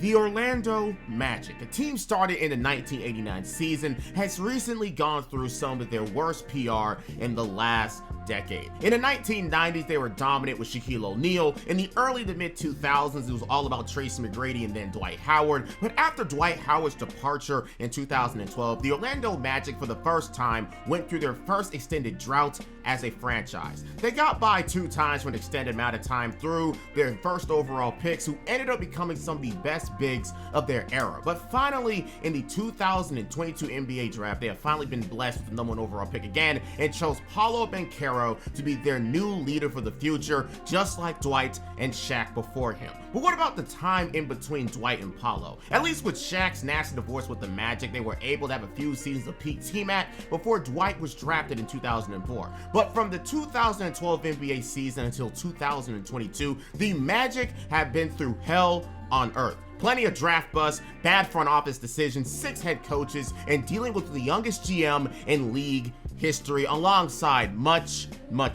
The Orlando Magic, a team started in the 1989 season, has recently gone through some of their worst PR in the last decade. In the 1990s, they were dominant with Shaquille O'Neal. In the early to mid 2000s, it was all about Tracy, McGrady, and then Dwight Howard. But after Dwight Howard's departure in 2012, the Orlando Magic for the first time went through their first extended drought as a franchise. They got by 2 times for an extended amount of time through their first overall picks, who ended up becoming some of the best bigs of their era. But finally, in the 2022 NBA draft, they have finally been blessed with the #1 overall pick again and chose Paolo Banchero to be their new leader for the future, just like Dwight and Shaq before him. But what about the time in between Dwight and Paolo? At least with Shaq's nasty divorce with the Magic, they were able to have a few seasons of peak team at before Dwight was drafted in 2004. But from the 2012 NBA season until 2022, the Magic have been through hell on earth. Plenty of draft busts, bad front office decisions, 6 head coaches, and dealing with the youngest GM in league history, alongside much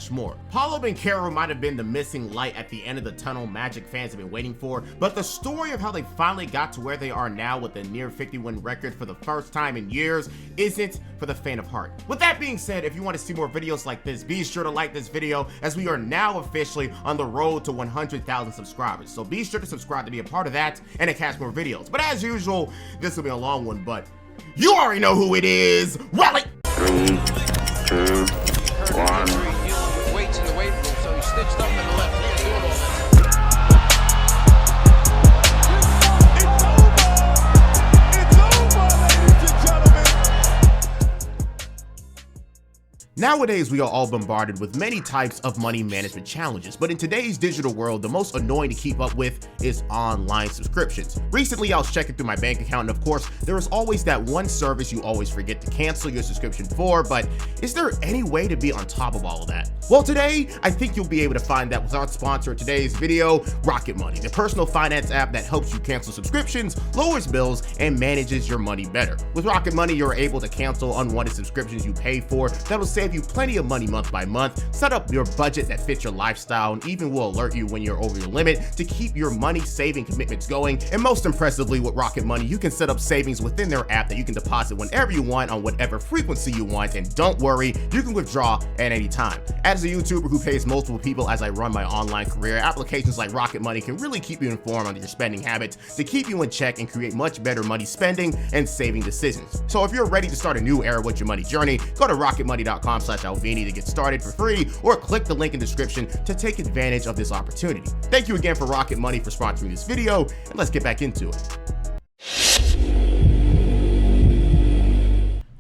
more. Paolo Banchero might have been the missing light at the end of the tunnel Magic fans have been waiting for, but the story of how they finally got to where they are now with a near 50-win record for the first time in years isn't for the faint of heart. With that being said, if you want to see more videos like this, be sure to like this video, as we are now officially on the road to 100,000 subscribers. So be sure to subscribe to be a part of that and to catch more videos. But as usual, this will be a long one, but you already know who it is. Wally! 3, 2, 1. Weights in the weight room, so he stitched up in the left. He's doing all this. Nowadays, we are all bombarded with many types of money management challenges, but in today's digital world, the most annoying to keep up with is online subscriptions. Recently, I was checking through my bank account, and of course, there is always that one service you always forget to cancel your subscription for, but is there any way to be on top of all of that? Well, today, I think you'll be able to find that with our sponsor of today's video, Rocket Money, the personal finance app that helps you cancel subscriptions, lowers bills, and manages your money better. With Rocket Money, you're able to cancel unwanted subscriptions you pay for that'll save you plenty of money month by month, set up your budget that fits your lifestyle, and even will alert you when you're over your limit to keep your money saving commitments going. And most impressively, with Rocket Money, you can set up savings within their app that you can deposit whenever you want on whatever frequency you want, and don't worry, you can withdraw at any time. As a YouTuber who pays multiple people as I run my online career, applications like Rocket Money can really keep you informed on your spending habits to keep you in check and create much better money spending and saving decisions. So if you're ready to start a new era with your money journey, go to rocketmoney.com/Alvini to get started for free, or click the link in the description to take advantage of this opportunity. Thank you again for Rocket Money for sponsoring this video, and let's get back into it.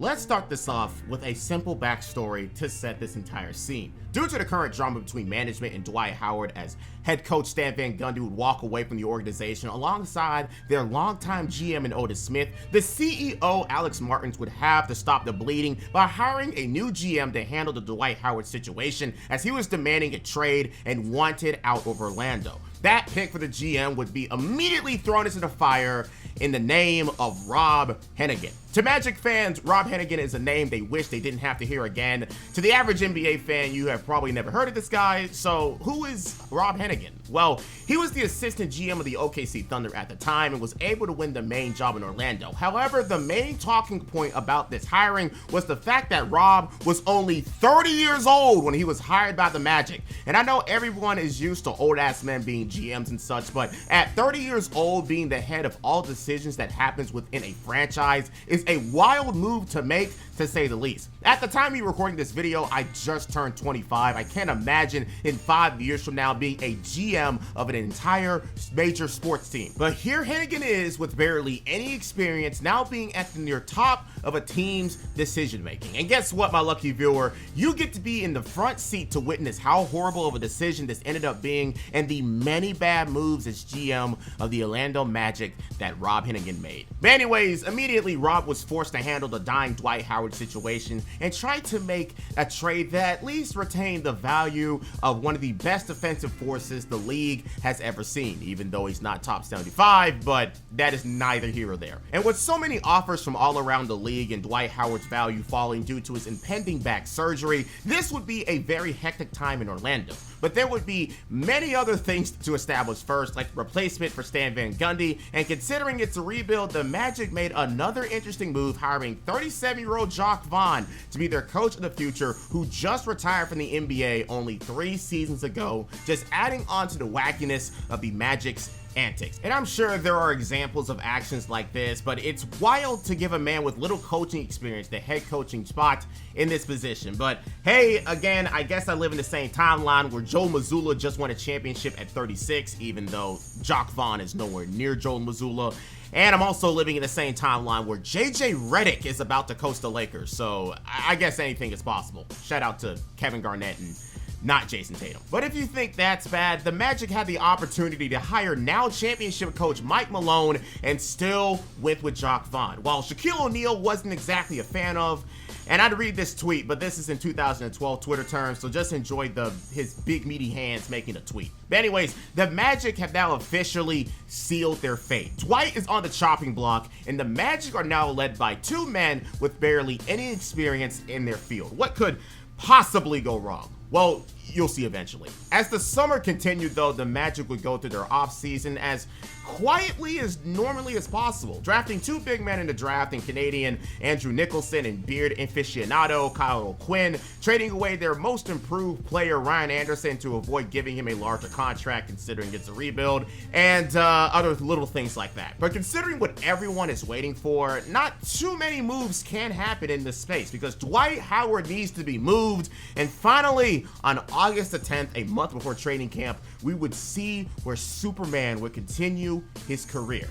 Let's start this off with a simple backstory to set this entire scene. Due to the current drama between management and Dwight Howard, as head coach Stan Van Gundy would walk away from the organization alongside their longtime GM and Otis Smith, the CEO Alex Martins would have to stop the bleeding by hiring a new GM to handle the Dwight Howard situation, as he was demanding a trade and wanted out of Orlando. That pick for the GM would be immediately thrown into the fire in the name of Rob Hennigan. To Magic fans, Rob Hennigan is a name they wish they didn't have to hear again. To the average NBA fan, you have probably never heard of this guy. So who is Rob Hennigan? Well, he was the assistant GM of the OKC Thunder at the time and was able to win the main job in Orlando. However, the main talking point about this hiring was the fact that Rob was only 30 years old when he was hired by the Magic. And I know everyone is used to old ass men being GMs and such, but at 30 years old, being the head of all decisions that happens within a franchise is a wild move to make, to say the least. At the time of recording this video, I just turned 25. I can't imagine in 5 years from now being a GM of an entire major sports team. But here Hennigan is with barely any experience, now being at the near top of a team's decision making. And guess what, my lucky viewer? You get to be in the front seat to witness how horrible of a decision this ended up being, and the many bad moves as GM of the Orlando Magic that Rob Rob Hennigan made. But anyways, immediately Rob was forced to handle the dying Dwight Howard situation and tried to make a trade that at least retained the value of one of the best defensive forces the league has ever seen, even though he's not top 75, but that is neither here or there. And with so many offers from all around the league and Dwight Howard's value falling due to his impending back surgery, this would be a very hectic time in Orlando. But there would be many other things to establish first, like replacement for Stan Van Gundy, and considering it's a rebuild, the Magic made another interesting move, hiring 37-year-old Jacques Vaughn to be their coach of the future, who just retired from the NBA only 3 seasons ago, just adding on to the wackiness of the Magic's antics. And I'm sure there are examples of actions like this, but it's wild to give a man with little coaching experience the head coaching spot in this position. But hey, again, I guess I live in the same timeline where Joe Mazzulla just won a championship at 36, even though Jacques Vaughn is nowhere near Joe Mazzulla. And I'm also living in the same timeline where JJ Redick is about to coach the Lakers. So I guess anything is possible. Shout out to Kevin Garnett and not Jason Tatum. But if you think that's bad, the Magic had the opportunity to hire now championship coach Mike Malone and still went with Jacques Vaughn, while Shaquille O'Neal wasn't exactly a fan of. And I'd read this tweet, but this is in 2012 Twitter terms, so just enjoy his big meaty hands making a tweet. But anyways, the Magic have now officially sealed their fate. Dwight is on the chopping block, and the Magic are now led by 2 men with barely any experience in their field. What could possibly go wrong? Well, you'll see eventually. As the summer continued, though, the Magic would go through their offseason as quietly as normally as possible, drafting 2 big men in the draft in Canadian Andrew Nicholson and beard aficionado Kyle O'Quinn, trading away their most improved player Ryan Anderson to avoid giving him a larger contract considering it's a rebuild, and other little things like that. But considering what everyone is waiting for, not too many moves can happen in this space because Dwight Howard needs to be moved, and finally, on August the 10th, a month before training camp, we would see where Superman would continue his career.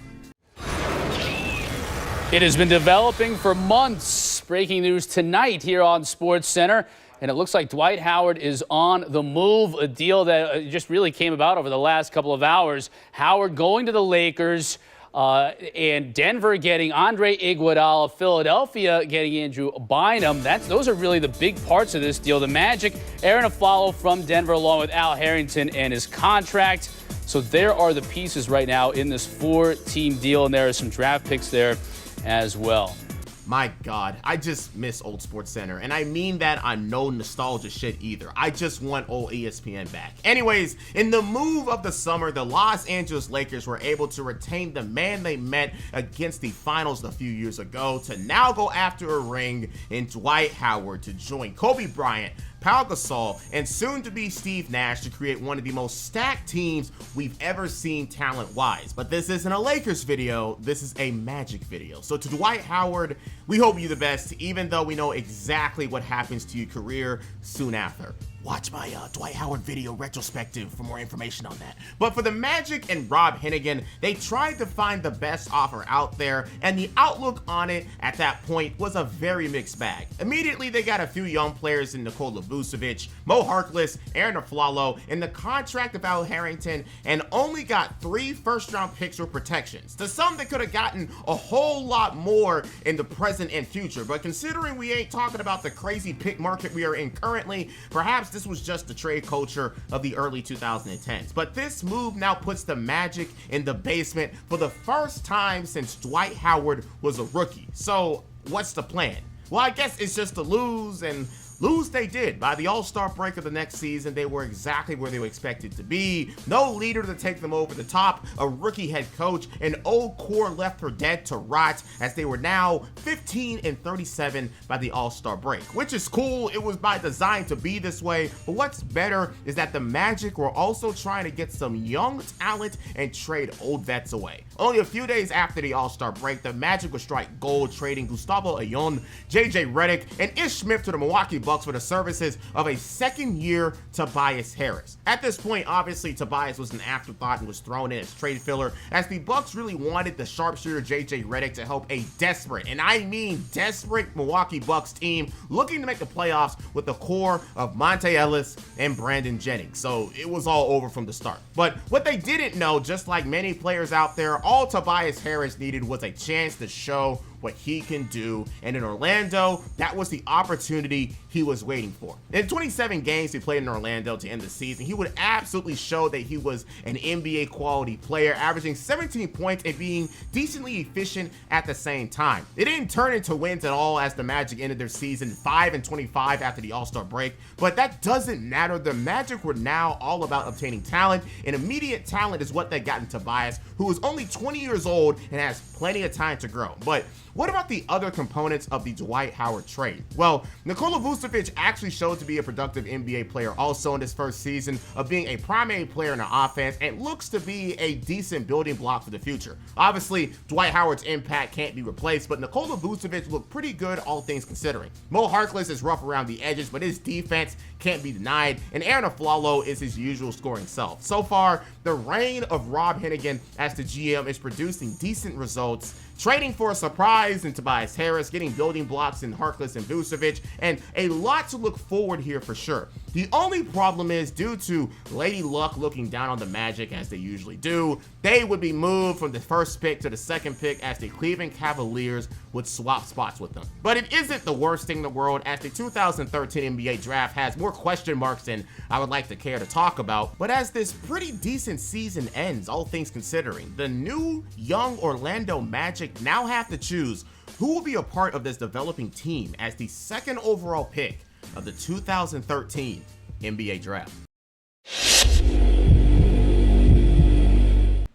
It has been developing for months. Breaking news tonight here on SportsCenter, and it looks like Dwight Howard is on the move, a deal that just really came about over the last couple of hours. Howard going to the Lakers, and Denver getting Andre Iguodala, Philadelphia getting Andrew Bynum. Those are really the big parts of this deal. The Magic, Aaron Aflalo from Denver, along with Al Harrington and his contract. So there are the pieces right now in this 4-team deal, and there are some draft picks there as well. My God, I just miss old SportsCenter, and I mean that on no nostalgia shit either. I just want old ESPN back. Anyways, in the move of the summer, the Los Angeles Lakers were able to retain the man they met against the finals a few years ago to now go after a ring in Dwight Howard to join Kobe Bryant, Pau Gasol, and soon-to-be Steve Nash to create one of the most stacked teams we've ever seen talent-wise. But this isn't a Lakers video, this is a Magic video. So to Dwight Howard, we hope you the best, even though we know exactly what happens to your career soon after. Watch my Dwight Howard video retrospective for more information on that. But for the Magic and Rob Hennigan, they tried to find the best offer out there, and the outlook on it at that point was a very mixed bag. Immediately, they got a few young players in Nikola Vucevic, Mo Harkless, Aaron Aflalo, and the contract of Al Harrington, and only got 3 first-round picks or protections. To some, they could have gotten a whole lot more in the present and future, but considering we ain't talking about the crazy pick market we are in currently, perhaps this was just the trade culture of the early 2010s. But this move now puts the Magic in the basement for the first time since Dwight Howard was a rookie. So what's the plan? Well, I guess it's just to lose, and lose they did. By the All-Star break of the next season, they were exactly where they were expected to be. No leader to take them over the top, a rookie head coach, an old core left for dead to rot, as they were now 15-37 by the All-Star break, which is cool. It was by design to be this way, but what's better is that the Magic were also trying to get some young talent and trade old vets away. Only a few days after the All-Star break, the Magic would strike gold, trading Gustavo Ayon, JJ Redick, and Ish Smith to the Milwaukee Bucks Bucks for the services of a second-year Tobias Harris. At this point, obviously, Tobias was an afterthought and was thrown in as trade filler, as the Bucks really wanted the sharpshooter JJ Redick to help a desperate, and I mean desperate, Milwaukee Bucks team looking to make the playoffs with the core of Monte Ellis and Brandon Jennings. So it was all over from the start. But what they didn't know, just like many players out there, all Tobias Harris needed was a chance to show what he can do, and in Orlando, that was the opportunity he was waiting for. In 27 games he played in Orlando to end the season, he would absolutely show that he was an NBA quality player, averaging 17 points and being decently efficient at the same time. It didn't turn into wins at all, as the Magic ended their season 5-25 after the All-Star break, but that doesn't matter. The Magic were now all about obtaining talent, and immediate talent is what they got in Tobias, who is only 20 years old and has plenty of time to grow. But what about the other components of the Dwight Howard trade? Well, Nikola Vucevic actually showed to be a productive NBA player also in his first season of being a primary player in the offense, and looks to be a decent building block for the future. Obviously, Dwight Howard's impact can't be replaced, but Nikola Vucevic looked pretty good, all things considering. Mo Harkless is rough around the edges, but his defense can't be denied, and Aaron Aflalo is his usual scoring self. So far, the reign of Rob Hennigan as the GM is producing decent results, trading for a surprise in Tobias Harris, getting building blocks in Harkless and Vucevic, and a lot to look forward here for sure. The only problem is, due to Lady Luck looking down on the Magic as they usually do, they would be moved from the first pick to the second pick, as the Cleveland Cavaliers would swap spots with them. But it isn't the worst thing in the world, as the 2013 NBA draft has more question marks than I would like to care to talk about. But as this pretty decent season ends, all things considering, the new young Orlando Magic now have to choose who will be a part of this developing team as the second overall pick of the 2013 NBA draft.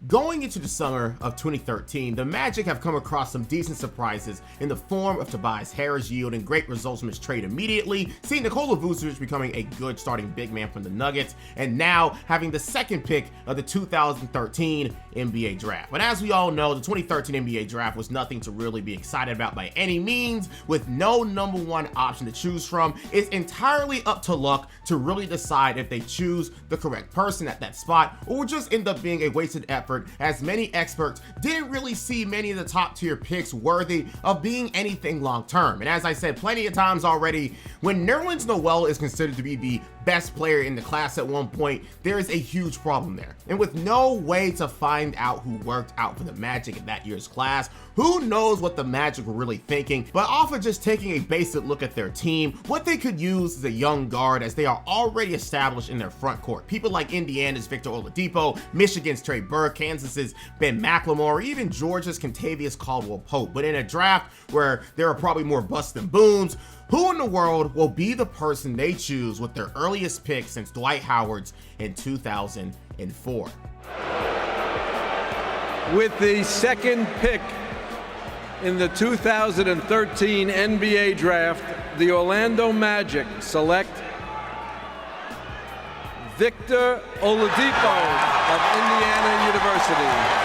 Going into the summer of 2013, the Magic have come across some decent surprises in the form of Tobias Harris yielding great results from his trade immediately, seeing Nikola Vucevic becoming a good starting big man from the Nuggets, and now having the second pick of the 2013 NBA draft. But as we all know, the 2013 NBA draft was nothing to really be excited about by any means. With no number one option to choose from, it's entirely up to luck to really decide if they choose the correct person at that spot, or will just end up being a wasted effort, as many experts didn't really see many of the top tier picks worthy of being anything long term. And as I said plenty of times already, when Nerlens Noel is considered to be the best player in the class at one point, there is a huge problem there. And with no way to find out who worked out for the Magic in that year's class, who knows what the Magic were really thinking. But off of just taking a basic look at their team, what they could use is a young guard, as they are already established in their front court. People like Indiana's Victor Oladipo, Michigan's Trey Burke, Kansas's Ben McLemore, or even Georgia's Kentavious Caldwell-Pope. But in a draft where there are probably more busts than booms, who in the world will be the person they choose with their earliest pick since Dwight Howard's in 2004? With the second pick in the 2013 NBA draft, the Orlando Magic select Victor Oladipo of Indiana University.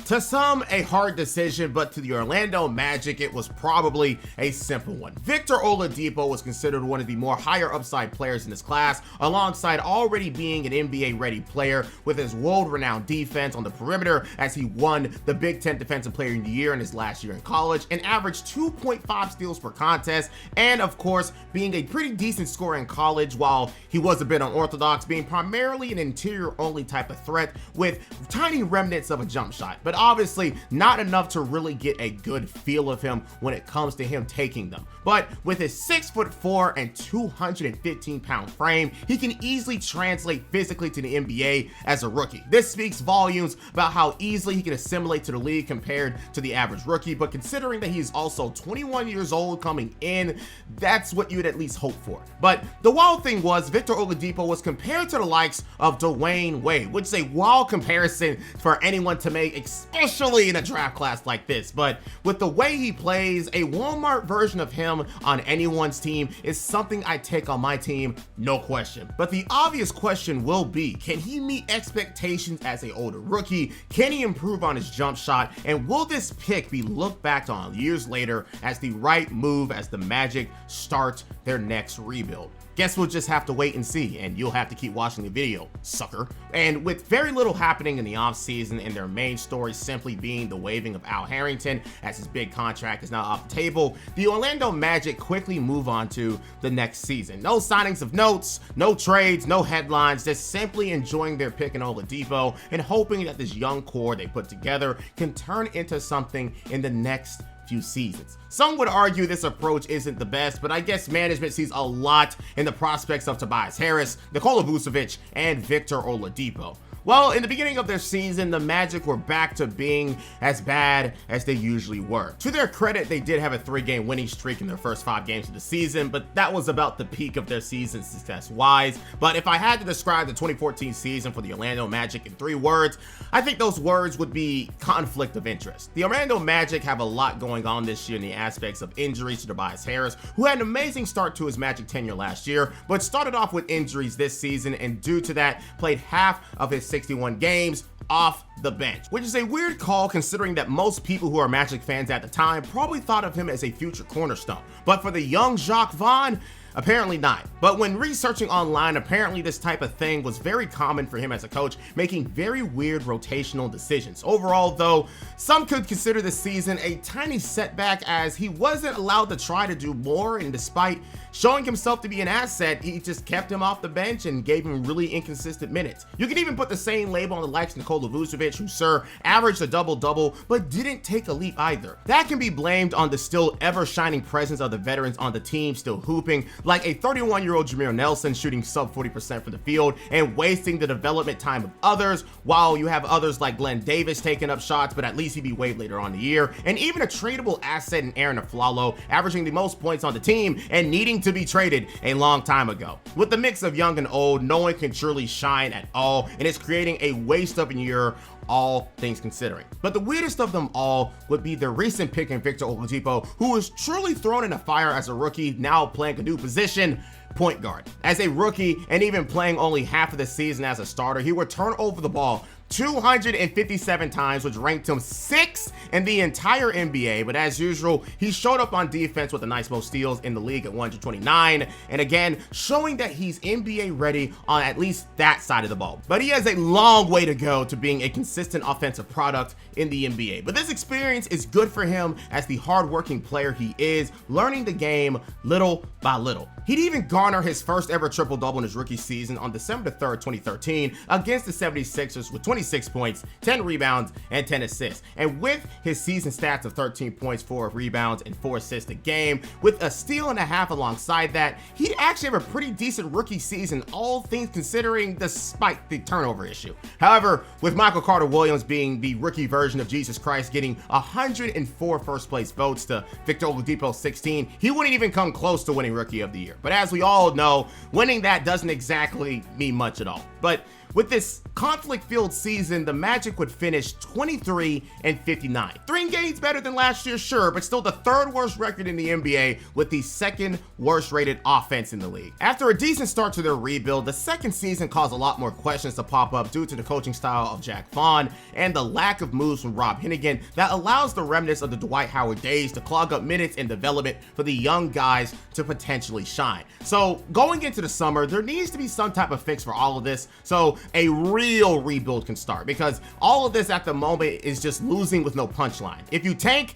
To some, a hard decision, but to the Orlando Magic, it was probably a simple one. Victor Oladipo was considered one of the more higher upside players in this class, alongside already being an NBA-ready player with his world-renowned defense on the perimeter, as he won the Big Ten Defensive Player of the Year in his last year in college and averaged 2.5 steals per contest, and of course, being a pretty decent scorer in college, while he was a bit unorthodox, being primarily an interior-only type of threat with tiny remnants of a jump shot. But obviously not enough to really get a good feel of him when it comes to him taking them. But with his 6'4" and 215-pound frame, he can easily translate physically to the NBA as a rookie. This speaks volumes about how easily he can assimilate to the league compared to the average rookie, but considering that he's also 21 years old coming in, that's what you would at least hope for. But the wild thing was, Victor Oladipo was compared to the likes of Dwayne Wade, which is a wild comparison for anyone to make, especially in a draft class like this. But with the way he plays, a Walmart version of him on anyone's team is something I take on my team, no question. But the obvious question will be, can he meet expectations as an older rookie? Can he improve on his jump shot? And will this pick be looked back on years later as the right move as the Magic start their next rebuild? Guess we'll just have to wait and see, and you'll have to keep watching the video, sucker. And with very little happening in the offseason and their main story simply being the waiving of Al Harrington as his big contract is now off the table, the Orlando Magic quickly move on to the next season. No signings of notes, no trades, no headlines, just simply enjoying their pick in Oladipo and hoping that this young core they put together can turn into something in the next few seasons. Some would argue this approach isn't the best, but I guess management sees a lot in the prospects of Tobias Harris, Nikola Vucevic, and Victor Oladipo. Well, in the beginning of their season, the Magic were back to being as bad as they usually were. To their credit, they did have a 3-game winning streak in their first 5 games of the season, but that was about the peak of their season success-wise. But if I had to describe the 2014 season for the Orlando Magic in 3 words, I think those words would be conflict of interest. The Orlando Magic have a lot going on this year in the aspects of injuries to Tobias Harris, who had an amazing start to his Magic tenure last year, but started off with injuries this season, and due to that, played half of his 61 games off the bench, which is a weird call considering that most people who are Magic fans at the time probably thought of him as a future cornerstone. But for the young Jacques Vaughn, apparently not. But when researching online, apparently this type of thing was very common for him as a coach, making very weird rotational decisions. Overall, though, some could consider this season a tiny setback as he wasn't allowed to try to do more, and despite showing himself to be an asset, he just kept him off the bench and gave him really inconsistent minutes. You can even put the same label on the likes of Nikola Vucevic, who averaged a double-double, but didn't take a leap either. That can be blamed on the still ever-shining presence of the veterans on the team still hooping, like a 31-year-old Jameer Nelson shooting sub 40% from the field and wasting the development time of others, while you have others like Glenn Davis taking up shots, but at least he'd be waived later on in the year, and even a tradable asset in Aaron Aflalo, averaging the most points on the team and needing to be traded a long time ago. With the mix of young and old, no one can truly shine at all, and it's creating a waste of a year, all things considering. But the weirdest of them all would be their recent pick in Victor Oladipo, who was truly thrown in the fire as a rookie, now playing a new position, point guard. As a rookie, and even playing only half of the season as a starter, he would turn over the ball 257 times, which ranked him 6th in the entire NBA. But as usual, he showed up on defense with the nice most steals in the league at 129, and again, showing that he's NBA ready on at least that side of the ball. But he has a long way to go to being a consistent offensive product in the NBA. But this experience is good for him as the hardworking player he is, learning the game little by little. He'd even garner his first ever triple-double in his rookie season on December 3rd, 2013 against the 76ers with 26 points, 10 rebounds, and 10 assists. And with his season stats of 13 points, 4 rebounds, and 4 assists a game, with a steal and a half alongside that, he'd actually have a pretty decent rookie season, all things considering, despite the turnover issue. However, with Michael Carter-Williams being the rookie version of Jesus Christ, getting 104 first place votes to Victor Oladipo's 16, he wouldn't even come close to winning Rookie of the Year. But as we all know, winning that doesn't exactly mean much at all. But with this conflict-filled season, the Magic would finish 23-59. 3 games better than last year, sure, but still the 3rd worst record in the NBA with the 2nd worst rated offense in the league. After a decent start to their rebuild, the 2nd season caused a lot more questions to pop up due to the coaching style of Jack Vaughn and the lack of moves from Rob Hennigan that allows the remnants of the Dwight Howard days to clog up minutes and development for the young guys to potentially shine. So going into the summer, there needs to be some type of fix for all of this, so a real rebuild can start, because all of this at the moment is just losing with no punchline. If you tank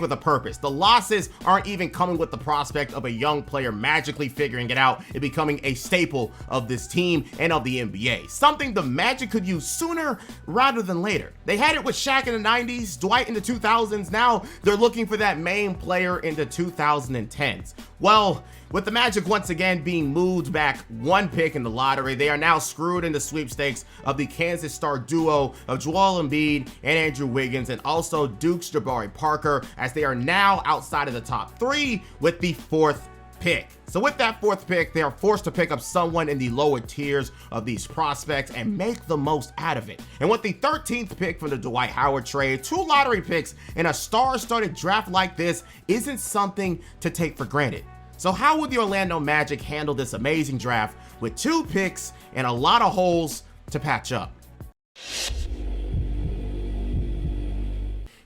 with a purpose. The losses aren't even coming with the prospect of a young player magically figuring it out and becoming a staple of this team and of the NBA. Something the Magic could use sooner rather than later. They had it with Shaq in the 90s, Dwight in the 2000s, now they're looking for that main player in the 2010s. Well, with the Magic once again being moved back 1 pick in the lottery, they are now screwed in the sweepstakes of the Kansas star duo of Joel Embiid and Andrew Wiggins, and also Duke's Jabari Parker, as they are now outside of the top 3 with the 4th pick. So with that 4th pick, they are forced to pick up someone in the lower tiers of these prospects and make the most out of it. And with the 13th pick from the Dwight Howard trade, 2 lottery picks in a star-studded draft like this isn't something to take for granted. So how would the Orlando Magic handle this amazing draft with 2 picks and a lot of holes to patch up?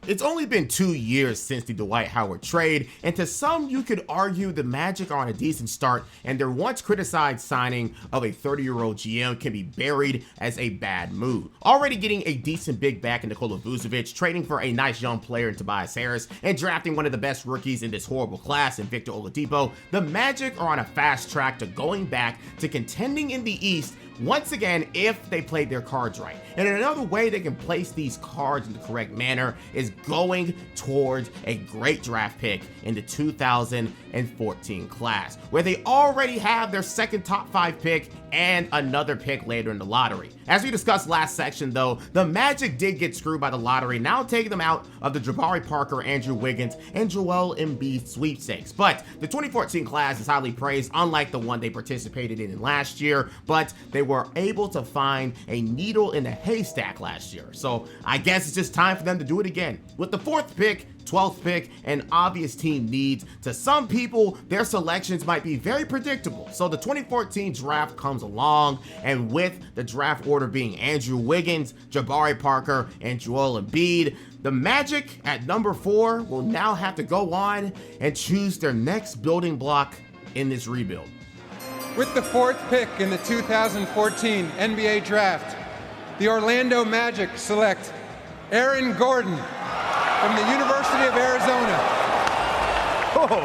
It's only been 2 years since the Dwight Howard trade, and to some you could argue the Magic are on a decent start, and their once criticized signing of a 30-year-old GM can be buried as a bad move. Already getting a decent big back in Nikola Vucevic, trading for a nice young player in Tobias Harris, and drafting one of the best rookies in this horrible class in Victor Oladipo, the Magic are on a fast track to going back to contending in the East once again if they played their cards right. And another way they can place these cards in the correct manner is going towards a great draft pick in the 2014 class, where they already have their second top 5 pick and another pick later in the lottery. As we discussed last section though, the Magic did get screwed by the lottery, now taking them out of the Jabari Parker, Andrew Wiggins, and Joel Embiid sweepstakes. But the 2014 class is highly praised, unlike the one they participated in last year, but they were able to find a needle in a haystack last year. So I guess it's just time for them to do it again. With the 4th pick, 12th pick, and obvious team needs, to some people, their selections might be very predictable. So the 2014 draft comes along, and with the draft order being Andrew Wiggins, Jabari Parker, and Joel Embiid, the Magic at number 4 will now have to go on and choose their next building block in this rebuild. With the 4th pick in the 2014 NBA Draft, the Orlando Magic select Aaron Gordon from the University of Arizona. Oh,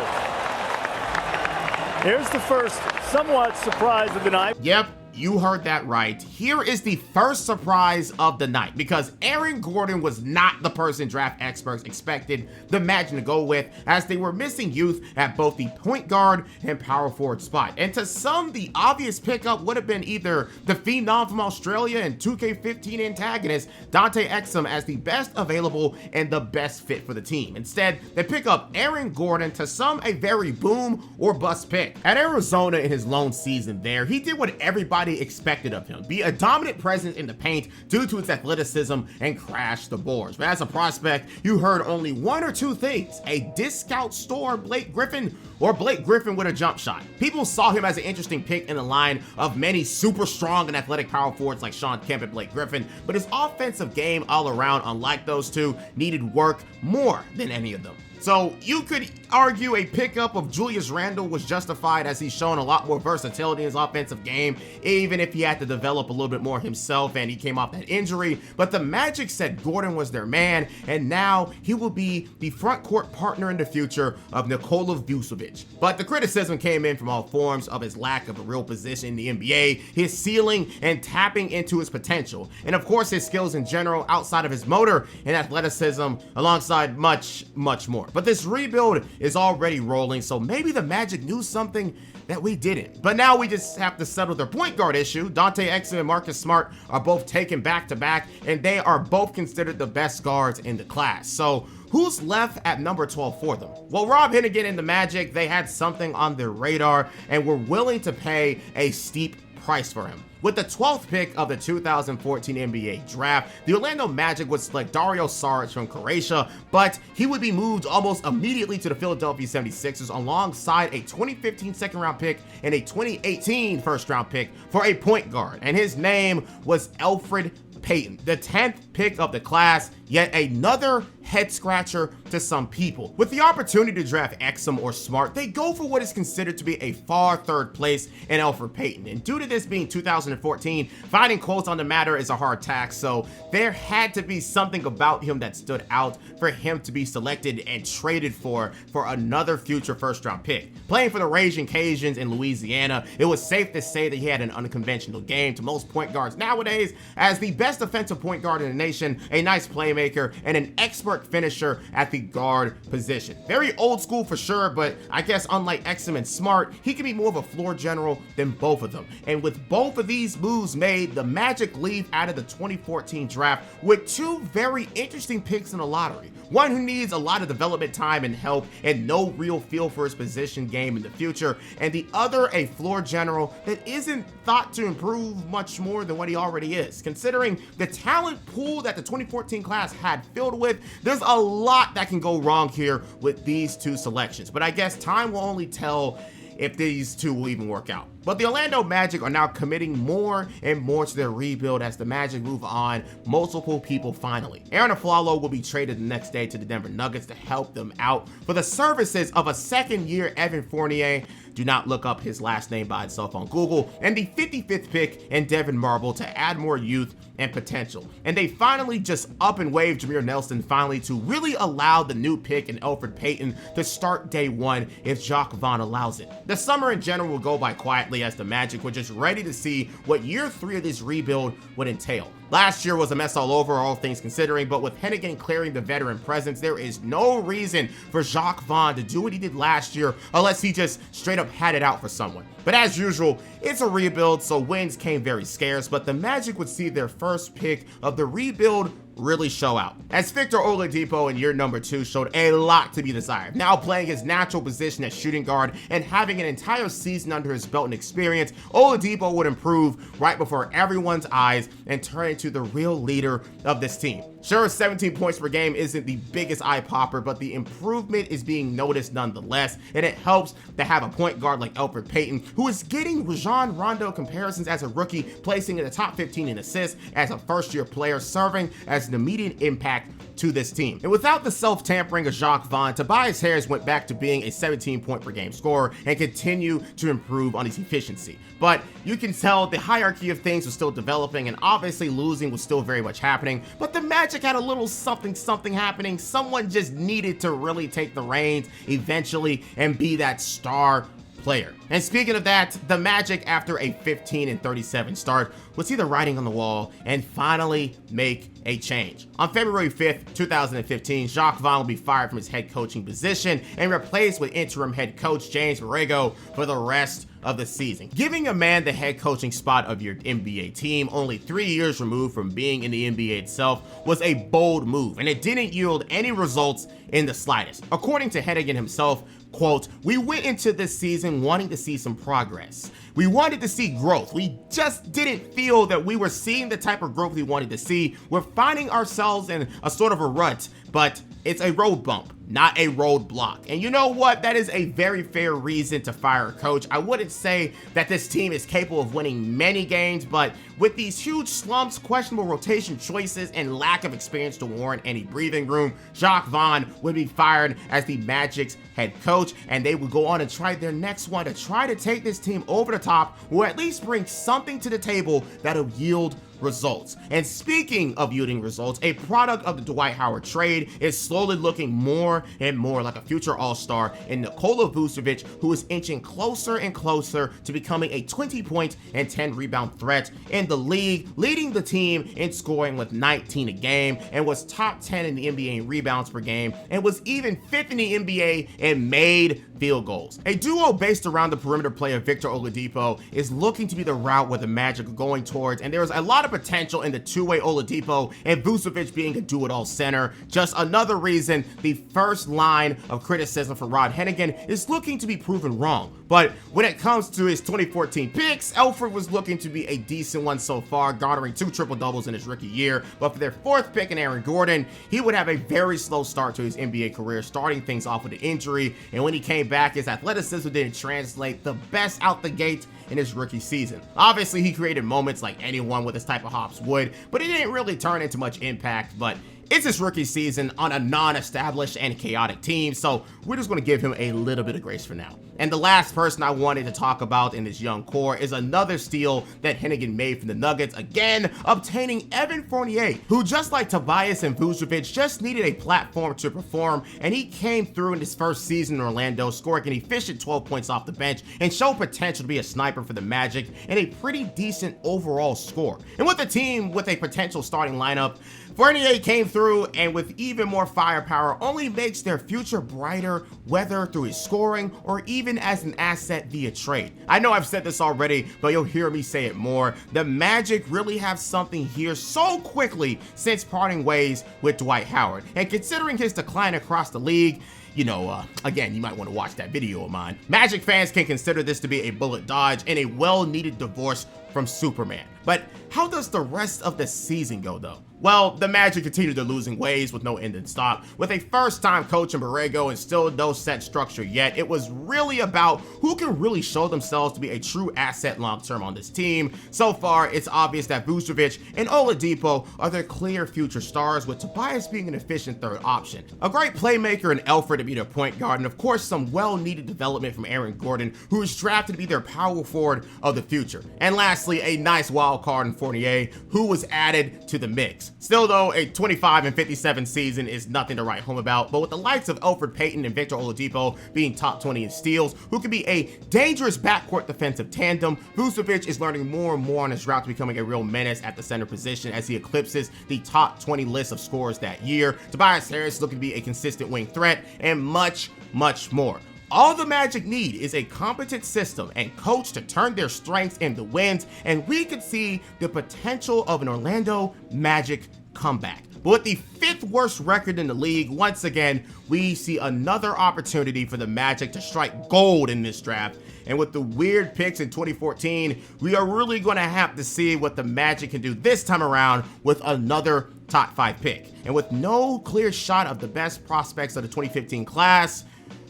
here's the first somewhat surprise of the night. Yep, you heard that right. Here is the first surprise of the night, because Aaron Gordon was not the person draft experts expected the Magic to go with, as they were missing youth at both the point guard and power forward spot. And to some, the obvious pickup would have been either the phenom from Australia and 2K15 antagonist Dante Exum as the best available and the best fit for the team. Instead, they pick up Aaron Gordon, to some a very boom or bust pick. At Arizona in his lone season there, he did what everybody expected of him: be a dominant presence in the paint due to his athleticism and crash the boards. But as a prospect, you heard only 1 or 2 things: a discount store Blake Griffin, or Blake Griffin with a jump shot. People saw him as an interesting pick in the line of many super strong and athletic power forwards like Shawn Kemp and Blake Griffin, but his offensive game all around, unlike those two, needed work more than any of them. So you could argue a pickup of Julius Randle was justified, as he's shown a lot more versatility in his offensive game, even if he had to develop a little bit more himself and he came off that injury. But the Magic said Gordon was their man, and now he will be the front court partner in the future of Nikola Vucevic. But the criticism came in from all forms of his lack of a real position in the NBA, his ceiling, and tapping into his potential, and of course his skills in general outside of his motor and athleticism, alongside much, much more. But this rebuild is already rolling, so maybe the Magic knew something that we didn't. But now we just have to settle their point guard issue. Dante Exum and Marcus Smart are both taken back-to-back, and they are both considered the best guards in the class. So who's left at number 12 for them? Well, Rob Hennigan and the Magic, they had something on their radar and were willing to pay a steep price for him. With the 12th pick of the 2014 NBA draft, the Orlando Magic would select Dario Saric from Croatia, but he would be moved almost immediately to the Philadelphia 76ers alongside a 2015 second round pick and a 2018 first round pick for a point guard, and his name was Elfrid Payton, the 10th pick of the class. Yet another head scratcher to some people. With the opportunity to draft Exum or Smart, they go for what is considered to be a far third place in Elfrid Payton. And due to this being 2014, finding quotes on the matter is a hard task, so there had to be something about him that stood out for him to be selected and traded for another future first round pick. Playing for the Raging Cajuns in Louisiana, it was safe to say that he had an unconventional game to most point guards nowadays, as the best defensive point guard in the combination, a nice playmaker, and an expert finisher at the guard position. Very old school for sure, but I guess unlike Exum and Smart, he can be more of a floor general than both of them. And with both of these moves made, the Magic leave out of the 2014 draft with two very interesting picks in the lottery. One who needs a lot of development time and help and no real feel for his position game in the future, and the other a floor general that isn't thought to improve much more than what he already is. Considering the talent pool that the 2014 class had filled with, there's a lot that can go wrong here with these two selections, but I guess time will only tell if these two will even work out. But the Orlando Magic are now committing more and more to their rebuild as the Magic move on multiple people finally. Aaron Aflalo will be traded the next day to the Denver Nuggets to help them out for the services of a second-year Evan Fournier. Do not look up his last name by itself on Google. And the 55th pick in Devin Marble to add more youth and potential. And they finally just up and waved Jameer Nelson finally to really allow the new pick in Elfrid Payton to start day one if Jacques Vaughn allows it. The summer in general will go by quietly as the Magic were just ready to see what year 3 of this rebuild would entail. Last year was a mess all over, all things considering, but with Hennigan clearing the veteran presence, there is no reason for Jacques Vaughn to do what he did last year unless he just straight up had it out for someone. But as usual, it's a rebuild, so wins came very scarce, but the Magic would see their first pick of the rebuild really show out, as Victor Oladipo in year number 2 showed a lot to be desired. Now playing his natural position at shooting guard and having an entire season under his belt and experience, Oladipo would improve right before everyone's eyes and turn into the real leader of this team. Sure, 17 points per game isn't the biggest eye popper, but the improvement is being noticed nonetheless, and it helps to have a point guard like Elfrid Payton, who is getting Rajon Rondo comparisons as a rookie, placing in the top 15 in assists as a first-year player, serving as an immediate impact to this team. And without the self-tampering of Jacques Vaughn, Tobias Harris went back to being a 17-point-per-game scorer and continue to improve on his efficiency. But you can tell the hierarchy of things was still developing, and obviously losing was still very much happening, but the Magic had a little something happening. Someone just needed to really take the reins eventually and be that star player. And speaking of that, the Magic, after a 15-37 start, would see the writing on the wall and finally make a change. On February 5th, 2015, Jacques Vaughn will be fired from his head coaching position and replaced with interim head coach James Borrego for the rest of the season. Giving a man the head coaching spot of your NBA team only 3 years removed from being in the NBA itself was a bold move, and it didn't yield any results in the slightest. According to Hennigan himself, quote, "We went into this season wanting to see some progress. We wanted to see growth. We just didn't feel that we were seeing the type of growth we wanted to see. We're finding ourselves in a sort of a rut, but it's a road bump, not a roadblock." And you know what? That is a very fair reason to fire a coach. I wouldn't say that this team is capable of winning many games, but with these huge slumps, questionable rotation choices, and lack of experience to warrant any breathing room, Jacques Vaughn would be fired as the Magic's head coach, and they would go on and try their next one to try to take this team over the top, or at least bring something to the table that'll yield results. And speaking of yielding results, a product of the Dwight Howard trade is slowly looking more and more like a future all-star in Nikola Vucevic, who is inching closer and closer to becoming a 20-point and 10-rebound threat in the league, leading the team in scoring with 19 a game, and was top 10 in the NBA in rebounds per game, and was even 5th in the NBA in made field goals. A duo based around the perimeter player Victor Oladipo is looking to be the route where the Magic are going towards, and there is a lot of potential in the two-way Oladipo and Vucevic being a do-it-all center. Just another reason the first line of criticism for Rod Hennigan is looking to be proven wrong. But when it comes to his 2014 picks, Elfrid was looking to be a decent one so far, garnering 2 triple-doubles in his rookie year. But for their 4th pick in Aaron Gordon, he would have a very slow start to his NBA career, starting things off with an injury, and when he came back, his athleticism didn't translate the best out the gate in his rookie season. Obviously, he created moments like anyone with his type of hops would, but it didn't really turn into much impact. But it's his rookie season on a non-established and chaotic team, so we're just going to give him a little bit of grace for now. And the last person I wanted to talk about in this young core is another steal that Hennigan made from the Nuggets, again obtaining Evan Fournier, who just like Tobias and Vucevic just needed a platform to perform, and he came through in his first season in Orlando, scoring an efficient 12 points off the bench and showed potential to be a sniper for the Magic and a pretty decent overall score. And with a team with a potential starting lineup, Fournier came through and with even more firepower only makes their future brighter, whether through his scoring or even as an asset via trade. I know I've said this already, but you'll hear me say it more. The Magic really have something here so quickly since parting ways with Dwight Howard. And considering his decline across the league, again, you might want to watch that video of mine. Magic fans can consider this to be a bullet dodge and a well-needed divorce from Superman. But how does the rest of the season go though? Well, the Magic continue their losing ways with no end in stop. With a first-time coach in Borrego and still no set structure yet, it was really about who can really show themselves to be a true asset long-term on this team. So far, it's obvious that Vucevic and Oladipo are their clear future stars, with Tobias being an efficient third option. A great playmaker in Elfrid to be their point guard, and of course some well-needed development from Aaron Gordon, who is drafted to be their power forward of the future. And lastly, a nice wild card in Fournier, who was added to the mix. Still though, a 25-57 season is nothing to write home about, but with the likes of Elfrid Payton and Victor Oladipo being top 20 in steals, who can be a dangerous backcourt defensive tandem, Vucevic is learning more and more on his route to becoming a real menace at the center position as he eclipses the top 20 list of scorers that year. Tobias Harris is looking to be a consistent wing threat, and much, much more. All the Magic need is a competent system and coach to turn their strengths into wins, and we could see the potential of an Orlando Magic comeback. But with the 5th worst record in the league, once again, we see another opportunity for the Magic to strike gold in this draft. And with the weird picks in 2014, we are really going to have to see what the Magic can do this time around with another top 5 pick. And with no clear shot of the best prospects of the 2015 class,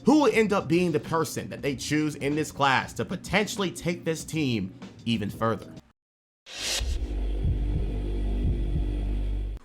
who will end up being the person that they choose in this class to potentially take this team even further?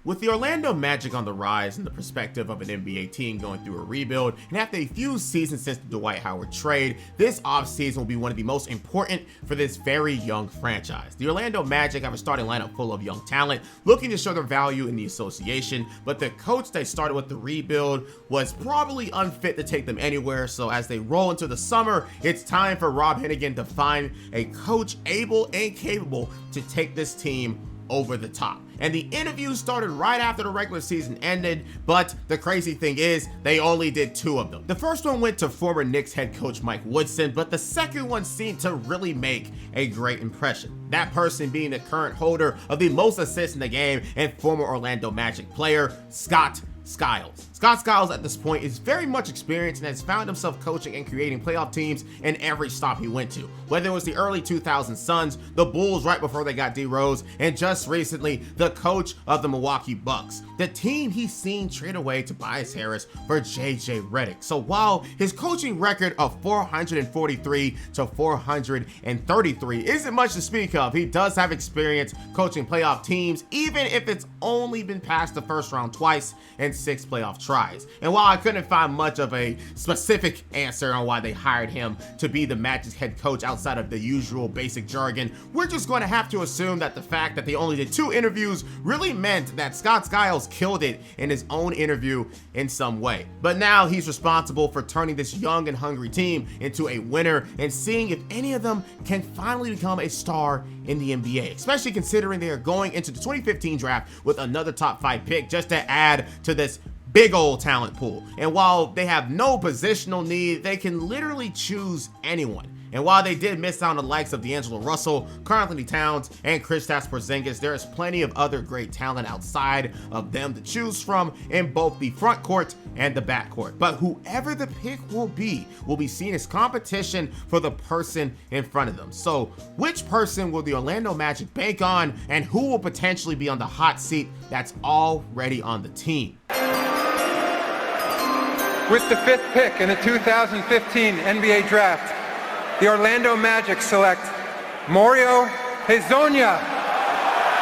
With the Orlando Magic on the rise in the perspective of an NBA team going through a rebuild, and after a few seasons since the Dwight Howard trade, this offseason will be one of the most important for this very young franchise. The Orlando Magic have a starting lineup full of young talent, looking to show their value in the association, but the coach they started with the rebuild was probably unfit to take them anywhere, so as they roll into the summer, it's time for Rob Hennigan to find a coach able and capable to take this team over the top. And the interviews started right after the regular season ended, but the crazy thing is they only did 2 of them. The first one went to former Knicks head coach Mike Woodson, but the second one seemed to really make a great impression. That person being the current holder of the most assists in the game and former Orlando Magic player, Scott Skiles. Scott Skiles at this point is very much experienced and has found himself coaching and creating playoff teams in every stop he went to. Whether it was the early 2000s Suns, the Bulls right before they got D Rose, and just recently, the coach of the Milwaukee Bucks. The team he's seen trade away Tobias Harris for JJ Redick. So while his coaching record of 443 to 433 isn't much to speak of, he does have experience coaching playoff teams, even if it's only been past the first round twice and 6 playoff tries. And while I couldn't find much of a specific answer on why they hired him to be the Magic's head coach outside of the usual basic jargon, we're just going to have to assume that the fact that they only did 2 interviews really meant that Scott Skiles killed it in his own interview in some way. But now he's responsible for turning this young and hungry team into a winner and seeing if any of them can finally become a star in the NBA, especially considering they are going into the 2015 draft with another top 5 pick just to add to this big old talent pool. And while they have no positional need, they can literally choose anyone. And while they did miss out on the likes of D'Angelo Russell, Karl-Anthony Towns, and Kristaps Porzingis, there is plenty of other great talent outside of them to choose from in both the front court and the back court. But whoever the pick will be seen as competition for the person in front of them. So which person will the Orlando Magic bank on, and who will potentially be on the hot seat that's already on the team? With the 5th pick in the 2015 NBA Draft, the Orlando Magic select Mario Hezonja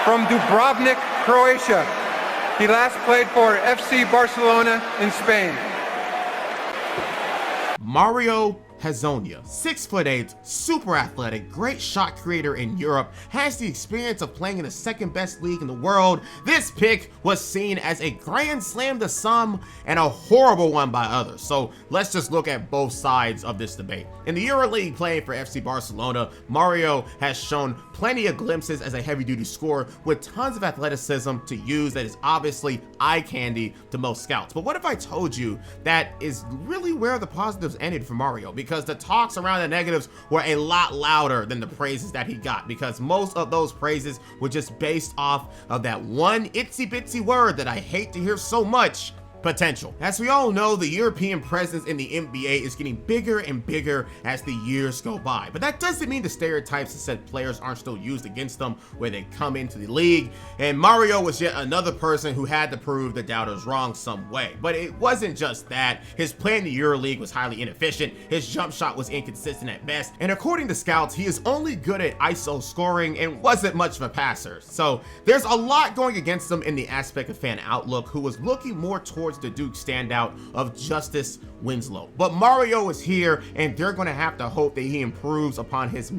from Dubrovnik, Croatia. He last played for FC Barcelona in Spain. Mario Hezonja, 6'8", super athletic, great shot creator in Europe, has the experience of playing in the second best league in the world. This pick was seen as a grand slam to some and a horrible one by others. So let's just look at both sides of this debate. In the EuroLeague playing for FC Barcelona, Mario has shown plenty of glimpses as a heavy-duty scorer with tons of athleticism to use that is obviously eye candy to most scouts. But what if I told you that is really where the positives ended for Mario? Because the talks around the negatives were a lot louder than the praises that he got, because most of those praises were just based off of that one itsy bitsy word that I hate to hear so much: potential. As we all know, the European presence in the NBA is getting bigger and bigger as the years go by. But that doesn't mean the stereotypes that said players aren't still used against them when they come into the league. And Mario was yet another person who had to prove the doubters wrong some way. But it wasn't just that. His play in the EuroLeague was highly inefficient. His jump shot was inconsistent at best. And according to scouts, he is only good at ISO scoring and wasn't much of a passer. So there's a lot going against him in the aspect of fan outlook, who was looking more towards the Duke standout of Justice Winslow. But Mario is here, and they're going to have to hope that he improves upon his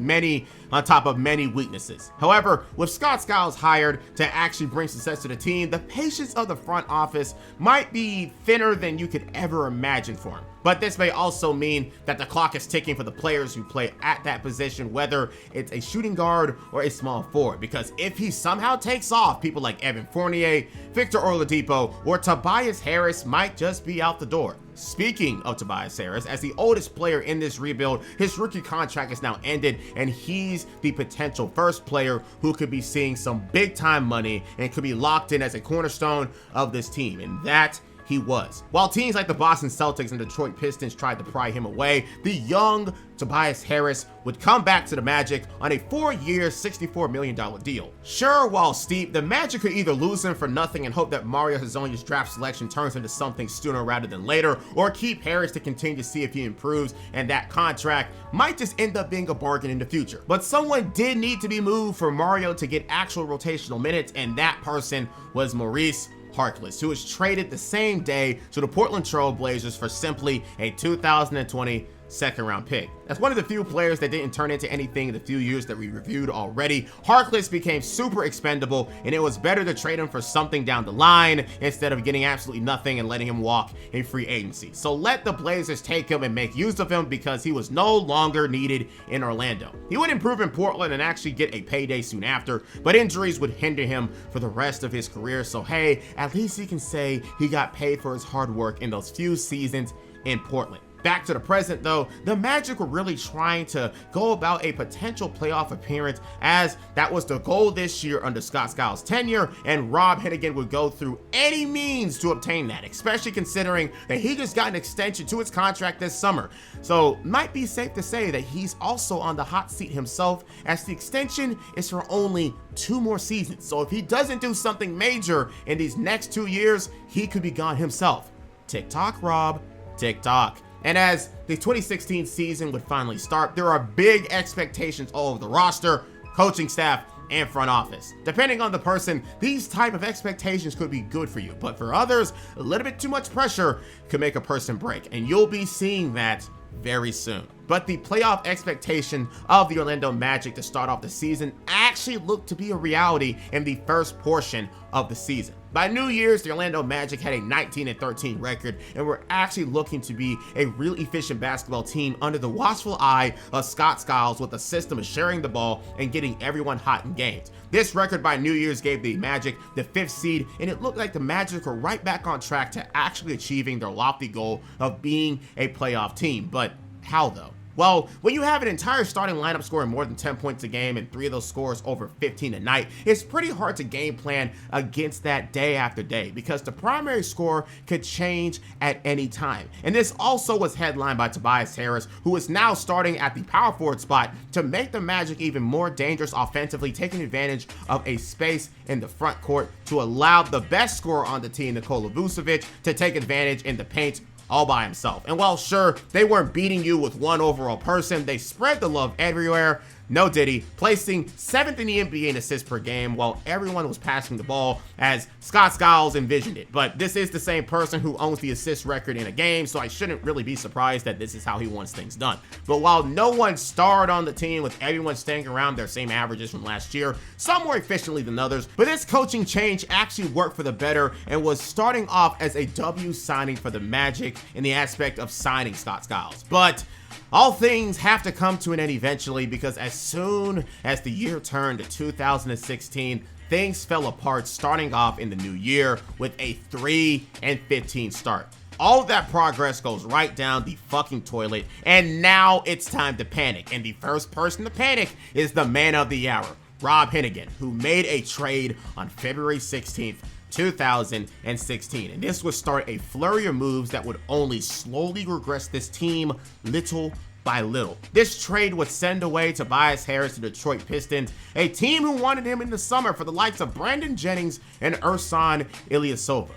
on top of many weaknesses. However, with Scott Skiles hired to actually bring success to the team, the patience of the front office might be thinner than you could ever imagine for him. But this may also mean that the clock is ticking for the players who play at that position, whether it's a shooting guard or a small forward, because if he somehow takes off, people like Evan Fournier, Victor Oladipo, or Tobias Harris might just be out the door. Speaking of Tobias Harris, as the oldest player in this rebuild, his rookie contract is now ended, and he's the potential first player who could be seeing some big time money and could be locked in as a cornerstone of this team, and that he was. While teams like the Boston Celtics and Detroit Pistons tried to pry him away, the young Tobias Harris would come back to the Magic on a 4-year, $64 million deal. Sure, while steep, the Magic could either lose him for nothing and hope that Mario Hezonja's draft selection turns into something sooner rather than later, or keep Harris to continue to see if he improves, and that contract might just end up being a bargain in the future. But someone did need to be moved for Mario to get actual rotational minutes, and that person was Maurice Harkless, who was traded the same day to the Portland Trail Blazers for simply a 2020 second-round pick. As one of the few players that didn't turn into anything in the few years that we reviewed already, Harkless became super expendable, and it was better to trade him for something down the line instead of getting absolutely nothing and letting him walk in free agency. So let the Blazers take him and make use of him, because he was no longer needed in Orlando. He would improve in Portland and actually get a payday soon after, but injuries would hinder him for the rest of his career. So hey, at least he can say he got paid for his hard work in those few seasons in Portland. Back to the present though, the Magic were really trying to go about a potential playoff appearance, as that was the goal this year under Scott Skiles' tenure, and Rob Hennigan would go through any means to obtain that, especially considering that he just got an extension to his contract this summer. So might be safe to say that he's also on the hot seat himself, as the extension is for only 2 more seasons. So if he doesn't do something major in these next 2 years, he could be gone himself. Tick tock, Rob, tick tock. And as the 2016 season would finally start, there are big expectations all over the roster, coaching staff, and front office. Depending on the person, these type of expectations could be good for you, but for others, a little bit too much pressure could make a person break, and you'll be seeing that very soon. But the playoff expectation of the Orlando Magic to start off the season actually looked to be a reality in the first portion of the season. By New Year's, the Orlando Magic had a 19-13 record and were actually looking to be a real efficient basketball team under the watchful eye of Scott Skiles, with a system of sharing the ball and getting everyone hot in games. This record by New Year's gave the Magic the 5th seed, and it looked like the Magic were right back on track to actually achieving their lofty goal of being a playoff team. But how though? Well, when you have an entire starting lineup scoring more than 10 points a game and 3 of those scores over 15 a night, it's pretty hard to game plan against that day after day, because the primary score could change at any time. And this also was headlined by Tobias Harris, who is now starting at the power forward spot to make the Magic even more dangerous offensively, taking advantage of a space in the front court to allow the best scorer on the team, Nikola Vucevic, to take advantage in the paint all by himself. And while sure, they weren't beating you with one overall person, they spread the love everywhere. No Diddy, placing 7th in the NBA in assists per game while everyone was passing the ball as Scott Skiles envisioned it. But this is the same person who owns the assist record in a game, so I shouldn't really be surprised that this is how he wants things done. But while no one starred on the team with everyone staying around their same averages from last year, some more efficiently than others, but this coaching change actually worked for the better and was starting off as a W signing for the Magic in the aspect of signing Scott Skiles. But all things have to come to an end eventually, because as soon as the year turned to 2016, things fell apart, starting off in the new year with a 3-15 start. All of that progress goes right down the fucking toilet, and now it's time to panic. And the first person to panic is the man of the hour, Rob Hennigan, who made a trade on February 16th, 2016, and this would start a flurry of moves that would only slowly regress this team little by little. This trade would send away Tobias Harris to Detroit Pistons, a team who wanted him in the summer for the likes of Brandon Jennings and Ersan Ilyasova.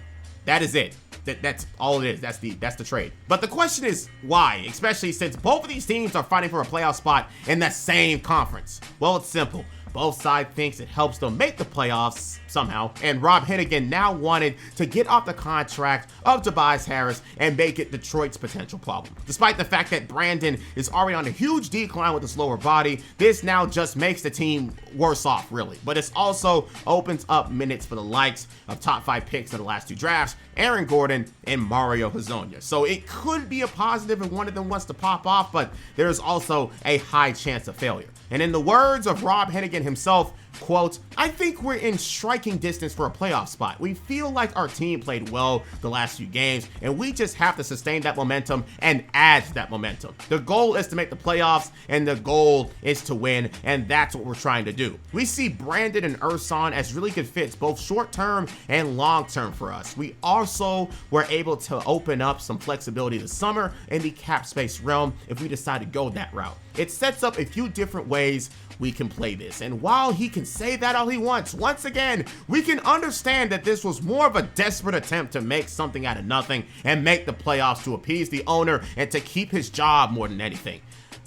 That is it. That's all it is. That's the trade. But the question is why, especially since both of these teams are fighting for a playoff spot in the same conference. Well, it's simple. Both sides thinks it helps them make the playoffs somehow, and Rob Hennigan now wanted to get off the contract of Tobias Harris and make it Detroit's potential problem. Despite the fact that Brandon is already on a huge decline with his lower body, this now just makes the team worse off, really. But it also opens up minutes for the likes of top 5 picks in the last 2 drafts, Aaron Gordon and Mario Hezonja. So it could be a positive if one of them wants to pop off, but there's also a high chance of failure. And in the words of Rob Hennigan himself, quote, "I think we're in striking distance for a playoff spot. We feel like our team played well the last few games, and we just have to sustain that momentum and add to that momentum. The goal is to make the playoffs, and the goal is to win, and that's what we're trying to do. We see Brandon and Ersan as really good fits, both short-term and long-term for us. We also were able to open up some flexibility this summer in the cap space realm if we decide to go that route. It sets up a few different ways we can play this. And while he can say that all he wants, once again, we can understand that this was more of a desperate attempt to make something out of nothing and make the playoffs to appease the owner and to keep his job more than anything.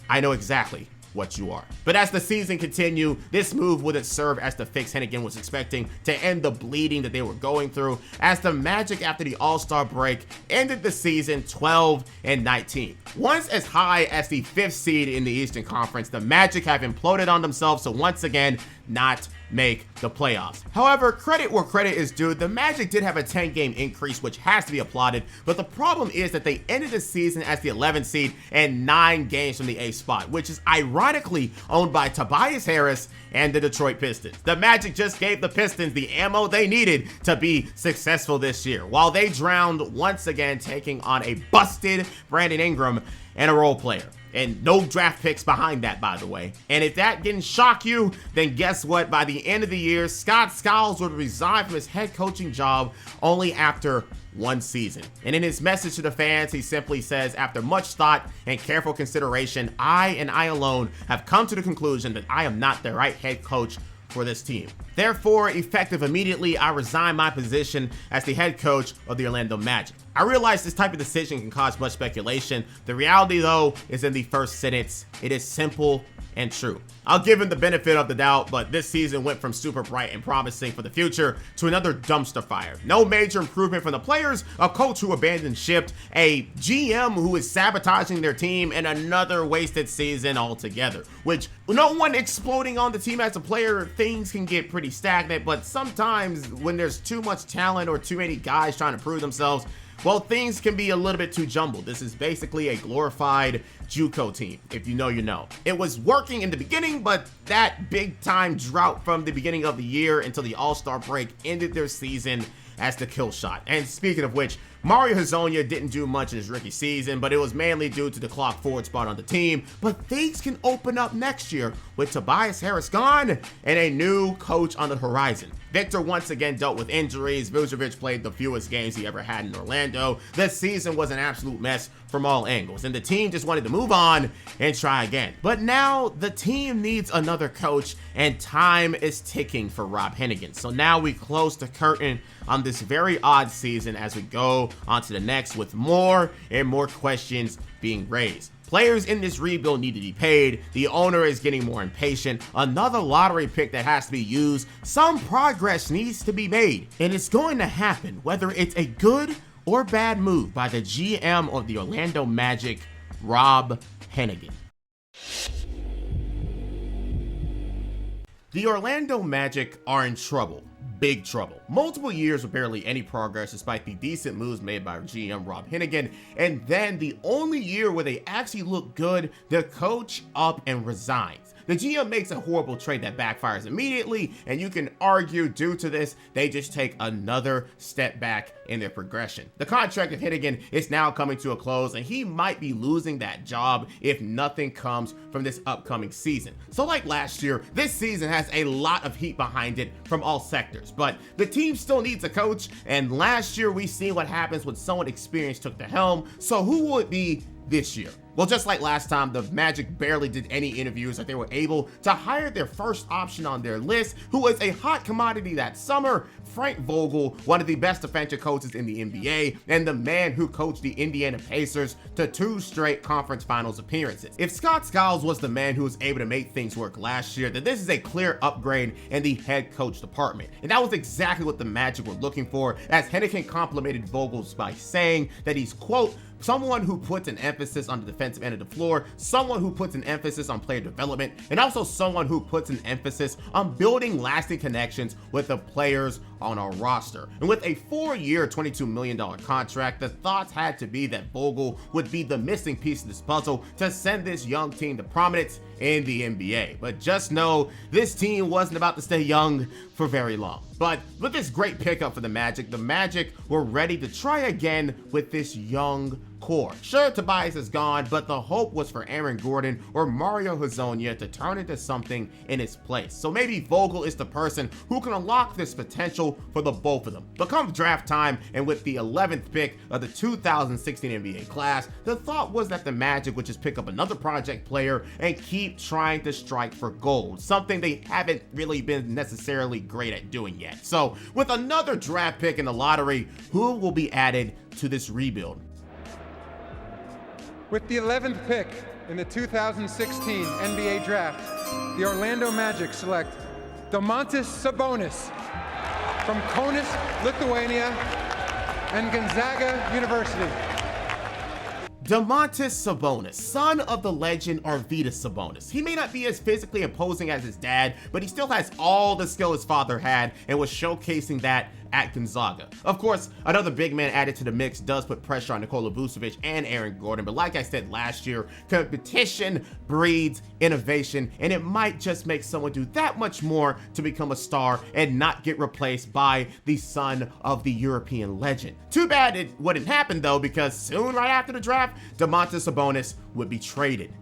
I know exactly what you are." But as the season continued, this move wouldn't serve as the fix Hennigan was expecting to end the bleeding that they were going through, as the Magic after the All-Star break ended the season 12-19. Once as high as the 5th seed in the Eastern Conference, the Magic have imploded on themselves to once again not make the playoffs. However, credit where credit is due, the Magic did have a 10-game increase, which has to be applauded, but the problem is that they ended the season as the 11th seed and 9 games from the 8th spot, which is ironically owned by Tobias Harris and the Detroit Pistons. The Magic just gave the Pistons the ammo they needed to be successful this year, while they drowned once again, taking on a busted Brandon Ingram and a role player. And no draft picks behind that, by the way. And if that didn't shock you, then guess what? By the end of the year, Scott Skiles would resign from his head coaching job only after 1 season. And in his message to the fans, he simply says, "After much thought and careful consideration, I and I alone have come to the conclusion that I am not the right head coach for this team. Therefore, effective immediately, I resign my position as the head coach of the Orlando Magic." I realize this type of decision can cause much speculation. The reality, though, is in the first sentence. It is simple and true. I'll give him the benefit of the doubt, but this season went from super bright and promising for the future to another dumpster fire. No major improvement from the players, a coach who abandoned ship, a GM who is sabotaging their team, and another wasted season altogether. Which, no one exploding on the team as a player, things can get pretty stagnant, but sometimes when there's too much talent or too many guys trying to prove themselves, well, things can be a little bit too jumbled. This is basically a glorified JUCO team. If you know, you know. It was working in the beginning, but that big time drought from the beginning of the year until the All-Star break ended their season as the kill shot. And speaking of which, Mario Hezonja didn't do much in his rookie season, but it was mainly due to the clock forward spot on the team. But things can open up next year with Tobias Harris gone and a new coach on the horizon. Victor once again dealt with injuries. Vucevic played the fewest games he ever had in Orlando. The season was an absolute mess from all angles, and the team just wanted to move on and try again. But now the team needs another coach, and time is ticking for Rob Hennigan. So now we close the curtain on this very odd season as we go on to the next with more and more questions being raised. Players in this rebuild need to be paid. The owner is getting more impatient. Another lottery pick that has to be used. Some progress needs to be made, and it's going to happen whether it's a good or bad move by the GM of the Orlando Magic, Rob Hennigan. The Orlando Magic are in trouble. Big trouble. Multiple years with barely any progress despite the decent moves made by GM Rob Hennigan, and then the only year where they actually look good, the coach up and resigns. The GM makes a horrible trade that backfires immediately, and you can argue due to this, they just take another step back in their progression. The contract of Hennigan is now coming to a close, and he might be losing that job if nothing comes from this upcoming season. So like last year, this season has a lot of heat behind it from all sectors, but the team still needs a coach, and last year we seen what happens when someone experienced took the helm. So who will it be this year? Well, just like last time, the Magic barely did any interviews, that they were able to hire their first option on their list, who was a hot commodity that summer, Frank Vogel, one of the best defensive coaches in the NBA, and the man who coached the Indiana Pacers to 2 straight conference finals appearances. If Scott Skiles was the man who was able to make things work last year, then this is a clear upgrade in the head coach department. And that was exactly what the Magic were looking for, as Hennigan complimented Vogel by saying that he's, quote, someone who puts an emphasis on the defensive end of the floor, someone who puts an emphasis on player development, and also someone who puts an emphasis on building lasting connections with the players on our roster. And with a 4-year, $22 million contract, the thoughts had to be that Vogel would be the missing piece of this puzzle to send this young team to prominence in the NBA. But just know, this team wasn't about to stay young for very long. But with this great pickup for the Magic were ready to try again with this young core. Sure, Tobias is gone, but the hope was for Aaron Gordon or Mario Hezonja to turn into something in his place. So maybe Vogel is the person who can unlock this potential for the both of them. But come draft time, and with the 11th pick of the 2016 NBA class, the thought was that the Magic would just pick up another project player and keep trying to strike for gold, something they haven't really been necessarily great at doing yet. So with another draft pick in the lottery, who will be added to this rebuild? With the 11th pick in the 2016 NBA Draft, the Orlando Magic select Domantas Sabonis from Kaunas, Lithuania, and Gonzaga University. Domantas Sabonis, son of the legend Arvydas Sabonis. He may not be as physically imposing as his dad, but he still has all the skill his father had and was showcasing that at Gonzaga. Of course, another big man added to the mix does put pressure on Nikola Vucevic and Aaron Gordon, but like I said last year, competition breeds innovation, and it might just make someone do that much more to become a star and not get replaced by the son of the European legend. Too bad it wouldn't happen though, because soon right after the draft, Domantas Sabonis would be traded.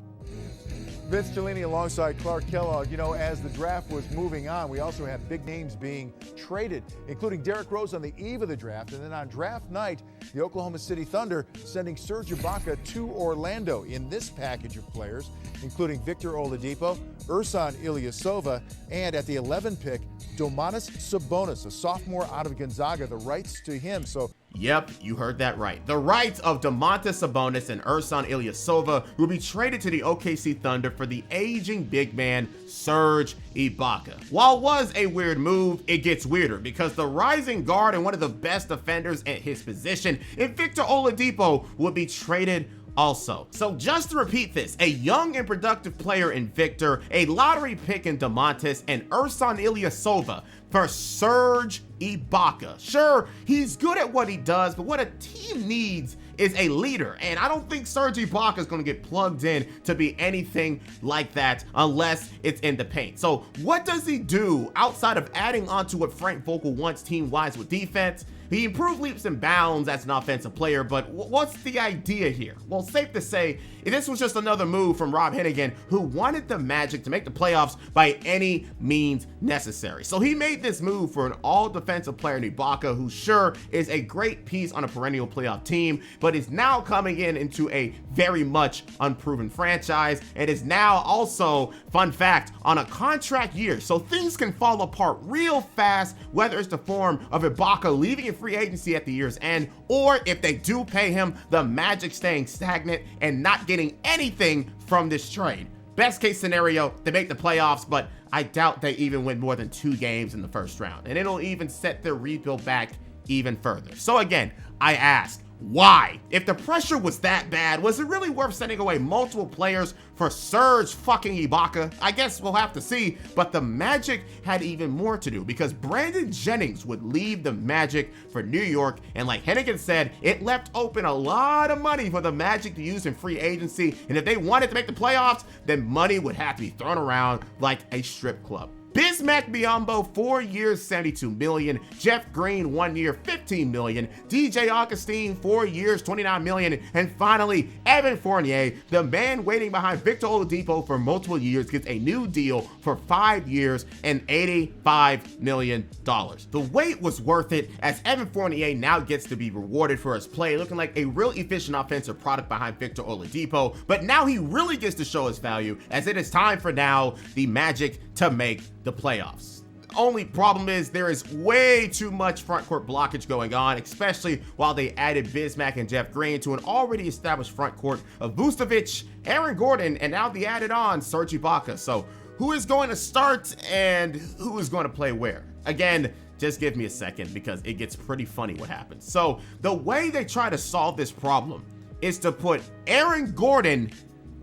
Vince Cellini alongside Clark Kellogg. You know, as the draft was moving on, we also had big names being traded, including Derrick Rose on the eve of the draft. And then on draft night, the Oklahoma City Thunder sending Serge Ibaka to Orlando in this package of players, including Victor Oladipo, Ersan Ilyasova, and at the 11 pick, Domantas Sabonis, a sophomore out of Gonzaga, the rights to him. So yep, you heard that right. The rights of Domantas Sabonis and Ersan Ilyasova will be traded to the OKC Thunder for the aging big man Serge Ibaka. While it was a weird move, it gets weirder because the rising guard and one of the best defenders at his position in Victor Oladipo would be traded also. So just to repeat this, a young and productive player in Victor, a lottery pick in Domantas, and Ersan Ilyasova for Serge Ibaka. Sure, he's good at what he does, but what a team needs is a leader, and I don't think Serge Ibaka is going to get plugged in to be anything like that unless it's in the paint. So what does he do outside of adding on to what Frank Vogel wants team-wise with defense? He improved leaps and bounds as an offensive player, but what's the idea here? Well, safe to say, this was just another move from Rob Hennigan, who wanted the Magic to make the playoffs by any means necessary. So he made this move for an all-defensive player in Ibaka, who sure is a great piece on a perennial playoff team, but is now coming into a very much unproven franchise, and is now also, fun fact, on a contract year. So things can fall apart real fast, whether it's the form of Ibaka leaving in free agency at the year's end, or if they do pay him, the Magic staying stagnant and not getting anything from this trade. Best case scenario, they make the playoffs, but I doubt they even win more than 2 games in the first round, and it'll even set their rebuild back even further. So again, I ask, why? If the pressure was that bad, was it really worth sending away multiple players for Serge fucking Ibaka? I guess we'll have to see, but the Magic had even more to do because Brandon Jennings would leave the Magic for New York, and like Hennigan said, it left open a lot of money for the Magic to use in free agency, and if they wanted to make the playoffs, then money would have to be thrown around like a strip club. Bismack Biyombo, 4 years, $72 million. Jeff Green, 1 year, $15 million. DJ Augustine, 4 years, $29 million. And finally, Evan Fournier, the man waiting behind Victor Oladipo for multiple years, gets a new deal for 5 years and $85 million. The wait was worth it, as Evan Fournier now gets to be rewarded for his play, looking like a real efficient offensive product behind Victor Oladipo. But now he really gets to show his value, as it is time for now the Magic to make the playoffs. The only problem is there is way too much front court blockage going on, especially while they added Bismack and Jeff Green to an already established front court of Vucevic, Aaron Gordon, and now the added on Serge Ibaka. So who is going to start and who is going to play where? Again, just give me a second because it gets pretty funny what happens. So the way they try to solve this problem is to put Aaron Gordon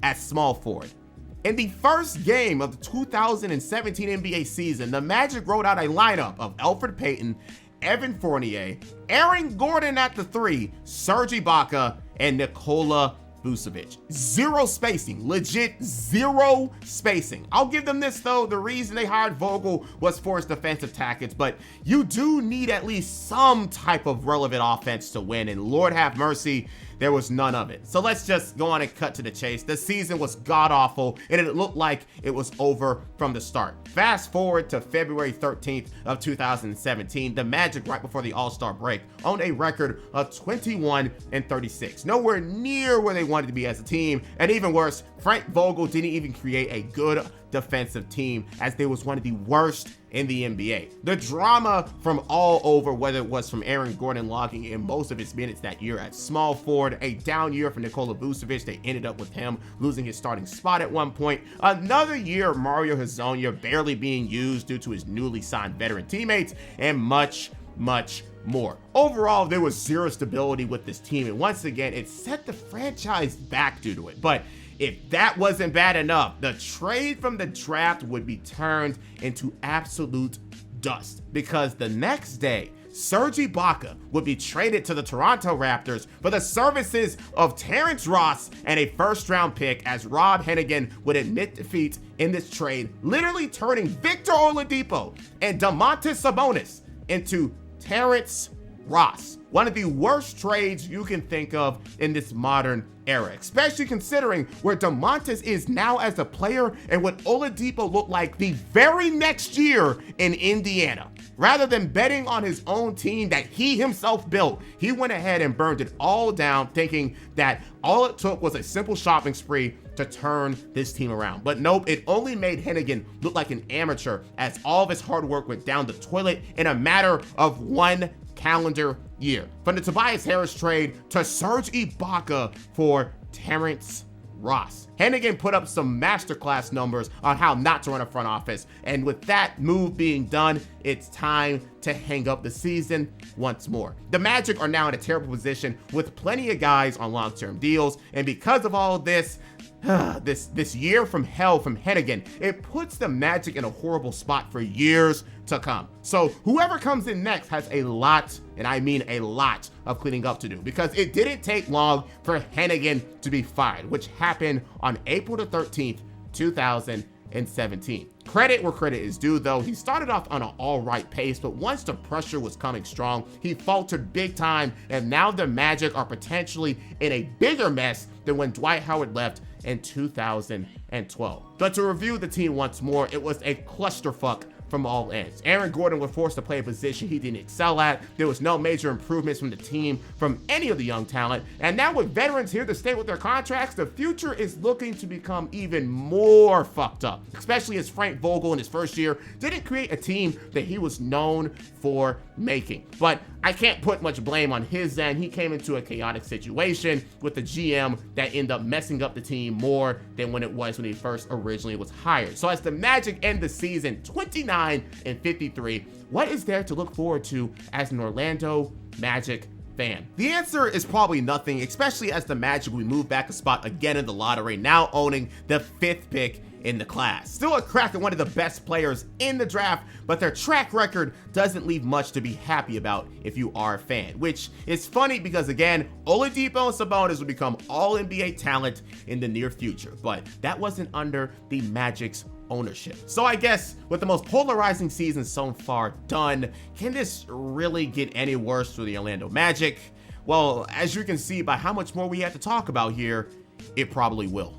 at small forward. In the first game of the 2017 NBA season, the Magic wrote out a lineup of Elfrid Payton, Evan Fournier, Aaron Gordon at the 3, Serge Ibaka, and Nikola Vucevic. Zero spacing, legit zero spacing. I'll give them this though, the reason they hired Vogel was for his defensive tactics, but you do need at least some type of relevant offense to win, and Lord have mercy, there was none of it. So let's just go on and cut to the chase. The season was god-awful, and it looked like it was over from the start. Fast forward to February 13th of 2017, the Magic, right before the All-Star break, owned a record of 21-36. Nowhere near where they wanted to be as a team, and even worse, Frank Vogel didn't even create a good defensive team, as they was one of the worst in the NBA. The drama from all over, whether it was from Aaron Gordon logging in most of his minutes that year at small forward, a down year for Nikola Vucevic, they ended up with him losing his starting spot at one point, another year of Mario Hezonja barely being used due to his newly signed veteran teammates, and much more. Overall, there was zero stability with this team, and once again, it set the franchise back due to it. But if that wasn't bad enough, the trade from the draft would be turned into absolute dust, because the next day, Serge Ibaka would be traded to the Toronto Raptors for the services of Terrence Ross and a first-round pick, as Rob Hennigan would admit defeat in this trade, literally turning Victor Oladipo and Domantas Sabonis into Terrence Ross. One of the worst trades you can think of in this modern era, especially considering where Domantas is now as a player and what Oladipo looked like the very next year in Indiana. Rather than betting on his own team that he himself built, he went ahead and burned it all down, thinking that all it took was a simple shopping spree to turn this team around. But nope, it only made Hennigan look like an amateur, as all of his hard work went down the toilet in a matter of 1 calendar year. From the Tobias Harris trade to Serge Ibaka for Terrence Ross. Hennigan put up some masterclass numbers on how not to run a front office, and with that move being done, it's time to hang up the season once more. The Magic are now in a terrible position with plenty of guys on long-term deals, and because of all of this, this year from hell from Hennigan, it puts the Magic in a horrible spot for years to come. So whoever comes in next has a lot, and I mean a lot, of cleaning up to do, because it didn't take long for Hennigan to be fired, which happened on April the 13th, 2017. Credit where credit is due, though. He started off on an all right pace, but once the pressure was coming strong, he faltered big time, and now the Magic are potentially in a bigger mess than when Dwight Howard left in 2012. But to review the team once more, it was a clusterfuck from all ends. Aaron Gordon was forced to play a position he didn't excel at. There was no major improvements from the team from any of the young talent. And now with veterans here to stay with their contracts, the future is looking to become even more fucked up, especially as Frank Vogel in his first year didn't create a team that he was known for making. But I can't put much blame on his end. He came into a chaotic situation with the GM that ended up messing up the team more than when he first originally was hired. So as the Magic end the season 29-53, what is there to look forward to as an Orlando Magic fan? The answer is probably nothing, especially as the Magic will move back a spot again in the lottery, now owning the 5th pick in the class. Still a crack at one of the best players in the draft, but their track record doesn't leave much to be happy about if you are a fan, which is funny because again, Oladipo and Sabotage will become all NBA talent in the near future, but that wasn't under the Magic's ownership. So I guess with the most polarizing season so far done, can this really get any worse for the Orlando Magic? Well, as you can see by how much more we have to talk about here, it probably will.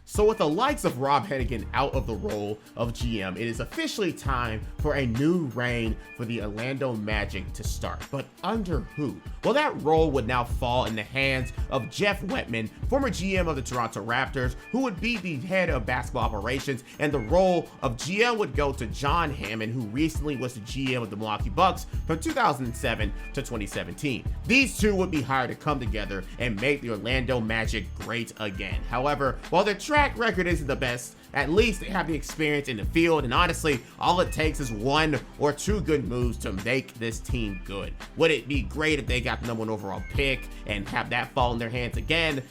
So with the likes of Rob Hennigan out of the role of GM, it is officially time for a new reign for the Orlando Magic to start. But under who? Well, that role would now fall in the hands of Jeff Wetman, former GM of the Toronto Raptors, who would be the head of basketball operations, and the role of GM would go to John Hammond, who recently was the GM of the Milwaukee Bucks from 2007 to 2017. These two would be hired to come together and make the Orlando Magic great again. However, while their track record isn't the best, at least they have the experience in the field, and honestly, all it takes is 1 or 2 good moves to make this team good. Would it be great if they got the #1 overall pick and have that fall in their hands again?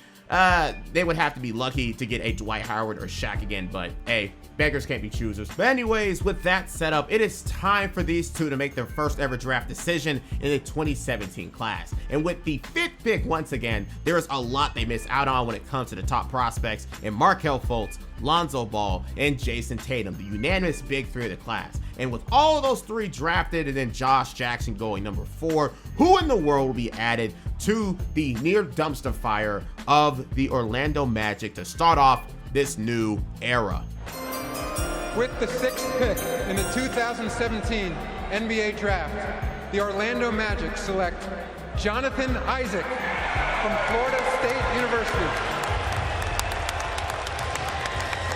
They would have to be lucky to get a Dwight Howard or Shaq again, but hey, beggars can't be choosers. But anyways, with that set up, it is time for these two to make their first ever draft decision in the 2017 class. And with the 5th pick once again, there is a lot they miss out on when it comes to the top prospects in Markelle Fultz, Lonzo Ball, and Jason Tatum, the unanimous big 3 of the class. And with all of those 3 drafted and then Josh Jackson going number 4, who in the world will be added to the near dumpster fire of the Orlando Magic to start off this new era? With the 6th pick in the 2017 NBA Draft, the Orlando Magic select Jonathan Isaac from Florida State University.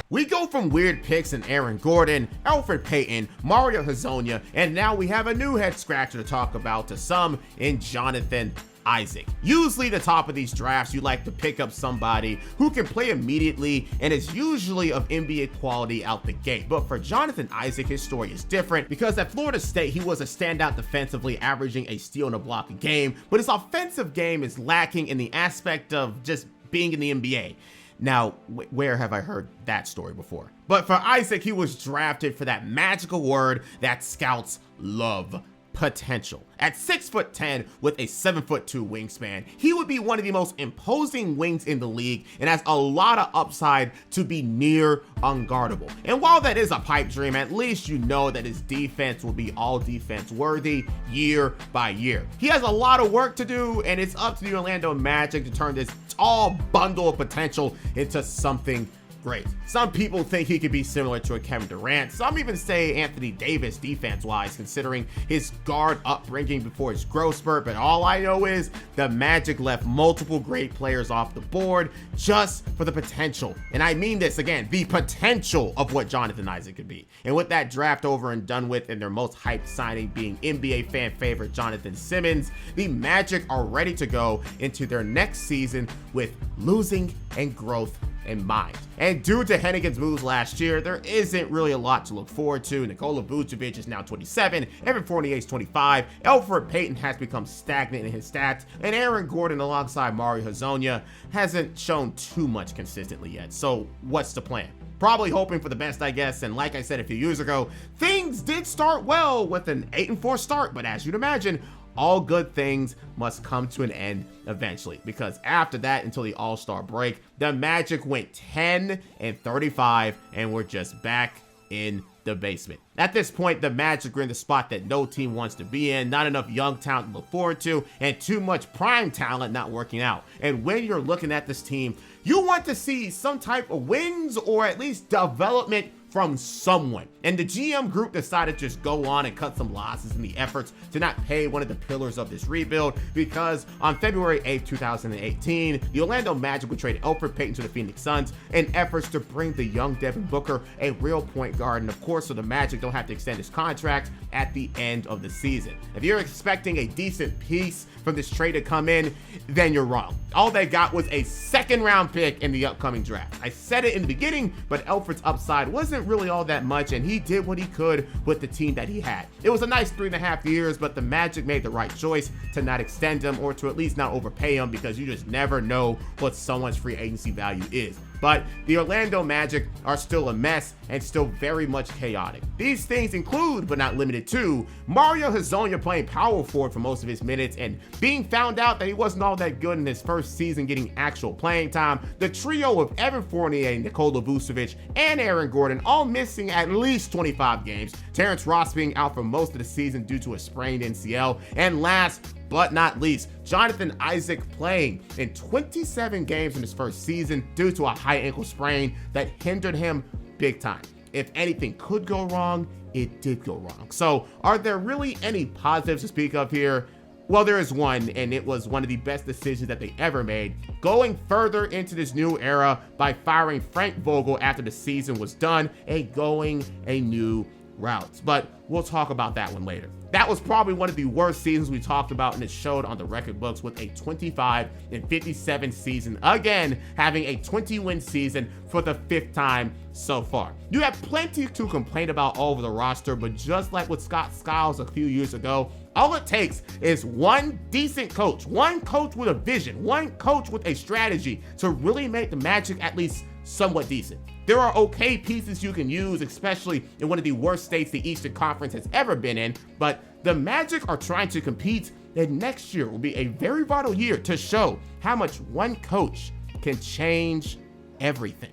We go from weird picks in Aaron Gordon, Elfrid Payton, Mario Hezonja, and now we have a new head scratcher to talk about to some in Jonathan Isaac. Usually the top of these drafts, you like to pick up somebody who can play immediately and is usually of NBA quality out the gate. But for Jonathan Isaac, his story is different because at Florida State, he was a standout defensively, averaging a steal and a block a game, but his offensive game is lacking in the aspect of just being in the NBA. Now, where have I heard that story before? But for Isaac, he was drafted for that magical word that scouts love: potential. At 6'10" with a 7'2" wingspan, he would be one of the most imposing wings in the league and has a lot of upside to be near unguardable. And while that is a pipe dream, at least you know that his defense will be all defense worthy year by year. He has a lot of work to do, and it's up to the Orlando Magic to turn this tall bundle of potential into something great. Some people think he could be similar to a Kevin Durant. Some even say Anthony Davis defense-wise, considering his guard upbringing before his growth spurt. But all I know is the Magic left multiple great players off the board just for the potential. And I mean this again, the potential of what Jonathan Isaac could be. And with that draft over and done with, and their most hyped signing being NBA fan favorite Jonathan Simmons, the Magic are ready to go into their next season with losing and growth in mind. And due to Hennigan's moves last year, there isn't really a lot to look forward to. Nikola Vucevic is now 27, Evan Fournier is 25, Elfrid Payton has become stagnant in his stats, and Aaron Gordon alongside Mario Hezonja hasn't shown too much consistently yet. So what's the plan? Probably hoping for the best, I guess. And like I said a few years ago, things did start well with an 8-4 start, but as you'd imagine, all good things must come to an end eventually, because after that, until the All-Star break, the Magic went 10-35 and we're just back in the basement. At this point, the Magic are in the spot that no team wants to be in, not enough young talent to look forward to, and too much prime talent not working out. And when you're looking at this team, you want to see some type of wins or at least development from someone. And the GM group decided to just go on and cut some losses in the efforts to not pay one of the pillars of this rebuild, because on February 8th, 2018, the Orlando Magic would trade Elfrid Payton to the Phoenix Suns in efforts to bring the young Devin Booker a real point guard, and of course, so the Magic don't have to extend his contract at the end of the season. If you're expecting a decent piece from this trade to come in, then you're wrong. All they got was a second-round pick in the upcoming draft. I said it in the beginning, but Elfrid's upside wasn't really all that much, and he did what he could with the team that he had. It was a nice 3.5 years, but the Magic made the right choice to not extend him, or to at least not overpay him, because you just never know what someone's free agency value is. But the Orlando Magic are still a mess and still very much chaotic. These things include, but not limited to, Mario Hezonja playing power forward for most of his minutes and being found out that he wasn't all that good in his first season getting actual playing time, the trio of Evan Fournier, Nikola Vucevic, and Aaron Gordon all missing at least 25 games, Terrence Ross being out for most of the season due to a sprained MCL, and last but not least, Jonathan Isaac playing in 27 games in his first season due to a high ankle sprain that hindered him big time. If anything could go wrong, it did go wrong. So are there really any positives to speak of here? Well, there is one, and it was one of the best decisions that they ever made, going further into this new era by firing Frank Vogel after the season was done and going a new route. But we'll talk about that one later. That was probably one of the worst seasons we talked about, and it showed on the record books with a 25-57 season, again having a 20-win season for the 5th time so far. You have plenty to complain about all over the roster, but just like with Scott Skiles a few years ago, all it takes is one decent coach, one coach with a vision, one coach with a strategy to really make the Magic at least somewhat decent. There are okay pieces you can use, especially in one of the worst states the Eastern Conference has ever been in, but the Magic are trying to compete, and next year will be a very vital year to show how much one coach can change everything.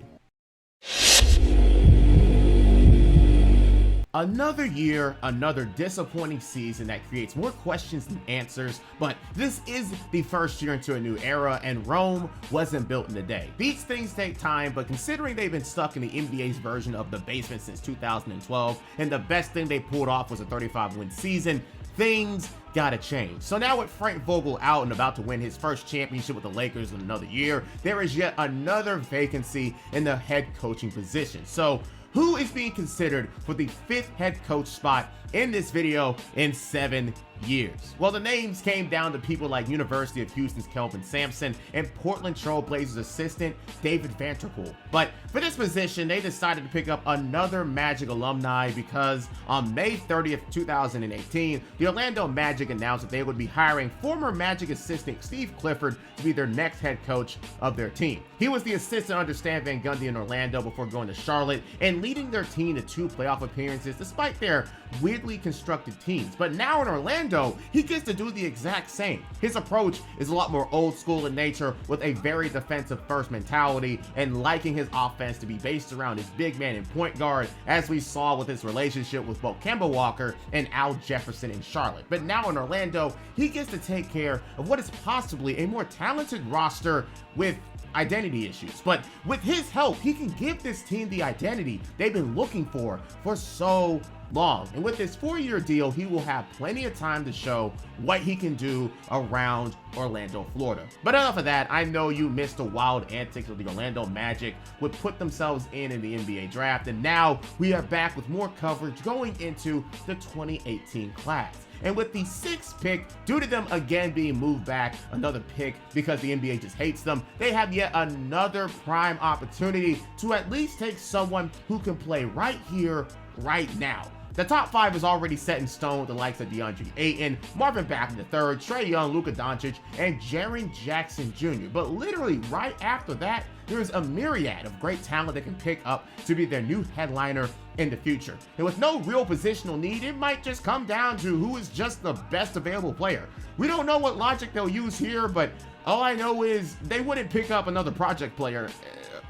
Another year, another disappointing season that creates more questions than answers, but this is the first year into a new era, and Rome wasn't built in a day. These things take time, but considering they've been stuck in the NBA's version of the basement since 2012, and the best thing they pulled off was a 35-win season, things gotta change. So now with Frank Vogel out and about to win his first championship with the Lakers in another year, there is yet another vacancy in the head coaching position. So who is being considered for the 5th head coach spot in this video in 7 years? Well, the names came down to people like University of Houston's Kelvin Sampson and Portland Trail Blazers assistant David Vanterpool. But for this position, they decided to pick up another Magic alumni, because on May 30th, 2018, the Orlando Magic announced that they would be hiring former Magic assistant Steve Clifford to be their next head coach of their team. He was the assistant under Stan Van Gundy in Orlando before going to Charlotte and leading their team to 2 playoff appearances despite their weirdly constructed teams. But now in Orlando, he gets to do the exact same. His approach is a lot more old school in nature, with a very defensive first mentality and liking his offense to be based around his big man and point guard, as we saw with his relationship with both Kemba Walker and Al Jefferson in Charlotte. But now in Orlando, he gets to take care of what is possibly a more talented roster with identity issues. But with his help, he can give this team the identity they've been looking for so long. And with this 4-year deal, he will have plenty of time to show what he can do around Orlando, Florida. But enough of that. I know you missed the wild antics of the Orlando Magic would put themselves in the NBA draft, and now we are back with more coverage going into the 2018 class. And with the 6th pick, due to them again being moved back another pick because the NBA just hates them, they have yet another prime opportunity to at least take someone who can play right here, right now. The top 5 is already set in stone with the likes of DeAndre Ayton, Marvin Bagley III, Trae Young, Luka Doncic, and Jaren Jackson Jr. But literally right after that, there is a myriad of great talent they can pick up to be their new headliner in the future. And with no real positional need, it might just come down to who is just the best available player. We don't know what logic they'll use here, but all I know is they wouldn't pick up another project player,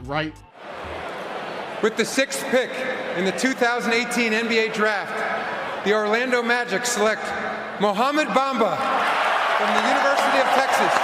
right? With the 6th pick in the 2018 NBA Draft, the Orlando Magic select Mohamed Bamba from the University of Texas.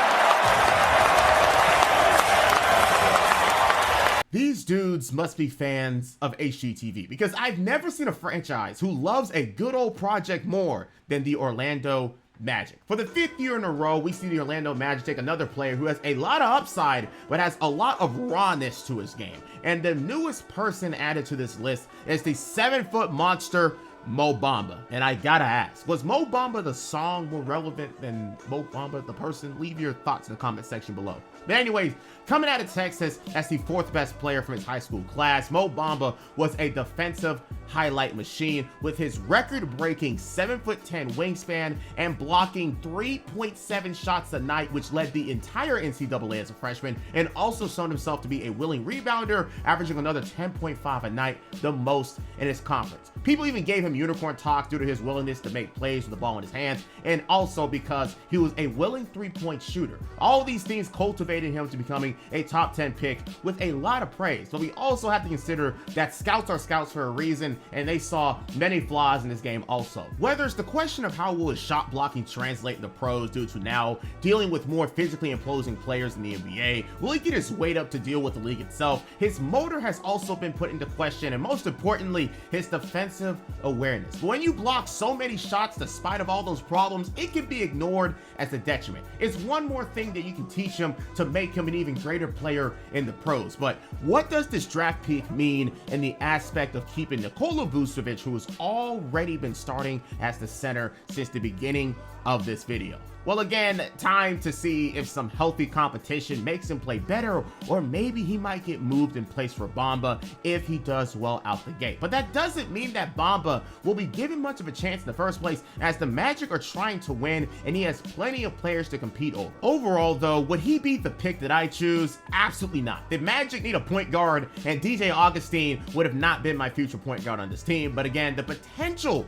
These these dudes must be fans of HGTV, because I've never seen a franchise who loves a good old project more than the Orlando Magic. For the 5th year in a row, we see the Orlando Magic take another player who has a lot of upside, but has a lot of rawness to his game. And the newest person added to this list is the 7-foot monster, Mo Bamba. And I gotta ask, was Mo Bamba the song more relevant than Mo Bamba the person? Leave your thoughts in the comment section below. But anyways, coming out of Texas as the 4th best player from his high school class, Mo Bamba was a defensive highlight machine with his record-breaking 7'10" wingspan and blocking 3.7 shots a night, which led the entire NCAA as a freshman, and also shown himself to be a willing rebounder, averaging another 10.5 a night, the most in his conference. People even gave him unicorn talk due to his willingness to make plays with the ball in his hands, and also because he was a willing three-point shooter. All these things cultivated him to becoming a top 10 pick with a lot of praise. But we also have to consider that scouts are scouts for a reason, and they saw many flaws in this game also. Whether it's the question of how will his shot blocking translate in the pros due to now dealing with more physically imposing players in the NBA, will he get his weight up to deal with the league itself? His motor has also been put into question, and most importantly, his defensive awareness. But when you block so many shots despite of all those problems, it can be ignored as a detriment. It's one more thing that you can teach him to make him an even greater player in the pros. But what does this draft pick mean in the aspect of keeping Nikola Vucevic, who has already been starting as the center since the beginning of this video? Well, again, time to see if some healthy competition makes him play better, or maybe he might get moved in place for Bamba if he does well out the gate. But that doesn't mean that Bamba will be given much of a chance in the first place, as the Magic are trying to win and he has plenty of players to compete over. Overall though, would he be the pick that I choose? Absolutely not. The Magic need a point guard, and DJ Augustine would have not been my future point guard on this team. But again, the potential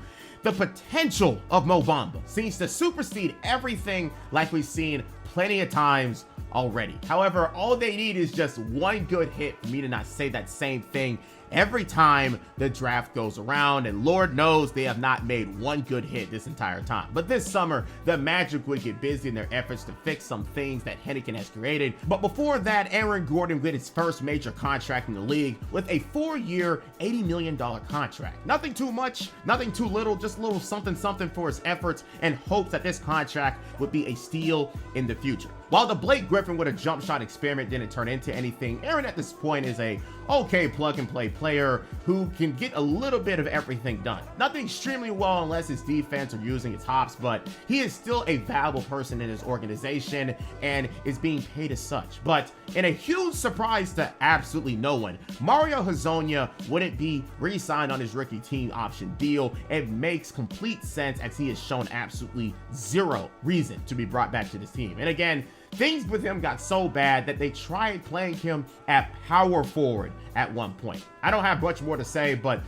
of Mo Bamba seems to supersede everything, like we've seen plenty of times already. However, all they need is just one good hit for me to not say that same thing every time the draft goes around, and Lord knows they have not made one good hit this entire time. But this summer, the Magic would get busy in their efforts to fix some things that Hennigan has created. But before that, Aaron Gordon got his first major contract in the league with a 4-year, $80 million contract. Nothing too much, nothing too little, just a little something for his efforts, and hopes that this contract would be a steal in the future. While the Blake Griffin with a jump shot experiment didn't turn into anything, Aaron at this point is a okay plug and play player who can get a little bit of everything done. Nothing extremely well unless his defense or using his hops, but he is still a valuable person in his organization and is being paid as such. But in a huge surprise to absolutely no one, Mario Hezonja wouldn't be re-signed on his rookie team option deal. It makes complete sense, as he has shown absolutely zero reason to be brought back to this team. And again, things with him got so bad that they tried playing him at power forward at one point. I don't have much more to say, but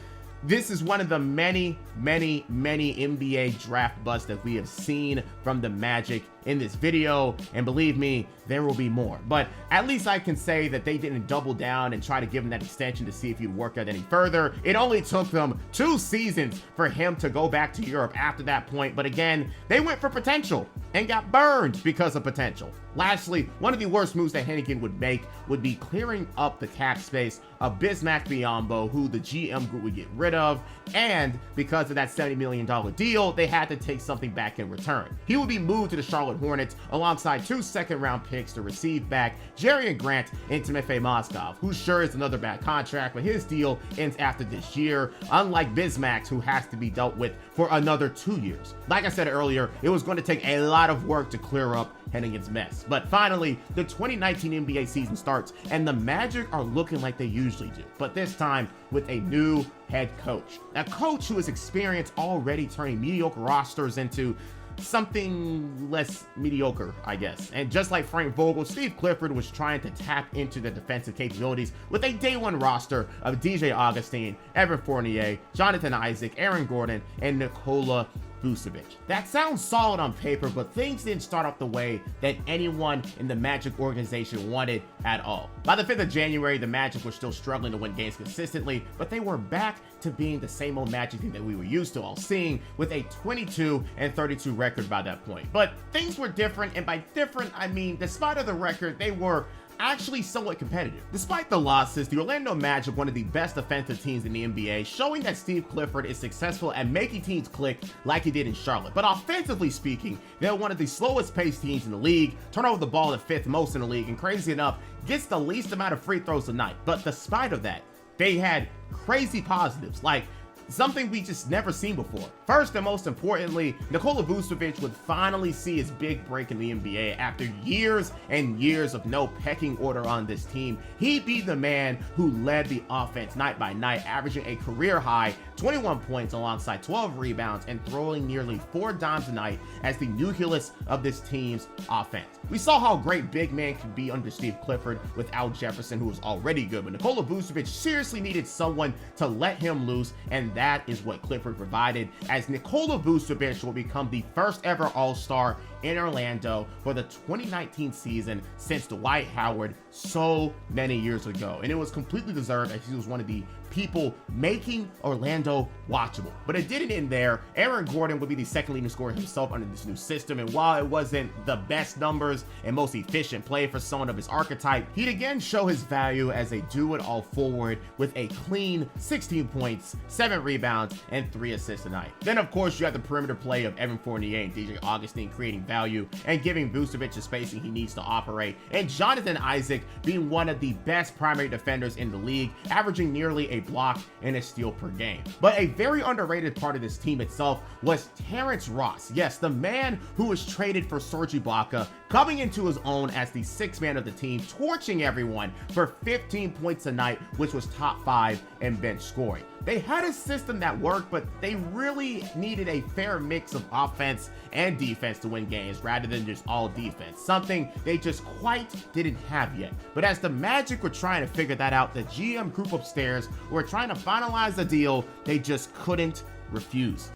this is one of the many NBA draft busts that we have seen from the Magic in this video, and believe me, there will be more. But at least I can say that they didn't double down and try to give him that extension to see if he'd work out any further. It only took them 2 seasons for him to go back to Europe after that point. But again, they went for potential and got burned because of potential. Lastly, one of the worst moves that Hennigan would make would be clearing up the cap space of Bismack Biyombo, who the GM group would get rid of, and because of that $70 million deal, they had to take something back in return. He would be moved to the Charlotte Hornets alongside 2 second-round picks to receive back Jerian Grant and Timofey Mozgov, who sure is another bad contract, but his deal ends after this year, unlike Bismack's, who has to be dealt with for another 2 years. Like I said earlier, it was going to take a lot of work to clear up Hennigan's mess. But finally, the 2019 NBA season starts, and the Magic are looking like they usually do, but this time with a new head coach. A coach who has experience already turning mediocre rosters into something less mediocre, I guess. And just like Frank Vogel, Steve Clifford was trying to tap into their defensive capabilities with a day one roster of DJ Augustine, Evan Fournier, Jonathan Isaac, Aaron Gordon, and Nikola Vucevic. That sounds solid on paper, but things didn't start off the way that anyone in the Magic organization wanted at all. By the 5th of January, the Magic were still struggling to win games consistently, but they were back to being the same old Magic team that we were used to all seeing, with a 22-32 record by that point. But things were different, and by different, I mean, despite of the record, they were actually somewhat competitive. Despite the losses, the Orlando Magic, one of the best defensive teams in the NBA, showing that Steve Clifford is successful at making teams click like he did in Charlotte. But offensively speaking, they're one of the slowest paced teams in the league, turn over the ball the 5th most in the league, and crazy enough, gets the least amount of free throws a night. But despite of that, they had crazy positives, like something we just never seen before. First and most importantly, Nikola Vucevic would finally see his big break in the NBA after years and years of no pecking order on this team. He'd be the man who led the offense night by night, averaging a career high 21 points alongside 12 rebounds and throwing nearly 4 dimes a night as the nucleus of this team's offense. We saw how great big man could be under Steve Clifford with Al Jefferson, who was already good, but Nikola Vucevic seriously needed someone to let him loose, and that is what Clifford provided, as Nikola Vucevic will become the first ever All-Star in Orlando for the 2019 season since Dwight Howard so many years ago. And it was completely deserved, as he was one of the people making Orlando watchable. But it didn't end there. Aaron Gordon would be the second leading scorer himself under this new system, and while it wasn't the best numbers and most efficient play for someone of his archetype, he'd again show his value as a do-it-all forward with a clean 16 points, 7 rebounds, and 3 assists a night. Then of course you have the perimeter play of Evan Fournier and DJ Augustine creating value and giving Vucevic the spacing he needs to operate, and Jonathan Isaac being one of the best primary defenders in the league, averaging nearly a block and a steal per game. But a very underrated part of this team itself was Terrence Ross. Yes, the man who was traded for Serge Ibaka, coming into his own as the 6th man of the team, torching everyone for 15 points a night, which was top 5 in bench scoring. They had a system that worked, but they really needed a fair mix of offense and defense to win games rather than just all defense, something they just quite didn't have yet. But as the Magic were trying to figure that out, the GM group upstairs were trying to finalize the deal they just couldn't refuse.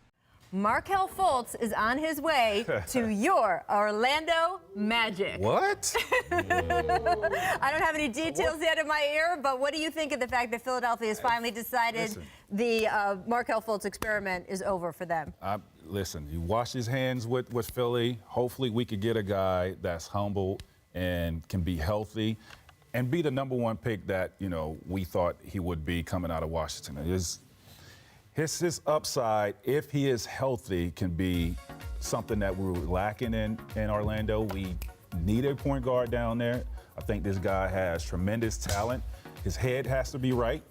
Markelle Fultz is on his way to your Orlando Magic. What? I don't have any details yet in my ear, but what do you think of the fact that Philadelphia has finally decided the Markelle Fultz experiment is over for them? Listen, you wash his hands with Philly. Hopefully we could get a guy that's humble and can be healthy and be the #1 pick that, we thought he would be coming out of Washington. His upside, if he is healthy, can be something that we were lacking in Orlando. We need a point guard down there. I think this guy has tremendous talent. His head has to be right.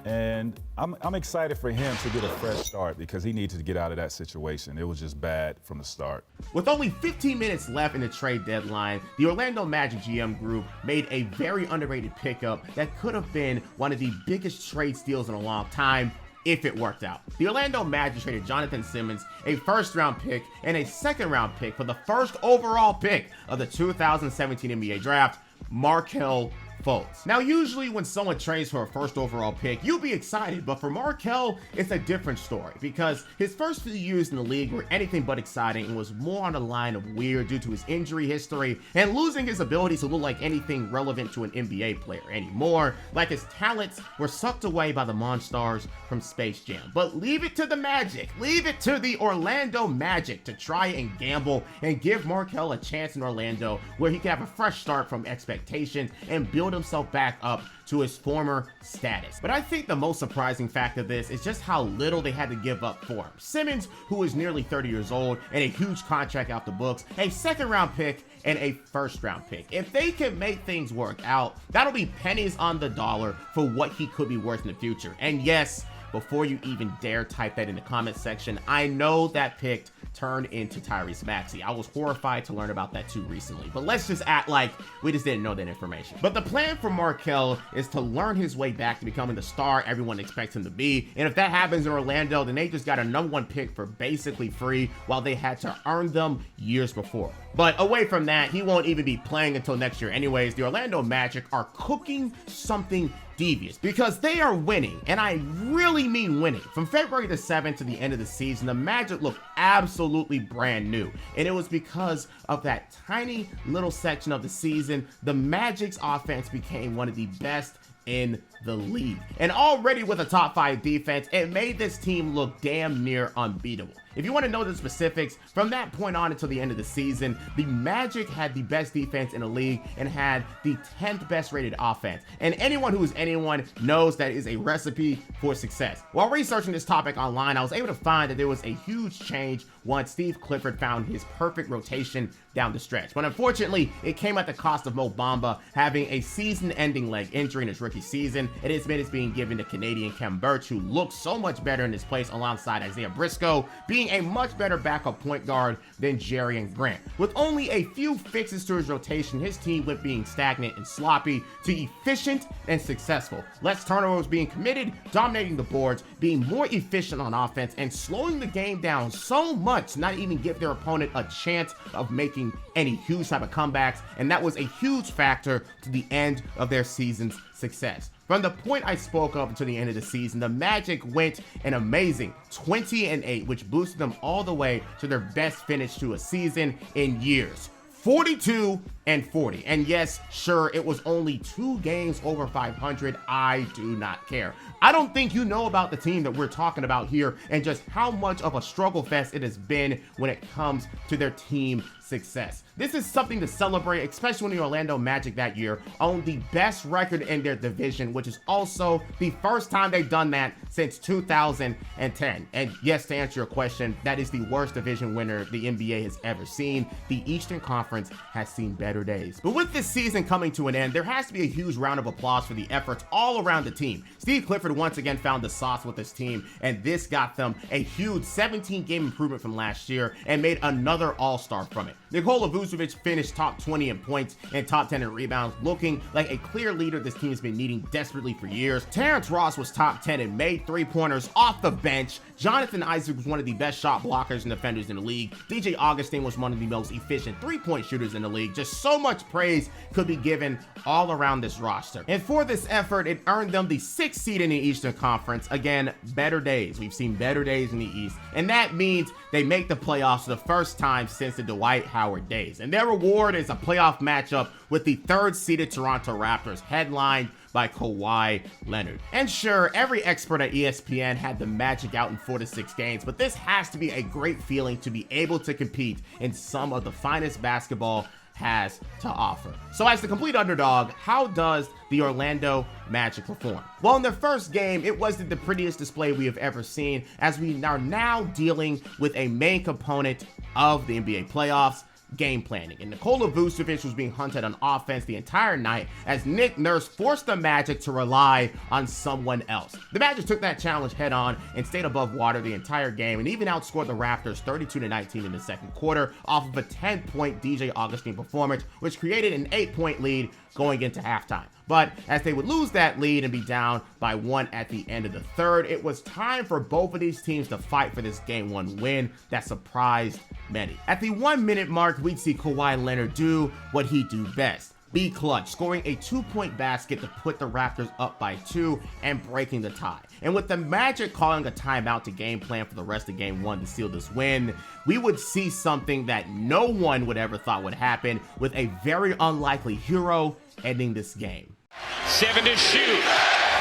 And I'm excited for him to get a fresh start because he needs to get out of that situation. It was just bad from the start. With only 15 minutes left in the trade deadline, the Orlando Magic GM group made a very underrated pickup that could have been one of the biggest trade steals in a long time if it worked out. The Orlando Magic traded Jonathan Simmons, a first-round pick, and a second-round pick for the first overall pick of the 2017 NBA draft, Markelle Fultz. Now, usually when someone trades for a first overall pick, you'll be excited, but for Markelle, it's a different story because his first few years in the league were anything but exciting and was more on the line of weird due to his injury history and losing his ability to look like anything relevant to an NBA player anymore, like his talents were sucked away by the Monstars from Space Jam. But leave it to the Magic, leave it to the Orlando Magic to try and gamble and give Markelle a chance in Orlando where he could have a fresh start from expectation and build himself back up to his former status. But I think the most surprising fact of this is just how little they had to give up for him. Simmons, who is nearly 30 years old and a huge contract out the books, a second-round pick, and a first-round pick. If they can make things work out, that'll be pennies on the dollar for what he could be worth in the future. And yes, before you even dare type that in the comment section, I know that pick turned into Tyrese Maxey. I was horrified to learn about that too recently, but let's just act like we just didn't know that information. But the plan for Markelle is to learn his way back to becoming the star everyone expects him to be, and if that happens in Orlando, then they just got a #1 pick for basically free while they had to earn them years before. But away from that, he won't even be playing until next year anyways. The Orlando Magic are cooking something devious because they are winning, and I really mean winning. From February the 7th to the end of the season, the Magic looked absolutely brand new, and it was because of that tiny little section of the season. The Magic's offense became one of the best in the league. And already with a top 5 defense, it made this team look damn near unbeatable. If you want to know the specifics, from that point on until the end of the season, the Magic had the best defense in the league and had the 10th best rated offense. And anyone who is anyone knows that is a recipe for success. While researching this topic online, I was able to find that there was a huge change once Steve Clifford found his perfect rotation down the stretch. But unfortunately, it came at the cost of Mo Bamba having a season-ending leg injury in his rookie season, and his minutes being given to Canadian Khem Birch, who looked so much better in his place alongside Isaiah Briscoe, being a much better backup point guard than Jerry and Grant. With only a few fixes to his rotation, his team went being stagnant and sloppy to efficient and successful. Less turnovers being committed, dominating the boards, being more efficient on offense, and slowing the game down so much to not even give their opponent a chance of making any huge type of comebacks, and that was a huge factor to the end of their season's success. From the point I spoke of until the end of the season, the Magic went an amazing 20-8, which boosted them all the way to their best finish to a season in years. 42-40. And yes, sure, it was only 2 games over 500. I do not care. I don't think you know about the team that we're talking about here and just how much of a struggle fest it has been when it comes to their team success. This is something to celebrate, especially when the Orlando Magic that year owned the best record in their division, which is also the first time they've done that since 2010. And yes, to answer your question, that is the worst division winner the NBA has ever seen. The Eastern Conference has seen better days. But with this season coming to an end, there has to be a huge round of applause for the efforts all around the team. Steve Clifford once again found the sauce with his team, and this got them a huge 17-game improvement from last year and made another all-star from it. Nikola Vucevic finished top 20 in points and top 10 in rebounds, looking like a clear leader this team has been needing desperately for years. Terrence Ross was top 10 and made 3-pointers off the bench. Jonathan Isaac was one of the best shot blockers and defenders in the league. DJ Augustin was one of the most efficient 3-point shooters in the league. Just so much praise could be given all around this roster. And for this effort, it earned them the 6th seed in the Eastern Conference. Again, better days. We've seen better days in the East. And that means they make the playoffs for the first time since the Dwight Howard days. And their reward is a playoff matchup with the 3rd-seeded Toronto Raptors, headlined by Kawhi Leonard. And sure, every expert at ESPN had the Magic out in 4 to 6 games, but this has to be a great feeling to be able to compete in some of the finest basketball has to offer. So as the complete underdog, how does the Orlando Magic perform? Well, in their first game, it wasn't the prettiest display we have ever seen, as we are now dealing with a main component of the NBA playoffs, game planning. And Nikola Vucevic was being hunted on offense the entire night as Nick Nurse forced the Magic to rely on someone else. The Magic took that challenge head on and stayed above water the entire game and even outscored the Raptors 32-19 in the second quarter off of a 10-point DJ Augustin performance, which created an 8-point lead going into halftime. But as they would lose that lead and be down by 1 at the end of the third, it was time for both of these teams to fight for this Game 1 win that surprised many. At the 1-minute mark, we'd see Kawhi Leonard do what he do best. Be clutch, scoring a 2-point basket to put the Raptors up by 2 and breaking the tie. And with the Magic calling a timeout to game plan for the rest of Game 1 to seal this win, we would see something that no one would ever thought would happen, with a very unlikely hero ending this game. 7 to shoot.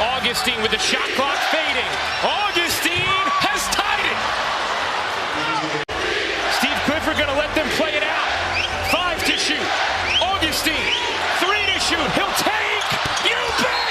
Augustin with the shot clock fading. Augustin has tied it. Steve Clifford going to let them play it out. 5 to shoot. Augustin, 3 to shoot. He'll take. You bet.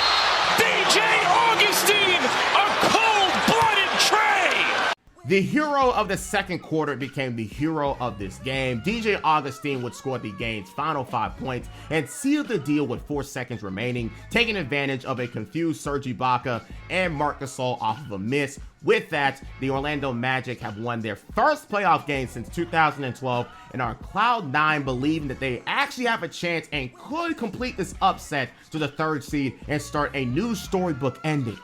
DJ Augustin, a cold-blooded tray. The hero of the second quarter became the hero of this game. DJ Augustin would score the game's final 5 points and seal the deal with 4 seconds remaining, taking advantage of a confused Serge Ibaka and Marc Gasol off of a miss. With that, the Orlando Magic have won their first playoff game since 2012 and are cloud 9, believing that they actually have a chance and could complete this upset to the 3rd seed and start a new storybook ending.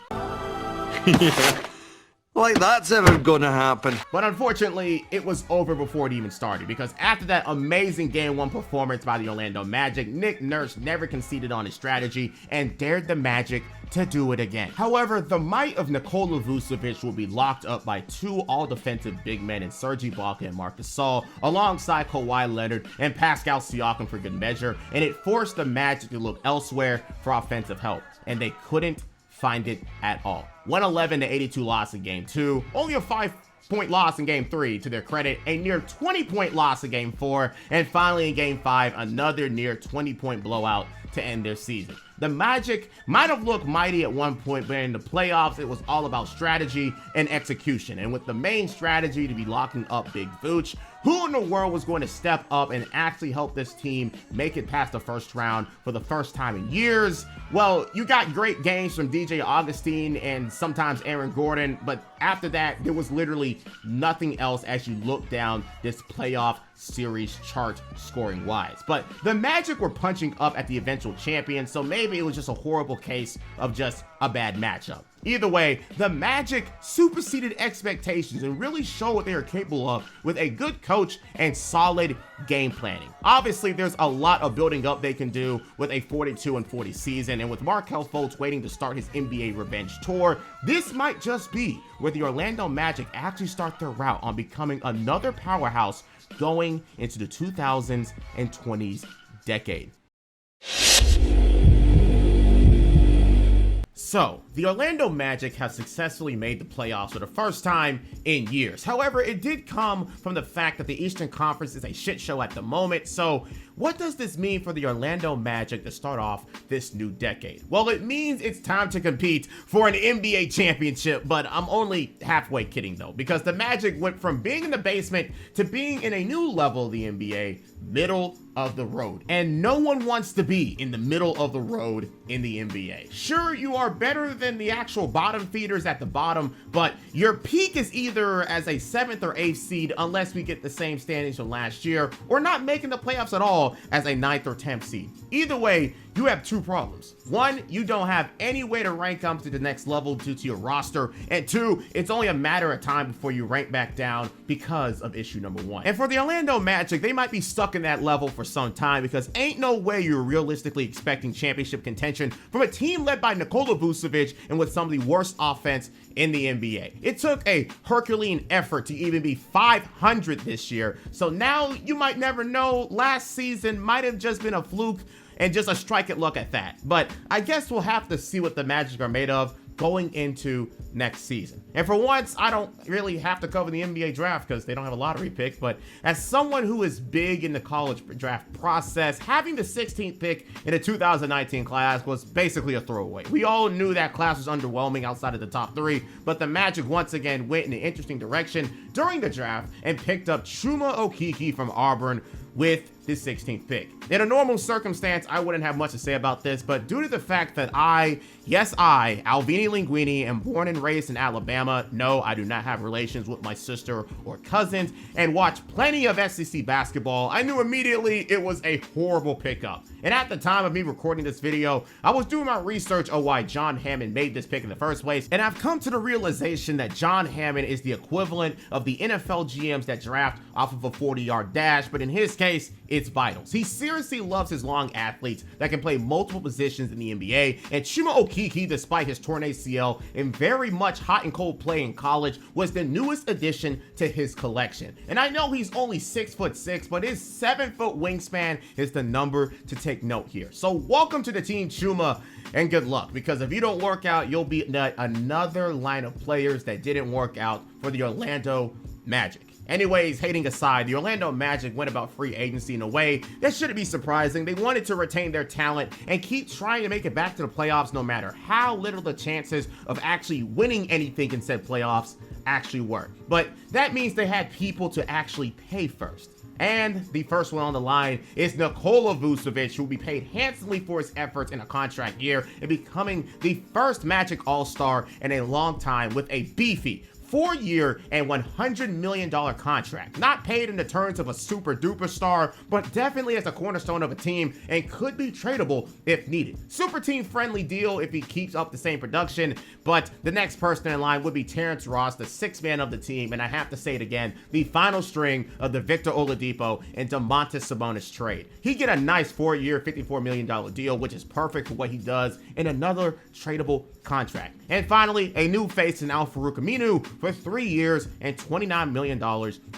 Like that's ever gonna happen. But unfortunately, it was over before it even started, because after that amazing Game 1 performance by the Orlando Magic, Nick Nurse never conceded on his strategy and dared the Magic to do it again. However, the might of Nikola Vucevic will be locked up by 2 all-defensive big men in Serge Ibaka and Marc Gasol, alongside Kawhi Leonard and Pascal Siakam for good measure, and it forced the Magic to look elsewhere for offensive help, and they couldn't find it at all. 111-82 loss in game 2, only a 5-point loss in game 3 to their credit, a near 20-point loss in game 4, and finally in game 5, another near 20-point blowout to end their season. The Magic might have looked mighty at one point, but in the playoffs, it was all about strategy and execution. And with the main strategy to be locking up Big Vooch, who in the world was going to step up and actually help this team make it past the first round for the first time in years? Well, you got great games from DJ Augustine and sometimes Aaron Gordon, but after that, there was literally nothing else as you look down this playoff series chart scoring wise. But the Magic were punching up at the eventual champion, so maybe it was just a horrible case of just a bad matchup. Either way, the Magic superseded expectations and really showed what they are capable of with a good coach and solid game planning. Obviously, there's a lot of building up they can do with a 42-40 season, and with Markelle Fultz waiting to start his NBA revenge tour, this might just be where the Orlando Magic actually start their route on becoming another powerhouse going into the 2000s and 20s decade. So, the Orlando Magic have successfully made the playoffs for the first time in years. However, it did come from the fact that the Eastern Conference is a shit show at the moment. So, what does this mean for the Orlando Magic to start off this new decade? Well, it means it's time to compete for an NBA championship, but I'm only halfway kidding though, because the Magic went from being in the basement to being in a new level of the NBA, middle of the road. And no one wants to be in the middle of the road in the NBA. Sure, you are better than the actual bottom feeders at the bottom, but your peak is either as a 7th or 8th seed unless we get the same standings from last year, or not making the playoffs at all as a 9th or 10th seed. Either way, you have two problems. One, you don't have any way to rank up to the next level due to your roster. And two, it's only a matter of time before you rank back down because of issue number 1. And for the Orlando Magic, they might be stuck in that level for some time because ain't no way you're realistically expecting championship contention from a team led by Nikola Vucevic and with some of the worst offense in the NBA. It took a Herculean effort to even be 500 this year. So now you might never know. Last season might have just been a fluke and just a strike at luck at that. But I guess we'll have to see what the Magic are made of going into next season. And for once, I don't really have to cover the NBA draft because they don't have a lottery pick, but as someone who is big in the college draft process, having the 16th pick in the 2019 class was basically a throwaway. We all knew that class was underwhelming outside of the top 3, but the Magic once again went in an interesting direction during the draft and picked up Chuma Okeke from Auburn with the 16th pick. In a normal circumstance, I wouldn't have much to say about this, but due to the fact that I, Alvini Linguini, am born and raised in Alabama, no, I do not have relations with my sister or cousins, and watch plenty of SEC basketball, I knew immediately it was a horrible pickup. And at the time of me recording this video, I was doing my research on why John Hammond made this pick in the first place, and I've come to the realization that John Hammond is the equivalent of the NFL GMs that draft off of a 40-yard dash, but in his case, it's vitals. He seriously loves his long athletes that can play multiple positions in the NBA, and Chuma Okeke, despite his torn ACL and very much hot and cold play in college, was the newest addition to his collection. And I know he's only 6'6", but his 7-foot wingspan is the number to take note here. So welcome to the team, Chuma, and good luck, because if you don't work out, you'll be another line of players that didn't work out for the Orlando Magic. Anyways, hating aside, the Orlando Magic went about free agency in a way that shouldn't be surprising. They wanted to retain their talent and keep trying to make it back to the playoffs no matter how little the chances of actually winning anything in said playoffs actually were. But that means they had people to actually pay first. And the first one on the line is Nikola Vucevic, who will be paid handsomely for his efforts in a contract year and becoming the first Magic All-Star in a long time with a beefy 4-year and $100 million contract. Not paid in the terms of a super duper star, but definitely as a cornerstone of a team and could be tradable if needed. Super team friendly deal if he keeps up the same production, but the next person in line would be Terrence Ross, the 6th man of the team, and I have to say it again, the final string of the Victor Oladipo and Domantas Sabonis trade. He get a nice 4-year, $54 million deal, which is perfect for what he does in another tradable contract. And finally, a new face in Al-Farouq Aminu for 3 years and $29 million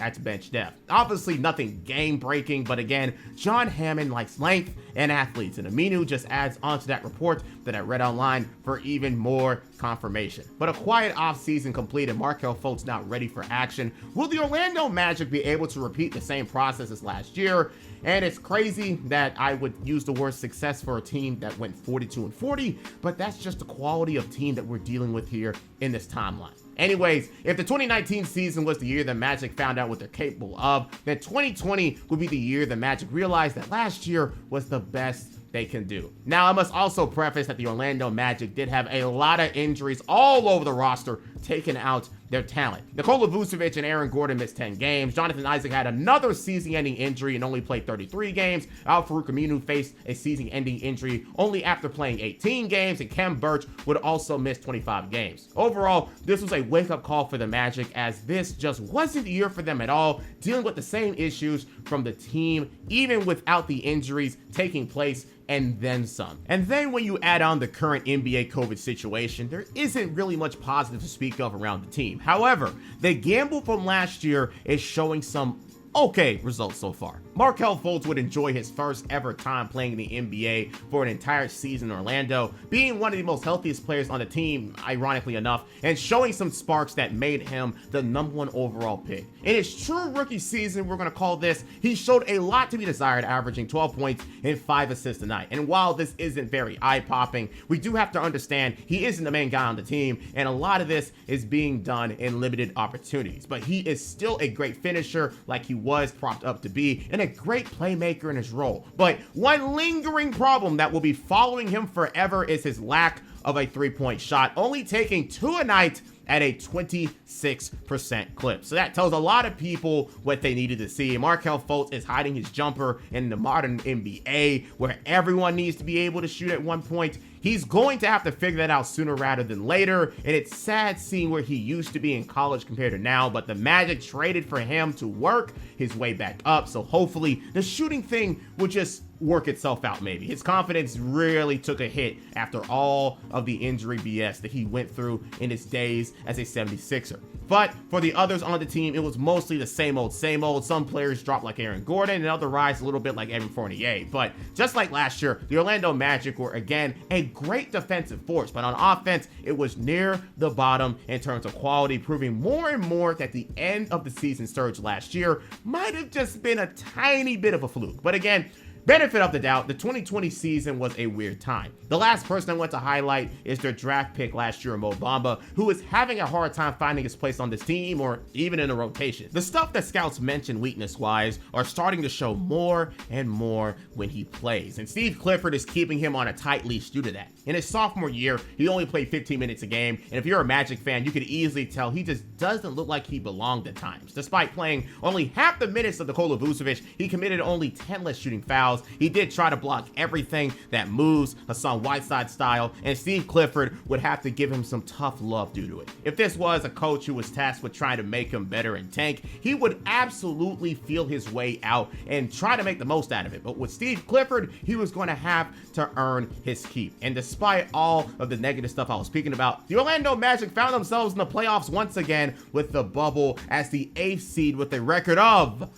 at bench depth. Obviously nothing game-breaking, but again, John Hammond likes length and athletes, and Aminu just adds onto that report that I read online for even more confirmation. But a quiet offseason complete and Markelle Fultz not ready for action. Will the Orlando Magic be able to repeat the same process as last year? And it's crazy that I would use the word success for a team that went 42-40, but that's just the quality of team that we're dealing with here in this timeline. Anyways, if the 2019 season was the year the Magic found out what they're capable of, then 2020 would be the year the Magic realized that last year was the best they can do. Now, I must also preface that the Orlando Magic did have a lot of injuries all over the roster, taking out their talent. Nikola Vucevic and Aaron Gordon missed 10 games. Jonathan Isaac had another season-ending injury and only played 33 games. Al-Farouq Aminu faced a season-ending injury only after playing 18 games, and Khem Birch would also miss 25 games. Overall, this was a wake-up call for the Magic, as this just wasn't the year for them at all, dealing with the same issues from the team, even without the injuries taking place, and then some. And then when you add on the current NBA COVID situation, there isn't really much positive to speak of around the team. However, the gamble from last year is showing some okay results so far. Markelle Fultz would enjoy his first ever time playing in the NBA for an entire season in Orlando, being one of the most healthiest players on the team, ironically enough, and showing some sparks that made him the #1 overall pick. In his true rookie season, we're going to call this, he showed a lot to be desired, averaging 12 points and 5 assists a night. And while this isn't very eye-popping, we do have to understand he isn't the main guy on the team, and a lot of this is being done in limited opportunities. But he is still a great finisher, like he was propped up to be, and a great playmaker in his role. But one lingering problem that will be following him forever is his lack of a three-point shot, only taking 2 a night at a 26% clip. So that tells a lot of people what they needed to see. Markelle Fultz is hiding his jumper in the modern NBA, where everyone needs to be able to shoot at one point. He's going to have to figure that out sooner rather than later, and it's sad seeing where he used to be in college compared to now, but the Magic traded for him to work his way back up, so hopefully the shooting thing will just work itself out maybe. His confidence really took a hit after all of the injury BS that he went through in his days as a 76er. But for the others on the team, it was mostly the same old, same old. Some players dropped like Aaron Gordon and others rise a little bit like Evan Fournier. But just like last year, the Orlando Magic were again a great defensive force, but on offense, it was near the bottom in terms of quality, proving more and more that the end of the season surge last year might have just been a tiny bit of a fluke. But again, benefit of the doubt, the 2020 season was a weird time. The last person I want to highlight is their draft pick last year, Mo Bamba, who is having a hard time finding his place on this team or even in a rotation. The stuff that scouts mention weakness-wise are starting to show more and more when he plays, and Steve Clifford is keeping him on a tight leash due to that. In his sophomore year, he only played 15 minutes a game, and if you're a Magic fan, you could easily tell he just doesn't look like he belonged at times. Despite playing only half the minutes of Nikola Vucevic, he committed only 10 less shooting fouls. He did try to block everything that moves, Hassan Whiteside style, and Steve Clifford would have to give him some tough love due to it. If this was a coach who was tasked with trying to make him better and tank, he would absolutely feel his way out and try to make the most out of it. But with Steve Clifford, he was going to have to earn his keep. And despite all of the negative stuff I was speaking about, the Orlando Magic found themselves in the playoffs once again with the bubble as the 8th seed with a record of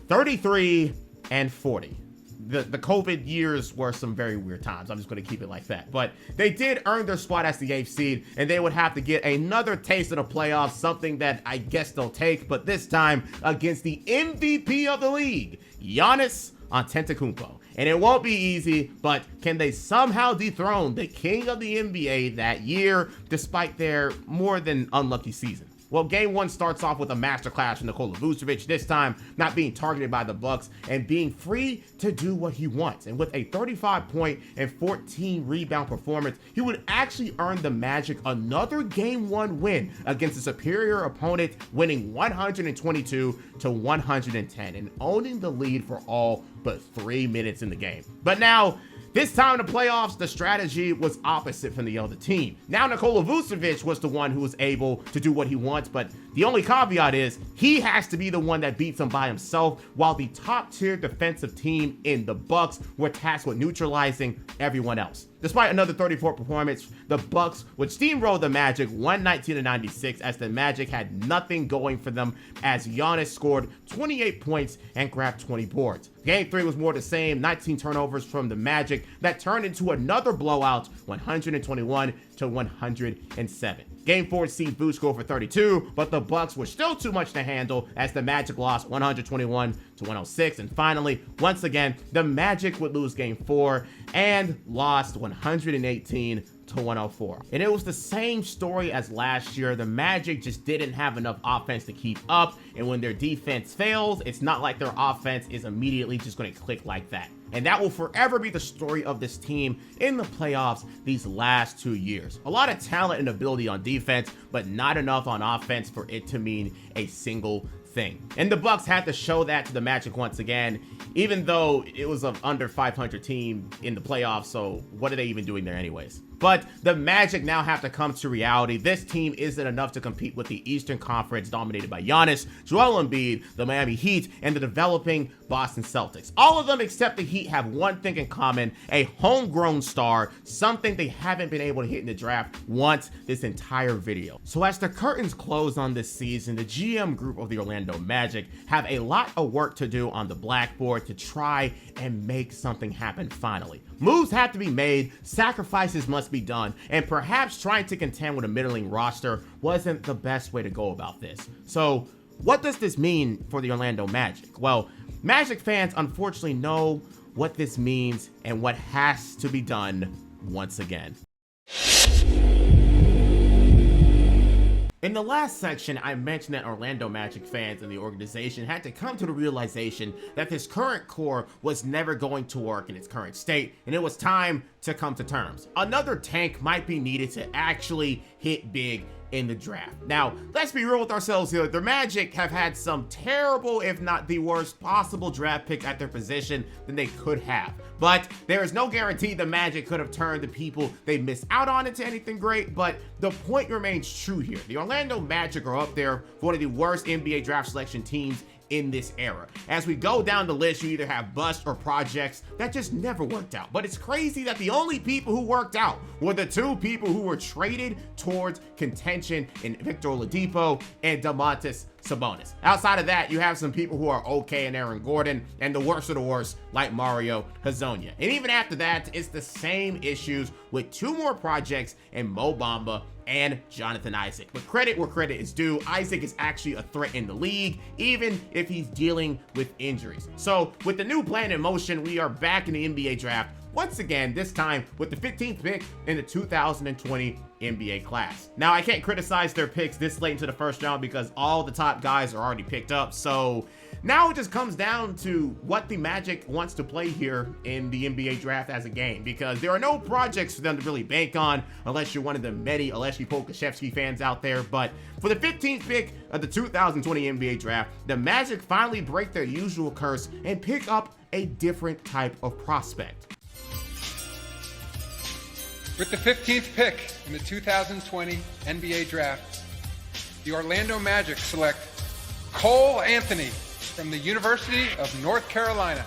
33-40. The COVID years were some very weird times. I'm just going to keep it like that. But they did earn their spot as the 8th seed, and they would have to get another taste of the playoffs, something that I guess they'll take, but this time against the MVP of the league, Giannis Antetokounmpo. And it won't be easy, but can they somehow dethrone the king of the NBA that year, despite their more than unlucky season? Well, game 1 starts off with a masterclass from Nikola Vucevic, this time not being targeted by the Bucks and being free to do what he wants. And with a 35-point and 14-rebound performance, he would actually earn the Magic another game 1 win against a superior opponent, winning 122-110 and owning the lead for all but 3 minutes in the game. But now, this time in the playoffs, the strategy was opposite from the other team. Now Nikola Vucevic was the one who was able to do what he wants, but the only caveat is he has to be the one that beats him by himself, while the top-tier defensive team in the Bucks were tasked with neutralizing everyone else. Despite another 34 performance, the Bucks would steamroll the Magic 119-96 as the Magic had nothing going for them as Giannis scored 28 points and grabbed 20 boards. Game 3 was more the same, 19 turnovers from the Magic that turned into another blowout, 121-107. Game 4 see Vooch score for 32, but the Bucks were still too much to handle as the Magic lost 121-106. And finally, once again, the Magic would lose Game 4 and lost 118-104. And it was the same story as last year. The Magic just didn't have enough offense to keep up, and when their defense fails, it's not like their offense is immediately just going to click like that. And that will forever be the story of this team in the playoffs these last 2 years. A lot of talent and ability on defense, but not enough on offense for it to mean a single thing. And the Bucks had to show that to the Magic once again, even though it was an under 500 team in the playoffs, so what are they even doing there anyways? But the Magic now have to come to reality. This team isn't enough to compete with the Eastern Conference dominated by Giannis, Joel Embiid, the Miami Heat, and the developing Boston Celtics. All of them except the Heat have one thing in common: a homegrown star, something they haven't been able to hit in the draft once this entire video. So as the curtains close on this season, the GM group of the Orlando Magic have a lot of work to do on the blackboard to try and make something happen finally. Moves have to be made, sacrifices must be done, and perhaps trying to contend with a middling roster wasn't the best way to go about this. So what does this mean for the Orlando Magic? Well, Magic fans unfortunately know what this means and what has to be done once again. In the last section, I mentioned that Orlando Magic fans and the organization had to come to the realization that this current core was never going to work in its current state, and it was time to come to terms. Another tank might be needed to actually hit big in the draft. Now, let's be real with ourselves here. The Magic have had some terrible, if not the worst possible draft pick at their position than they could have. But there is no guarantee the Magic could have turned the people they missed out on into anything great, but the point remains true here. The Orlando Magic are up there for one of the worst NBA draft selection teams in this era. As we go down the list, you either have bust or projects that just never worked out. But it's crazy that the only people who worked out were the two people who were traded towards contention in Victor Oladipo and Domantas Sabonis. Outside of that, you have some people who are okay in Aaron Gordon, and the worst of the worst like Mario Hezonja. And even after that, it's the same issues with two more projects in Mo Bamba and Jonathan Isaac. But credit where credit is due, Isaac is actually a threat in the league, even if he's dealing with injuries. So with the new plan in motion, we are back in the NBA draft once again, this time with the 15th pick in the 2020 NBA class. Now, I can't criticize their picks this late into the first round because all the top guys are already picked up. So now it just comes down to what the Magic wants to play here in the NBA draft as a game, because there are no projects for them to really bank on unless you're one of the many Aleksej Pokusevski fans out there. But for the 15th pick of the 2020 NBA draft, the Magic finally break their usual curse and pick up a different type of prospect. With the 15th pick in the 2020 NBA Draft, the Orlando Magic select Cole Anthony from the University of North Carolina.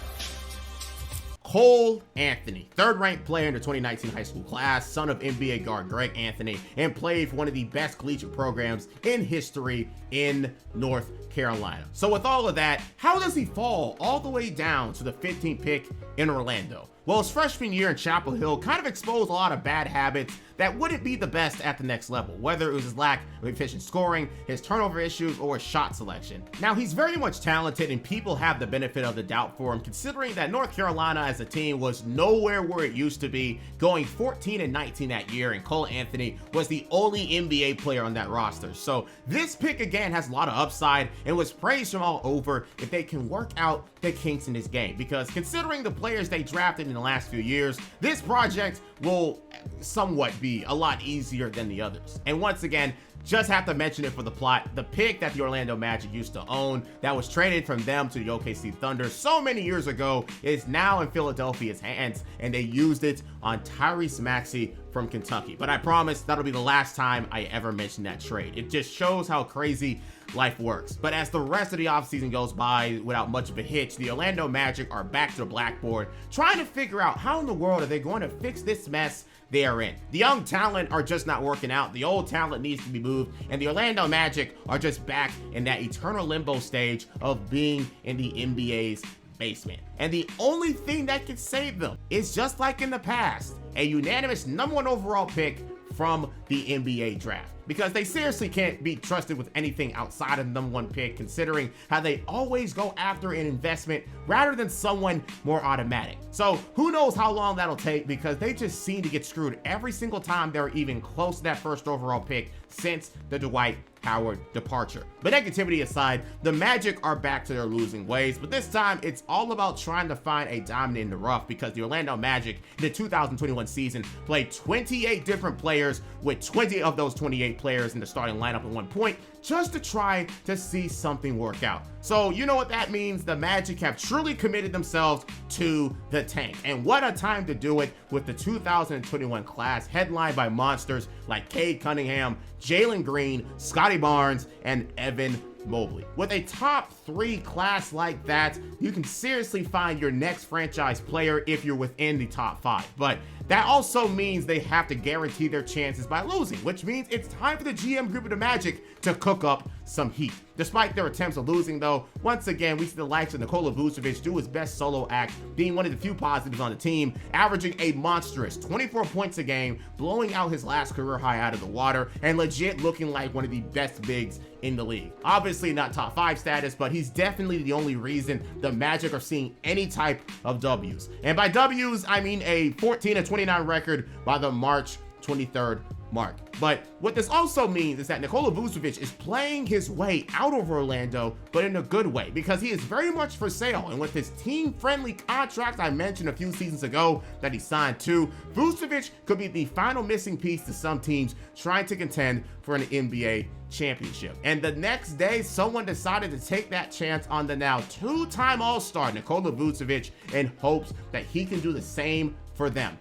Cole Anthony, third-ranked player in the 2019 high school class, son of NBA guard Greg Anthony, and played for one of the best collegiate programs in history in North Carolina. So with all of that, how does he fall all the way down to the 15th pick in Orlando? Well, his freshman year in Chapel Hill kind of exposed a lot of bad habits that wouldn't be the best at the next level, whether it was his lack of efficient scoring, his turnover issues, or his shot selection. Now, he's very much talented and people have the benefit of the doubt for him, considering that North Carolina as a team was nowhere where it used to be, going 14-19 that year, and Cole Anthony was the only NBA player on that roster. So this pick again has a lot of upside and was praised from all over if they can work out the kinks in this game, because considering the players they drafted in the last few years, this project will somewhat be a lot easier than the others. And once again, just have to mention it for the plot, the pick that the Orlando Magic used to own that was traded from them to the OKC Thunder so many years ago is now in Philadelphia's hands, and they used it on Tyrese Maxey from Kentucky. But I promise that'll be the last time I ever mention that trade. It just shows how crazy life works. But as the rest of the offseason goes by without much of a hitch, the Orlando Magic are back to the blackboard trying to figure out how in the world are they going to fix this mess they are in. The young talent are just not working out. The old talent needs to be moved, and the Orlando Magic are just back in that eternal limbo stage of being in the NBA's basement. And the only thing that can save them is, just like in the past, a unanimous #1 overall pick from the NBA draft. Because they seriously can't be trusted with anything outside of the #1 pick, considering how they always go after an investment rather than someone more automatic. So who knows how long that'll take, because they just seem to get screwed every single time they're even close to that first overall pick since the Dwight Howard departure. But negativity aside, the Magic are back to their losing ways, but this time it's all about trying to find a diamond in the rough, because the Orlando Magic in the 2021 season played 28 different players, with 20 of those 28 players in the starting lineup at one point, just to try to see something work out. So you know what that means. The Magic have truly committed themselves to the tank, and what a time to do it with the 2021 class headlined by monsters like Cade Cunningham, Jalen Green, Scotty Barnes, and Evan Mobley. With a top 3 class like that, you can seriously find your next franchise player if you're within the top 5. But that also means they have to guarantee their chances by losing, which means it's time for the GM group of the Magic to cook up some heat. Despite their attempts of losing, though, once again, we see the likes of Nikola Vucevic do his best solo act, being one of the few positives on the team, averaging a monstrous 24 points a game, blowing out his last career high out of the water, and legit looking like one of the best bigs in the league. Obviously not top 5 status, but he's definitely the only reason the Magic are seeing any type of W's. And by W's, I mean a 14-29 record by the March 23rd mark. But what this also means is that Nikola Vucevic is playing his way out of Orlando, but in a good way, because he is very much for sale. And with his team-friendly contract I mentioned a few seasons ago that he signed to, Vucevic could be the final missing piece to some teams trying to contend for an NBA championship. And the next day, someone decided to take that chance on the now 2-time All-Star Nikola Vucevic in hopes that he can do the same for them.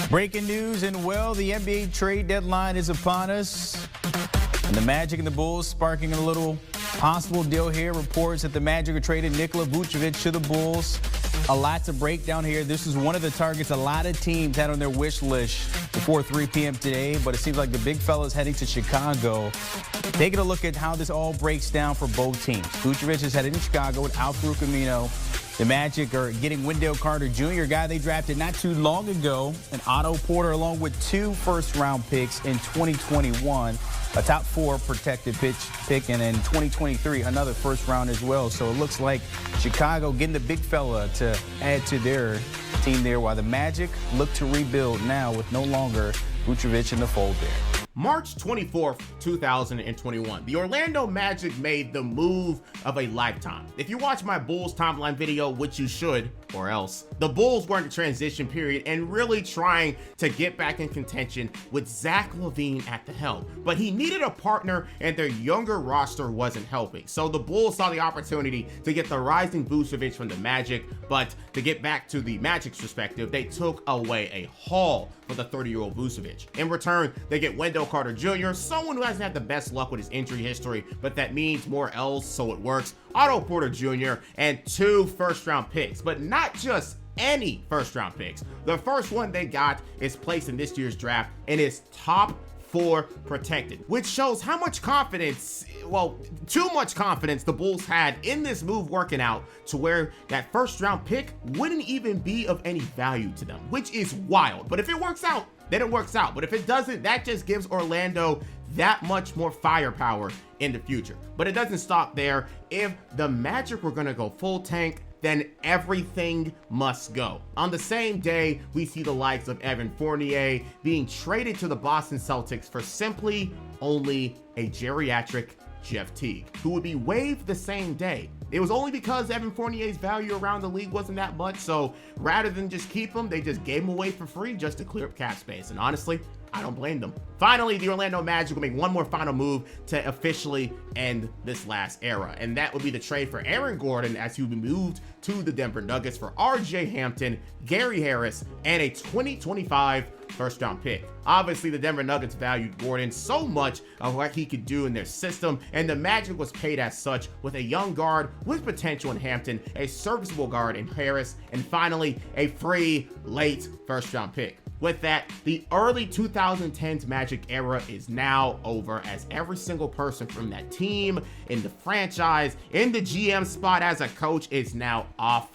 Breaking news, and well, the NBA trade deadline is upon us. And the Magic and the Bulls sparking a little possible deal here. Reports that the Magic are trading Nikola Vucevic to the Bulls. A lot to break down here. This is one of the targets a lot of teams had on their wish list before 3 p.m. today, but it seems like the big fella's heading to Chicago. Taking a look at how this all breaks down for both teams. Vucevic is headed to Chicago with Al-Farouq Amino. The Magic are getting Wendell Carter Jr., a guy they drafted not too long ago, and Otto Porter, along with 2 first-round picks in 2021, a top 4 protected pick, and in 2023, another first round as well. So it looks like Chicago getting the big fella to add to their team there, while the Magic look to rebuild now with no longer Vucevic in the fold there. March 24th, 2021, the Orlando Magic made the move of a lifetime. If you watch my Bulls timeline video, which you should, or else, the Bulls were in a transition period and really trying to get back in contention with Zach LaVine at the helm. But he needed a partner, and their younger roster wasn't helping. So the Bulls saw the opportunity to get the rising Vucevic from the Magic, but to get back to the Magic's perspective, they took away a haul for the 30-year-old Vucevic. In return, they get Wendell Carter Jr., someone who hasn't had the best luck with his injury history, but that means more L's, so it works. Otto Porter Jr., and 2 first-round picks, but not just any first-round picks. The first one they got is placed in this year's draft and is top 4 protected, which shows how much confidence, well, too much confidence the Bulls had in this move working out, to where that first-round pick wouldn't even be of any value to them, which is wild. But if it works out, then it works out. But if it doesn't, that just gives Orlando that much more firepower in the future. But it doesn't stop there. If the Magic were going to go full tank, then everything must go. On the same day, we see the likes of Evan Fournier being traded to the Boston Celtics for simply only a geriatric Jeff Teague, who would be waived the same day. It was only because Evan Fournier's value around the league wasn't that much, so rather than just keep him, they just gave him away for free just to clear up cap space. And honestly, I don't blame them. Finally, the Orlando Magic will make one more final move to officially end this last era, and that would be the trade for Aaron Gordon as he will be moved to the Denver Nuggets for RJ Hampton, Gary Harris, and a 2025 first-round pick. Obviously, the Denver Nuggets valued Gordon so much of what he could do in their system, and the Magic was paid as such with a young guard with potential in Hampton, a serviceable guard in Harris, and finally, a free late first-round pick. With that, the early 2010s Magic era is now over, as every single person from that team, in the franchise, in the GM spot as a coach is now off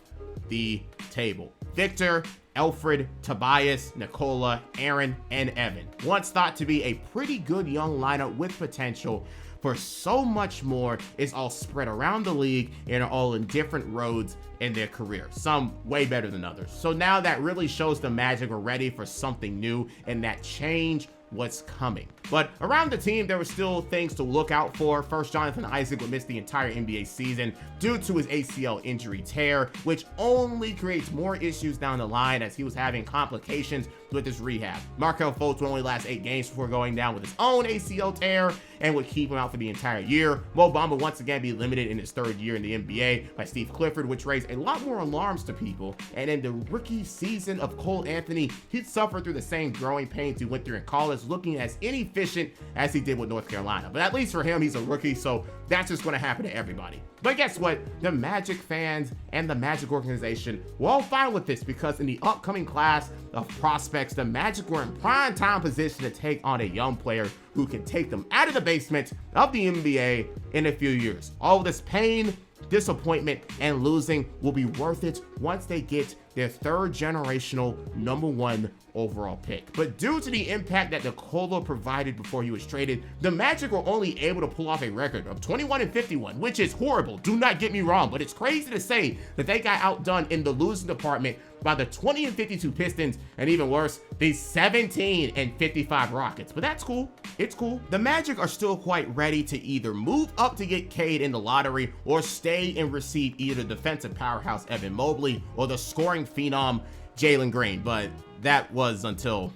the table. Victor, Alfred, Tobias, Nikola, Aaron, and Evan. Once thought to be a pretty good young lineup with potential for so much more, is all spread around the league and are all in different roads in their career, some way better than others. So now that really shows the Magic were ready for something new, and that change was coming. But around the team, there were still things to look out for. First, Jonathan Isaac would miss the entire NBA season due to his ACL injury tear, which only creates more issues down the line as he was having complications with his rehab. Markelle Fultz would only last 8 games before going down with his own ACL tear and would keep him out for the entire year. Mo Bamba once again be limited in his 3rd year in the NBA by Steve Clifford, which raised a lot more alarms to people. And in the rookie season of Cole Anthony, he'd suffer through the same growing pains he went through in college, looking as inefficient as he did with North Carolina. But at least for him, he's a rookie, so that's just going to happen to everybody. But guess what? The Magic fans and the Magic organization were all fine with this, because in the upcoming class of prospects, the Magic were in prime time position to take on a young player who can take them out of the basement of the NBA in a few years. All this pain, disappointment, and losing will be worth it once they get their 3rd generational #1 overall pick. But due to the impact that Nikola provided before he was traded, the Magic were only able to pull off a record of 21-51, which is horrible. Do not get me wrong, but it's crazy to say that they got outdone in the losing department by the 20-52 Pistons, and even worse, the 17-55 Rockets. But that's cool. It's cool. The Magic are still quite ready to either move up to get Cade in the lottery or stay and receive either defensive powerhouse Evan Mobley or the scoring phenom Jalen Green, but that was until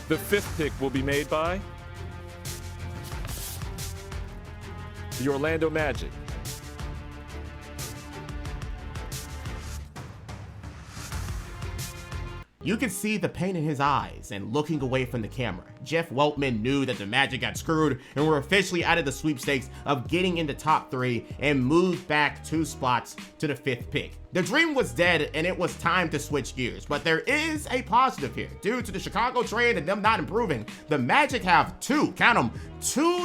The 5th pick will be made by the Orlando Magic. You could see the pain in his eyes and looking away from the camera. Jeff Weltman knew that the Magic got screwed and were officially out of the sweepstakes of getting in the top 3 and moved back 2 spots to the 5th pick. The dream was dead and it was time to switch gears, but there is a positive here. Due to the Chicago trade and them not improving, the Magic have 2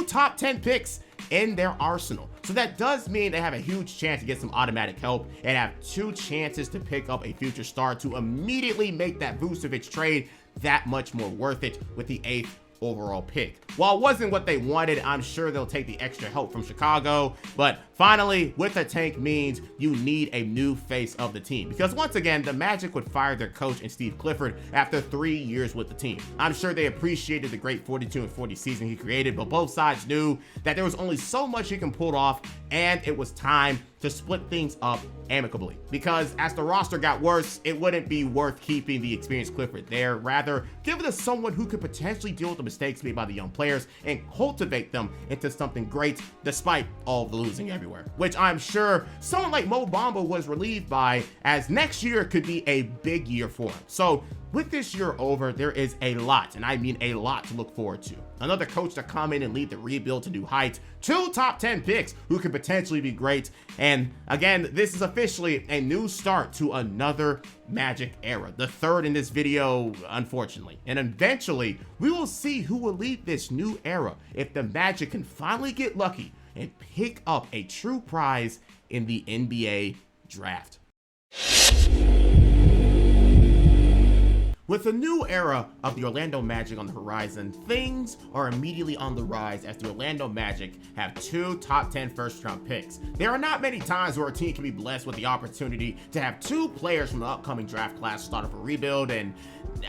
top 10 picks in their arsenal. So that does mean they have a huge chance to get some automatic help and have 2 chances to pick up a future star to immediately make that Vucevic trade that much more worth it with the 8th overall pick. While it wasn't what they wanted, I'm sure they'll take the extra help from Chicago, but finally, with a tank means you need a new face of the team, because once again, the Magic would fire their coach in Steve Clifford after 3 years with the team. I'm sure they appreciated the great 42-40 season he created, but both sides knew that there was only so much he can pull off, and it was time to split things up amicably, because as the roster got worse, it wouldn't be worth keeping the experienced Clifford there. Rather, give it to someone who could potentially deal with the mistakes made by the young players and cultivate them into something great despite all the losing everywhere, which I'm sure someone like Mo Bamba was relieved by, as next year could be a big year for him. So with this year over, there is a lot, and I mean a lot, to look forward to. Another coach to come in and lead the rebuild to new heights, 2 top 10 picks who could potentially be great, and again, this is officially a new start to another Magic era, the 3rd in this video, unfortunately. And eventually, we will see who will lead this new era if the Magic can finally get lucky and pick up a true prize in the NBA draft. With a new era of the Orlando Magic on the horizon, things are immediately on the rise as the Orlando Magic have 2 top 10 first-round picks. There are not many times where a team can be blessed with the opportunity to have 2 players from the upcoming draft class start up a rebuild, and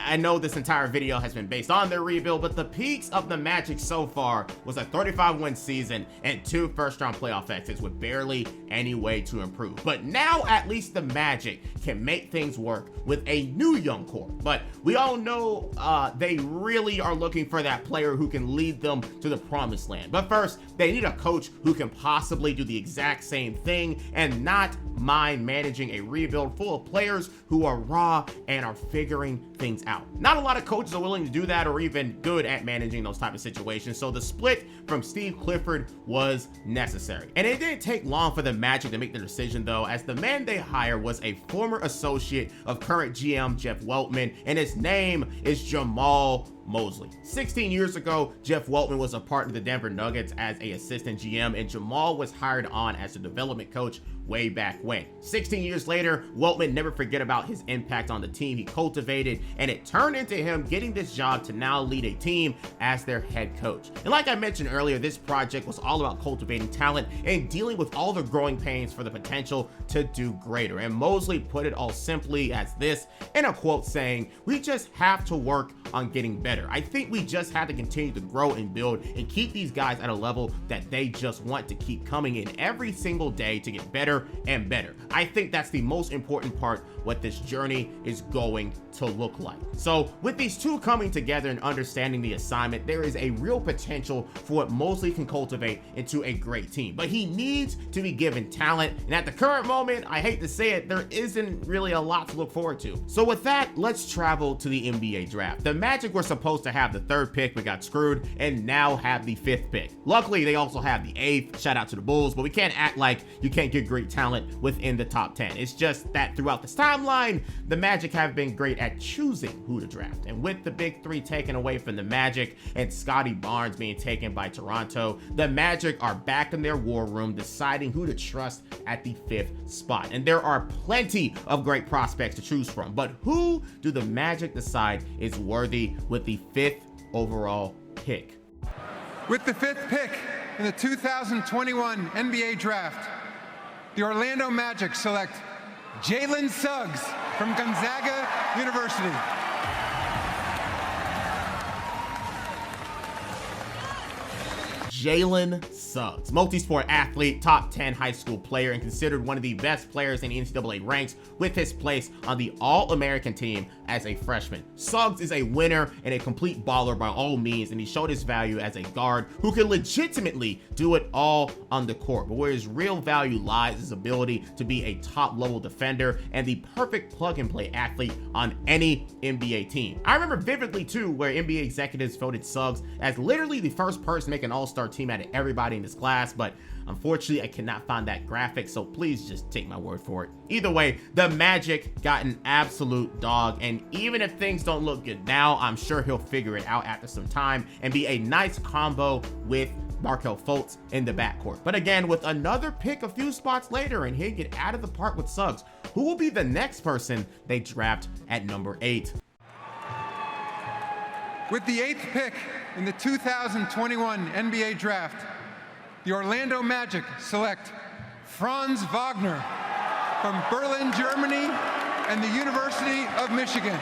I know this entire video has been based on their rebuild, but the peaks of the Magic so far was a 35-win season and 2 first-round playoff exits with barely any way to improve. But now at least the Magic can make things work with a new young core. But we all know they really are looking for that player who can lead them to the promised land. But first, they need a coach who can possibly do the exact same thing and not mind managing a rebuild full of players who are raw and are figuring things out. Not a lot of coaches are willing to do that or even good at managing those type of situations, so the split from Steve Clifford was necessary. And it didn't take long for the Magic to make the decision though, as the man they hired was a former associate of current GM Jeff Weltman, and his name is Jamal Mosley. 16 years ago, Jeff Weltman was a part of the Denver Nuggets as an assistant GM, and Jamal was hired on as a development coach way back when. 16 years later, Weltman never forget about his impact on the team he cultivated, and it turned into him getting this job to now lead a team as their head coach. And like I mentioned earlier, this project was all about cultivating talent and dealing with all the growing pains for the potential to do greater. And Mosley put it all simply as this in a quote saying, "We just have to work on getting better. I think we just have to continue to grow and build and keep these guys at a level that they just want to keep coming in every single day to get better and better. I think that's the most important part, what this journey is going to look like." So with these two coming together and understanding the assignment, there is a real potential for what Mosley can cultivate into a great team. But he needs to be given talent, and at the current moment, I hate to say it, there isn't really a lot to look forward to. So with that, let's travel to the NBA draft. The Magic were supposed to have the 3rd pick, but got screwed, and now have the 5th pick. Luckily, they also have the 8th. Shout out to the Bulls, but we can't act like you can't get great talent within the top 10. It's just that throughout this timeline, the Magic have been great at choosing who to draft. And with the big 3 taken away from the Magic and Scotty Barnes being taken by Toronto, the Magic are back in their war room deciding who to trust at the 5th spot. And there are plenty of great prospects to choose from, but who do the Magic decide is worthy with the 5th overall pick? With the 5th pick in the 2021 NBA Draft, the Orlando Magic select Jalen Suggs from Gonzaga University. Jalen Suggs, multi-sport athlete, top 10 high school player, and considered one of the best players in NCAA ranks with his place on the All-American team as a freshman. Suggs is a winner and a complete baller by all means, and he showed his value as a guard who can legitimately do it all on the court. But where his real value lies is his ability to be a top-level defender and the perfect plug-and-play athlete on any NBA team. I remember vividly too where NBA executives voted Suggs as literally the first person to make an all-star team out of everybody in this class, but unfortunately I cannot find that graphic, so please just take my word for it. Either way, the Magic got an absolute dog, and even if things don't look good now, I'm sure he'll figure it out after some time and be a nice combo with Markelle Fultz in the backcourt. But again, with another pick a few spots later and he'll get out of the park with Suggs, who will be the next person they draft at number 8? With the 8th pick in the 2021 NBA Draft, the Orlando Magic select Franz Wagner from Berlin, Germany, and the University of Michigan.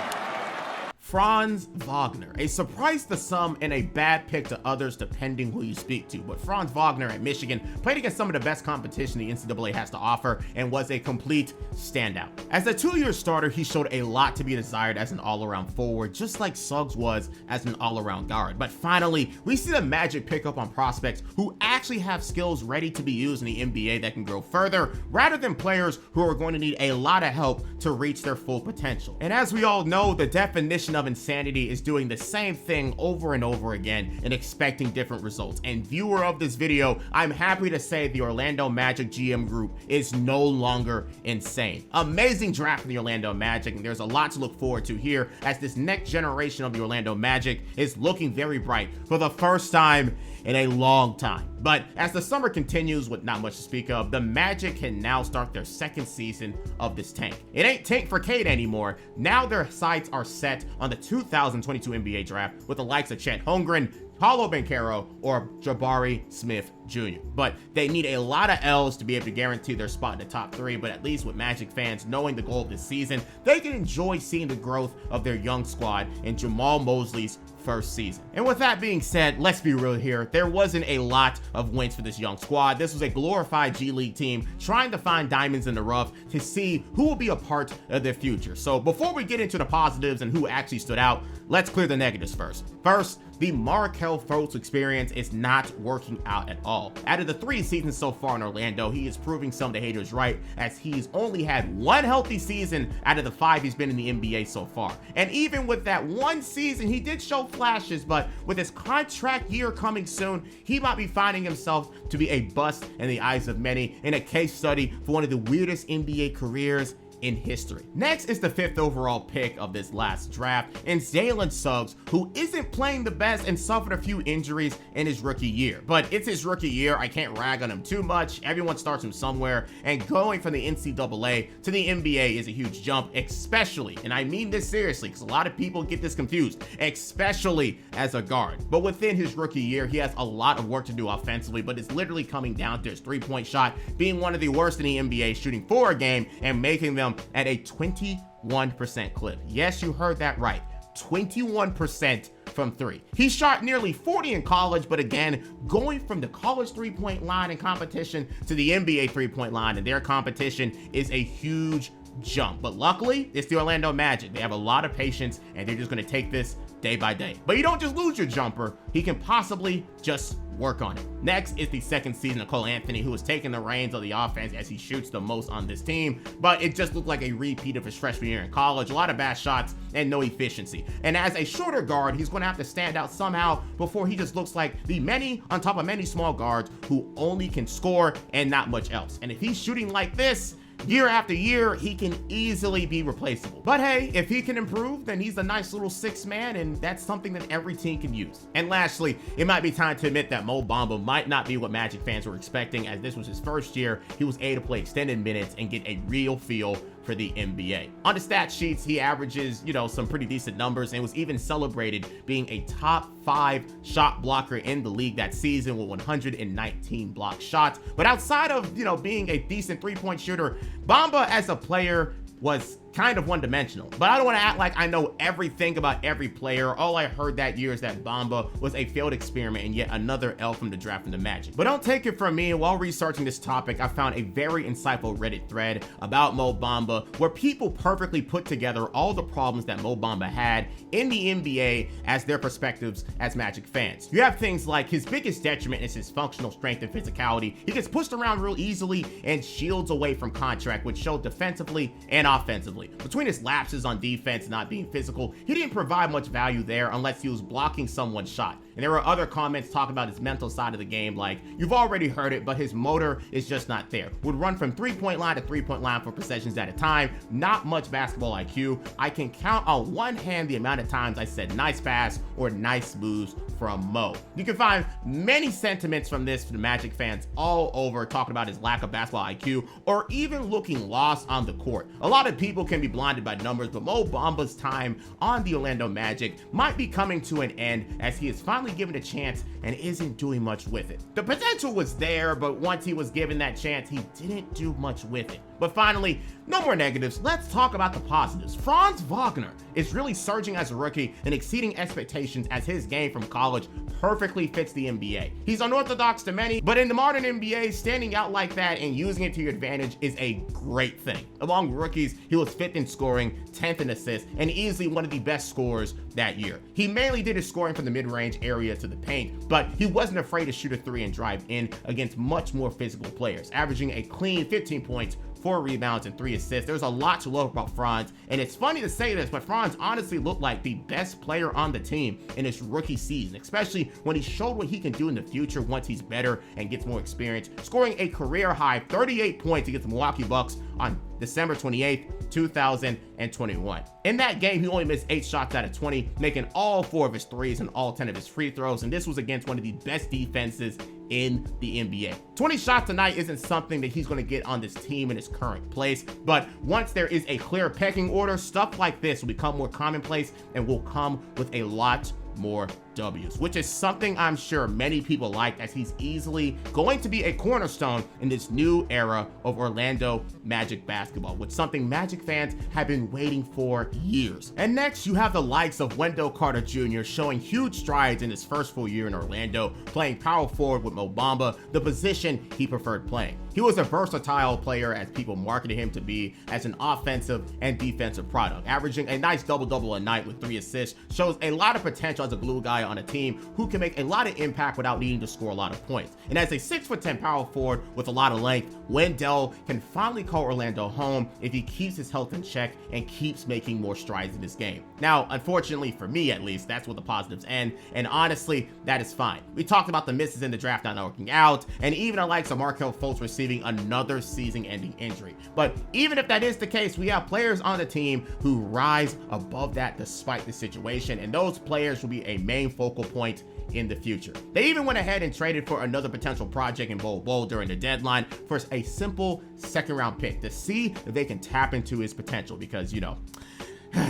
Franz Wagner, a surprise to some and a bad pick to others depending who you speak to, but Franz Wagner at Michigan played against some of the best competition the NCAA has to offer and was a complete standout. As a 2-year starter, he showed a lot to be desired as an all-around forward, just like Suggs was as an all-around guard. But finally, we see the Magic pick up on prospects who actually have skills ready to be used in the NBA that can grow further, rather than players who are going to need a lot of help to reach their full potential. And as we all know, the definition of insanity is doing the same thing over and over again and expecting different results. And viewer of this video, I'm happy to say the Orlando Magic GM group is no longer insane. Amazing draft from the Orlando Magic, and there's a lot to look forward to here as this next generation of the Orlando Magic is looking very bright for the first time in a long time. But as the summer continues with not much to speak of, the Magic can now start their 2nd season of this tank. It ain't tank for Cade anymore. Now their sights are set on the 2022 NBA draft with the likes of Chet Holmgren, Paolo Banchero, or Jabari Smith Jr. But they need a lot of L's to be able to guarantee their spot in the top 3, but at least with Magic fans knowing the goal of this season, they can enjoy seeing the growth of their young squad in Jamal Mosley's first season. And with that being said, let's be real here. There wasn't a lot of wins for this young squad. This was a glorified G League team trying to find diamonds in the rough to see who will be a part of their future. So before we get into the positives and who actually stood out, let's clear the negatives first. First, the Markelle Fultz experience is not working out at all. Out of the 3 seasons so far in Orlando, he is proving some of the haters right, as he's only had 1 healthy season out of the 5 he's been in the NBA so far. And even with that 1 season, he did show flashes, but with his contract year coming soon, he might be finding himself to be a bust in the eyes of many, in a case study for one of the weirdest NBA careers in history. Next is the 5th overall pick of this last draft, and Jalen Suggs, who isn't playing the best and suffered a few injuries in his rookie year. But it's his rookie year, I can't rag on him too much. Everyone starts from somewhere, and going from the NCAA to the NBA is a huge jump, especially, and I mean this seriously, because a lot of people get this confused, especially as a guard. But within his rookie year, he has a lot of work to do offensively, but it's literally coming down to his 3-point shot being one of the worst in the NBA, shooting 4 a game and making them at a 21% clip. Yes, you heard that right. 21% from 3. He shot nearly 40 in college, but again, going from the college 3-point line in competition to the NBA 3-point line and their competition is a huge jump. But luckily, it's the Orlando Magic. They have a lot of patience and they're just going to take this day by day. But you don't just lose your jumper. He can possibly just work on it. Next is the 2nd season of Cole Anthony, who has taken the reins of the offense as he shoots the most on this team, but it just looked like a repeat of his freshman year in college. A lot of bad shots and no efficiency. And as a shorter guard, he's going to have to stand out somehow before he just looks like the many on top of many small guards who only can score and not much else. And if he's shooting like this year after year, he can easily be replaceable. But hey, if he can improve, then he's a nice little 6th man, and that's something that every team can use. And lastly, it might be time to admit that Mo Bamba might not be what Magic fans were expecting, as this was his first year. He was able to play extended minutes and get a real feel for the NBA. On the stat sheets, he averages, some pretty decent numbers and was even celebrated being a top 5 shot blocker in the league that season with 119 blocked shots. But outside of, being a decent 3-point shooter, Bamba as a player was kind of one-dimensional. But I don't want to act like I know everything about every player. All I heard that year is that Bamba was a failed experiment and yet another L from the draft from the Magic. But don't take it from me. While researching this topic, I found a very insightful Reddit thread about Mo Bamba where people perfectly put together all the problems that Mo Bamba had in the NBA as their perspectives as Magic fans. You have things like his biggest detriment is his functional strength and physicality. He gets pushed around real easily and shields away from contact, which showed defensively and offensively. Between his lapses on defense not being physical, he didn't provide much value there unless he was blocking someone's shot. And there were other comments talking about his mental side of the game, like, you've already heard it, but his motor is just not there. Would run from 3-point line to 3-point line for possessions at a time. Not much basketball IQ. I can count on one hand the amount of times I said nice pass or nice moves from Mo. You can find many sentiments from this for the Magic fans all over, talking about his lack of basketball IQ or even looking lost on the court. A lot of people can be blinded by numbers, but Mo Bamba's time on the Orlando Magic might be coming to an end as he is finally given a chance and isn't doing much with it. The potential was there, but once he was given that chance, he didn't do much with it. But finally, no more negatives. Let's talk about the positives. Franz Wagner is really surging as a rookie and exceeding expectations as his game from college perfectly fits the NBA. He's unorthodox to many, but in the modern NBA, standing out like that and using it to your advantage is a great thing. Among rookies, he was 5th in scoring, 10th in assists, and easily one of the best scorers that year. He mainly did his scoring from the mid-range area to the paint, but he wasn't afraid to shoot a 3 and drive in against much more physical players, averaging a clean 15 points, 4 rebounds, and 3 assists. There's a lot to love about Franz, and it's funny to say this, but Franz honestly looked like the best player on the team in his rookie season, especially when he showed what he can do in the future once he's better and gets more experience, scoring a career-high 38 points against the Milwaukee Bucks on December 28th, 2021. In that game, he only missed 8 shots out of 20, making all 4 of his threes and all 10 of his free throws, and this was against one of the best defenses in the NBA. 20 shots tonight isn't something that he's going to get on this team in his current place, but once there is a clear pecking order, stuff like this will become more commonplace and will come with a lot more W's, which is something I'm sure many people like, as he's easily going to be a cornerstone in this new era of Orlando Magic basketball, which something Magic fans have been waiting for years. And next, you have the likes of Wendell Carter Jr. showing huge strides in his first full year in Orlando, playing power forward with Mo Bamba, the position he preferred playing. He was a versatile player, as people marketed him to be, as an offensive and defensive product, averaging a nice double-double a night with 3 assists, shows a lot of potential as a glue guy on a team who can make a lot of impact without needing to score a lot of points. And as a 6'10" power forward with a lot of length, Wendell can finally call Orlando home if he keeps his health in check and keeps making more strides in this game. Now, unfortunately for me at least, that's where the positives end, and honestly, that is fine. We talked about the misses in the draft not working out, and even the likes of Markelle Fultz receiving another season-ending injury. But even if that is the case, we have players on the team who rise above that despite the situation, and those players will be a main focal point in the future. They even went ahead and traded for another potential project in Bol Bol during the deadline for a simple second-round pick to see if they can tap into his potential, because, you know,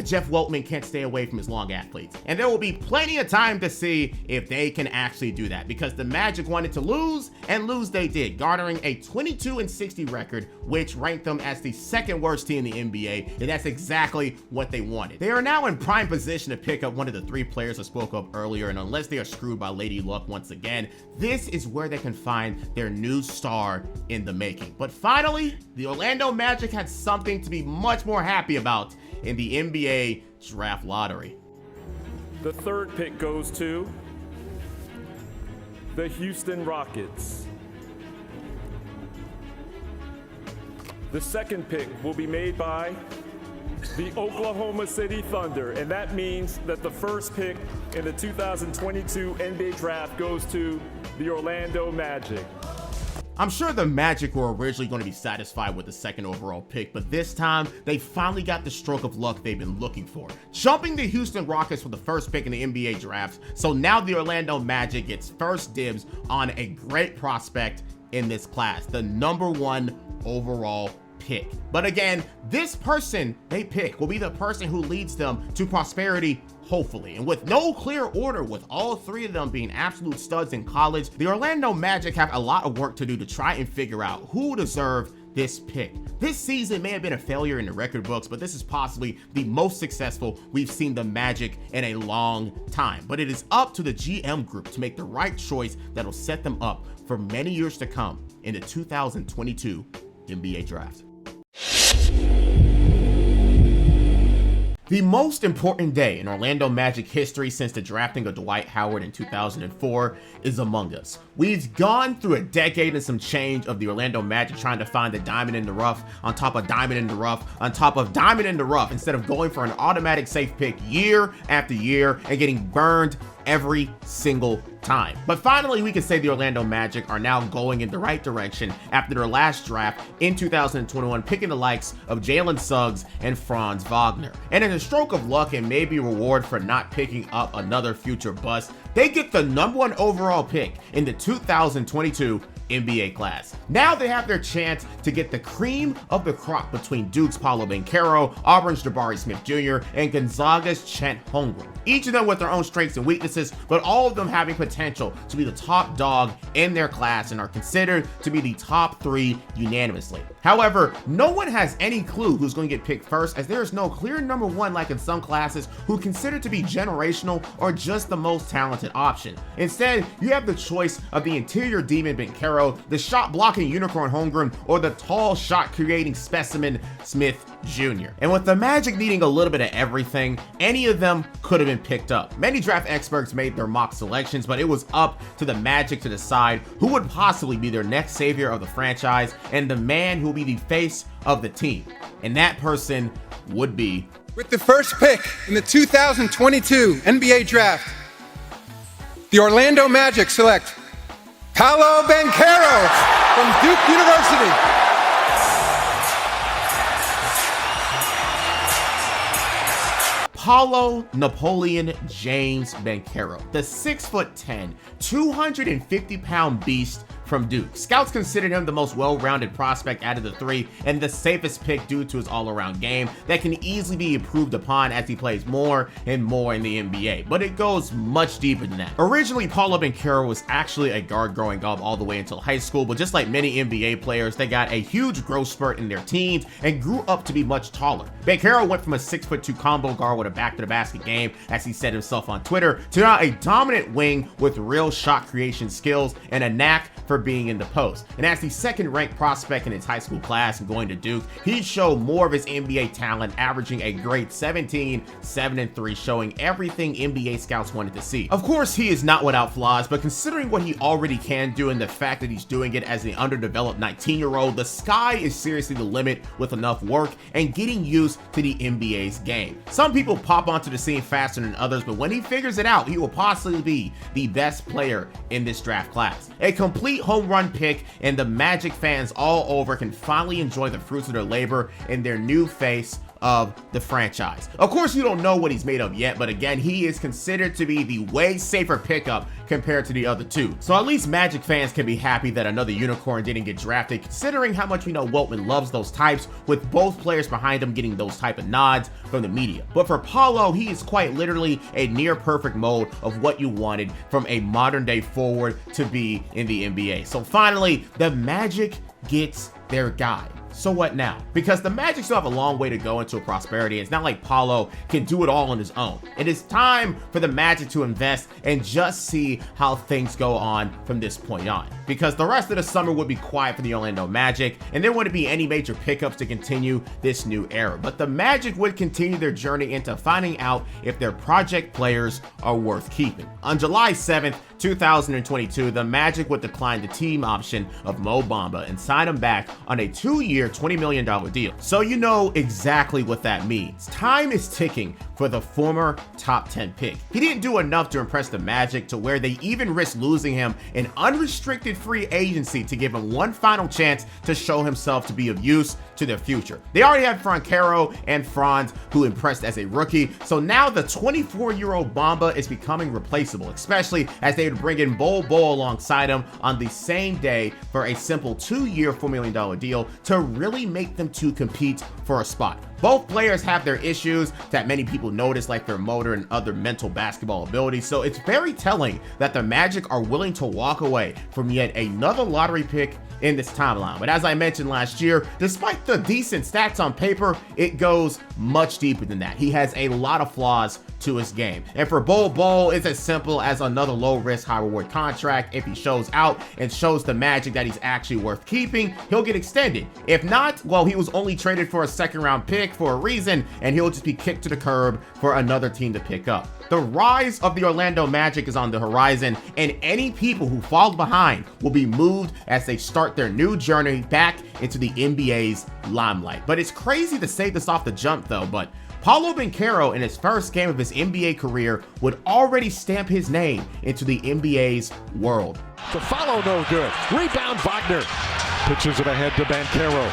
Jeff Weltman can't stay away from his long athletes. And there will be plenty of time to see if they can actually do that, because the Magic wanted to lose, and lose they did, garnering a 22-60 record, which ranked them as the second worst team in the NBA, and that's exactly what they wanted. They are now in prime position to pick up one of the 3 players I spoke of earlier, and unless they are screwed by Lady Luck once again, this is where they can find their new star in the making. But finally, the Orlando Magic had something to be much more happy about in the NBA draft lottery. The 3rd pick goes to the Houston Rockets. The 2nd pick will be made by the Oklahoma City Thunder, and that means that the 1st pick in the 2022 NBA draft goes to the Orlando Magic. I'm sure the Magic were originally going to be satisfied with the 2nd overall pick, but this time they finally got the stroke of luck they've been looking for, jumping the Houston Rockets for the 1st pick in the NBA draft. So now the Orlando Magic gets first dibs on a great prospect in this class, the #1 overall pick. But again, this person they pick will be the person who leads them to prosperity, hopefully. And with no clear order, with all 3 of them being absolute studs in college, the Orlando Magic have a lot of work to do to try and figure out who deserved this pick. This season may have been a failure in the record books, but this is possibly the most successful we've seen the Magic in a long time. But it is up to the GM group to make the right choice that'll set them up for many years to come in the 2022 NBA draft. The most important day in Orlando Magic history since the drafting of Dwight Howard in 2004 is among us. We've gone through a decade and some change of the Orlando Magic trying to find the diamond in the rough on top of diamond in the rough on top of diamond in the rough, instead of going for an automatic safe pick year after year and getting burned every single time. But finally, we can say the Orlando Magic are now going in the right direction after their last draft in 2021, picking the likes of Jalen Suggs and Franz Wagner. And in a stroke of luck and maybe reward for not picking up another future bust, they get the #1 overall pick in the 2022 NBA class. Now they have their chance to get the cream of the crop between Duke's Paolo Banchero, Auburn's Jabari Smith Jr., and Gonzaga's Chet Holmgren. Each of them with their own strengths and weaknesses, but all of them having potential to be the top dog in their class and are considered to be the top 3 unanimously. However, no one has any clue who's going to get picked first, as there is no clear #1 like in some classes who considered to be generational or just the most talented option. Instead, you have the choice of the interior demon Banchero, the shot blocking unicorn Holmgren, or the tall shot creating specimen Smith Jr. And with the Magic needing a little bit of everything, any of them could have been picked up. Many draft experts made their mock selections, but it was up to the Magic to decide who would possibly be their next savior of the franchise and the man who will be the face of the team. And that person would be... With the 1st pick in the 2022 NBA draft, the Orlando Magic select Paolo Banchero from Duke University. Paolo Napoleon James Banchero, the 6'10", 250-pound beast from Duke. Scouts considered him the most well-rounded prospect out of the three and the safest pick due to his all-around game that can easily be improved upon as he plays more and more in the NBA, but it goes much deeper than that. Originally, Paolo Banchero was actually a guard growing up all the way until high school, but just like many NBA players, they got a huge growth spurt in their teens and grew up to be much taller. Banchero went from a 6'2" combo guard with a back-to-the-basket game, as he said himself on Twitter, to now a dominant wing with real shot creation skills and a knack for being in the post. And as the second-ranked prospect in his high school class and going to Duke, he showed more of his NBA talent, averaging a great 17, 7, and 3, showing everything NBA scouts wanted to see. Of course, he is not without flaws, but considering what he already can do and the fact that he's doing it as an underdeveloped 19-year-old, the sky is seriously the limit with enough work and getting used to the NBA's game. Some people pop onto the scene faster than others, but when he figures it out, he will possibly be the best player in this draft class. A complete home run pick, and the Magic fans all over can finally enjoy the fruits of their labor in their new face of the franchise. Of course, you don't know what he's made of yet, but again, he is considered to be the way safer pickup compared to the other two. So at least Magic fans can be happy that another unicorn didn't get drafted, considering how much we know Weltman loves those types, with both players behind him getting those type of nods from the media. But for Paolo, he is quite literally a near perfect mold of what you wanted from a modern day forward to be in the NBA. So finally, the Magic gets their guy. So what now? Because the Magic still have a long way to go into prosperity. It's not like Paolo can do it all on his own. It is time for the Magic to invest and just see how things go on from this point on. Because the rest of the summer would be quiet for the Orlando Magic, and there wouldn't be any major pickups to continue this new era. But the Magic would continue their journey into finding out if their project players are worth keeping. On July 7th, 2022, the Magic would decline the team option of Mo Bamba and sign him back on a 2-year, $20 million deal. So you know exactly what that means. Time is ticking for the former top 10 pick. He didn't do enough to impress the Magic to where they even risked losing him in unrestricted free agency to give him one final chance to show himself to be of use to their future. They already had Banchero and Franz, who impressed as a rookie, so now the 24-year-old Bamba is becoming replaceable, especially as they would bring in Bol alongside him on the same day for a simple 2-year, $4 million deal to really make them to compete for a spot. Both players have their issues that many people notice, like their motor and other mental basketball abilities, so it's very telling that the Magic are willing to walk away from yet another lottery pick in this timeline. But as I mentioned last year, despite the decent stats on paper, it goes much deeper than that. He has a lot of flaws to his game. And for Bol, it's as simple as another low-risk, high-reward contract. If he shows out and shows the Magic that he's actually worth keeping, he'll get extended. If not, well, he was only traded for a second-round pick for a reason, and he'll just be kicked to the curb for another team to pick up. The rise of the Orlando Magic is on the horizon, and any people who fall behind will be moved as they start their new journey back into the NBA's limelight. But it's crazy to say this off the jump though, but Paolo Banchero in his first game of his NBA career would already stamp his name into the NBA's world. To follow, no good. Rebound, Wagner. Pitches it ahead to Banchero.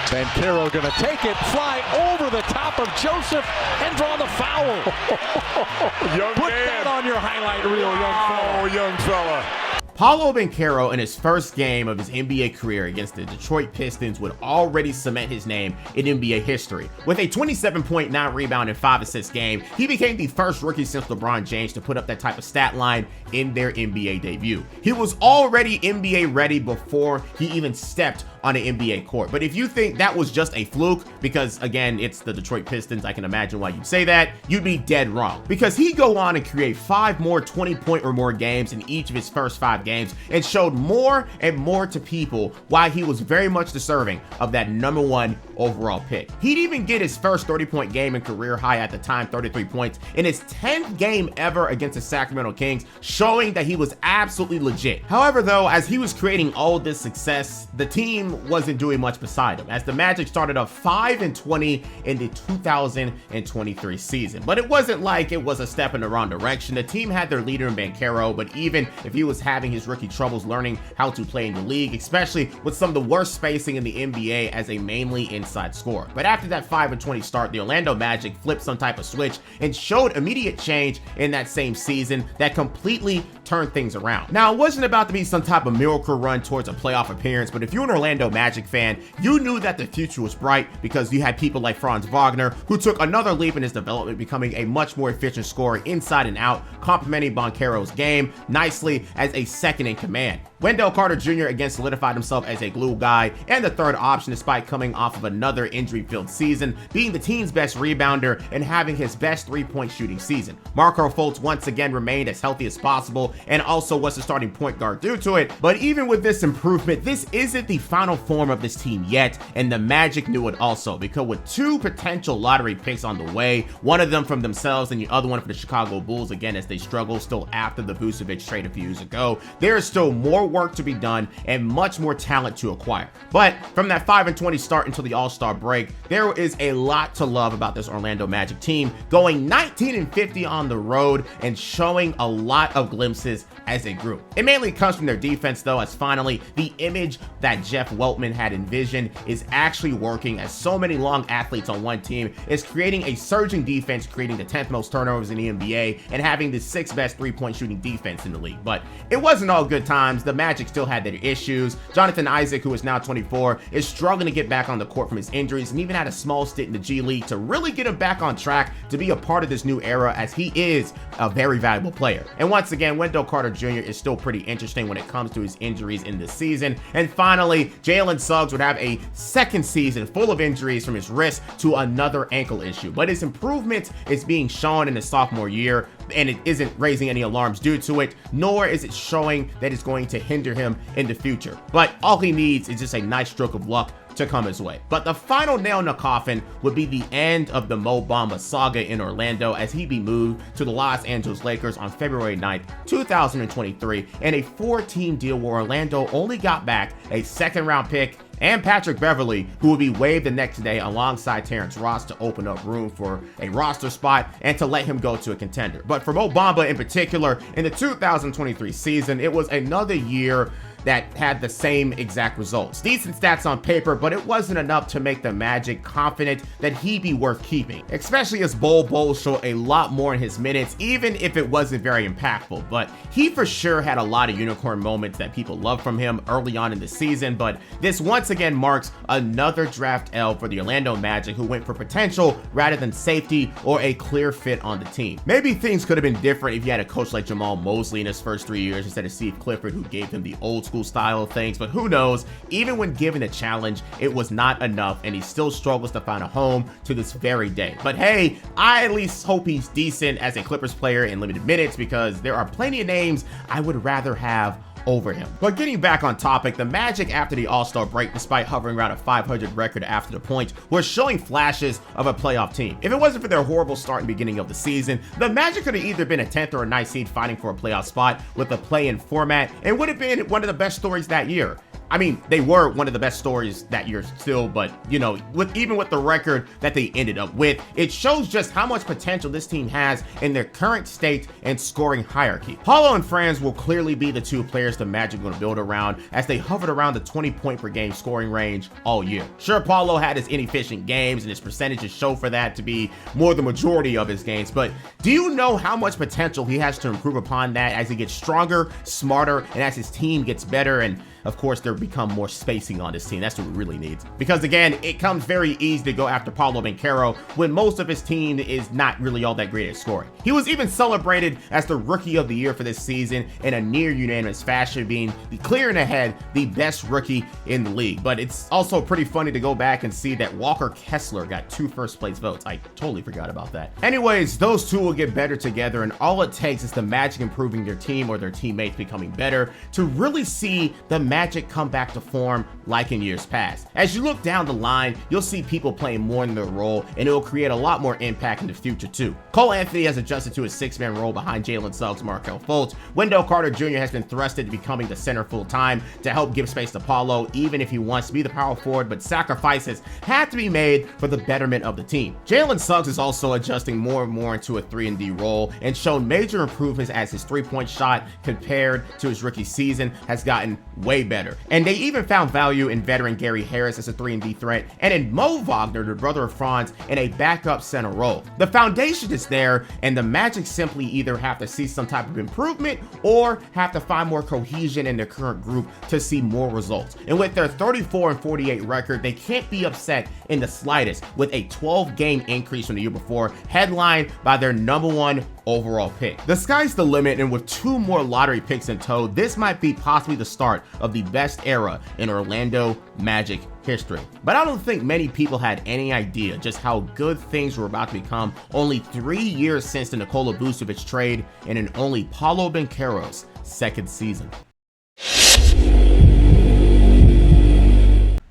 Banchero gonna take it, fly over the top of Joseph, and draw the foul. Put that on your highlight reel, young fella. Oh, young fella. Paolo Banchero in his first game of his NBA career against the Detroit Pistons would already cement his name in NBA history. With a 27.9 rebound and 5 assist game, he became the first rookie since LeBron James to put up that type of stat line in their NBA debut. He was already NBA ready before he even stepped on an NBA court. But if you think that was just a fluke, because again, it's the Detroit Pistons, I can imagine why you'd say that, you'd be dead wrong. Because he'd go on and create 5 more 20-point or more games in each of his first 5 games and showed more and more to people why he was very much deserving of that #1 overall pick. He'd even get his first 30-point game and career high at the time, 33 points, in his 10th game ever against the Sacramento Kings, showing that he was absolutely legit. However though, as he was creating all this success, the team wasn't doing much beside him, as the Magic started off 5-20 in the 2023 season. But it wasn't like it was a step in the wrong direction. The team had their leader in Banchero, but even if he was having his rookie troubles learning how to play in the league, especially with some of the worst spacing in the NBA as a mainly inside scorer. But after that 5-20 start, the Orlando Magic flipped some type of switch and showed immediate change in that same season that completely turn things around. Now, it wasn't about to be some type of miracle run towards a playoff appearance, but if you're an Orlando Magic fan, you knew that the future was bright because you had people like Franz Wagner, who took another leap in his development, becoming a much more efficient scorer inside and out, complementing Banchero's game nicely as a second in command. Wendell Carter Jr. again solidified himself as a glue guy and the third option despite coming off of another injury-filled season, being the team's best rebounder and having his best three-point shooting season. Markelle Fultz once again remained as healthy as possible and also was the starting point guard due to it, but even with this improvement, this isn't the final form of this team yet, and the Magic knew it also, because with two potential lottery picks on the way, one of them from themselves and the other one for the Chicago Bulls, again as they struggle still after the Vucevic trade a few years ago, there is still more work to be done and much more talent to acquire. But from that 5-20 start until the All-Star break, there is a lot to love about this Orlando Magic team, going 19-50 on the road and showing a lot of glimpses as a group. It mainly comes from their defense though, as finally the image that Jeff Weltman had envisioned is actually working, as so many long athletes on one team is creating a surging defense, creating the 10th most turnovers in the NBA and having the 6th best three-point shooting defense in the league. But it wasn't all good times. The Magic still had their issues. Jonathan Isaac, who is now 24, is struggling to get back on the court from his injuries and even had a small stint in the G League to really get him back on track to be a part of this new era, as he is a very valuable player. And once again, Wendell Carter Jr. is still pretty interesting when it comes to his injuries in this season. And finally, Jalen Suggs would have a second season full of injuries from his wrist to another ankle issue, but his improvement is being shown in his sophomore year, and it isn't raising any alarms due to it, nor is it showing that it's going to hinder him in the future. But all he needs is just a nice stroke of luck to come his way. But the final nail in the coffin would be the end of the Mo Bamba saga in Orlando, as he be moved to the Los Angeles Lakers on February 9th, 2023, in a 4-team deal where Orlando only got back a second-round pick and Patrick Beverley, who will be waived the next day alongside Terrence Ross to open up room for a roster spot and to let him go to a contender. But for Mo Bamba in particular, in the 2023 season, it was another year that had the same exact results. Decent stats on paper, but it wasn't enough to make the Magic confident that he'd be worth keeping, especially as Bol showed a lot more in his minutes, even if it wasn't very impactful. But he for sure had a lot of unicorn moments that people loved from him early on in the season, but this once again marks another draft L for the Orlando Magic, who went for potential rather than safety or a clear fit on the team. Maybe things could have been different if you had a coach like Jamal Mosley in his first 3 years instead of Steve Clifford, who gave him the old school style of things, but who knows? Even when given a challenge, it was not enough, and he still struggles to find a home to this very day. But hey, I at least hope he's decent as a Clippers player in limited minutes, because there are plenty of names I would rather have over him. But getting back on topic, the Magic after the All-Star break, despite hovering around a 500 record after the point, were showing flashes of a playoff team. If it wasn't for their horrible start in the beginning of the season, the Magic could have either been a 10th or a 9th seed fighting for a playoff spot with a play-in format, and would have been one of the best stories that year. I mean, they were one of the best stories that year still, but you know, even with the record that they ended up with, it shows just how much potential this team has in their current state and scoring hierarchy. Paolo and Franz will clearly be the two players the Magic are going to build around, as they hovered around the 20-point per game scoring range all year. Sure, Paolo had his inefficient games and his percentages show for that to be more the majority of his games, but do you know how much potential he has to improve upon that as he gets stronger, smarter, and as his team gets better? And of course, there become more spacing on this team. That's what it really needs. Because again, it comes very easy to go after Paolo Banchero when most of his team is not really all that great at scoring. He was even celebrated as the Rookie of the Year for this season in a near unanimous fashion, being clear and ahead the best rookie in the league. But it's also pretty funny to go back and see that Walker Kessler got 2 first-place votes. I totally forgot about that. Anyways, those two will get better together, and all it takes is the Magic improving their team or their teammates becoming better to really see the Magic come back to form like in years past. As you look down the line, you'll see people playing more in their role, and it will create a lot more impact in the future too. Cole Anthony has adjusted to his 6-man role behind Jalen Suggs, Markelle Fultz. Wendell Carter Jr. has been thrusted to becoming the center full-time to help give space to Paolo, even if he wants to be the power forward, but sacrifices had to be made for the betterment of the team. Jalen Suggs is also adjusting more and more into a 3-and-D role and shown major improvements as his 3-point shot compared to his rookie season has gotten way better. And they even found value in veteran Gary Harris as a 3-and-D threat, and in Mo Wagner, the brother of Franz, in a backup center role. The foundation is there, and the Magic simply either have to see some type of improvement or have to find more cohesion in their current group to see more results. And with their 34-48 record, they can't be upset in the slightest with a 12-game increase from the year before, headlined by their #1 overall pick. The sky's the limit, and with 2 more lottery picks in tow, this might be possibly the start of the best era in Orlando Magic history. But I don't think many people had any idea just how good things were about to become only 3 years since the Nikola Vucevic trade and in only Paolo Banchero's second season.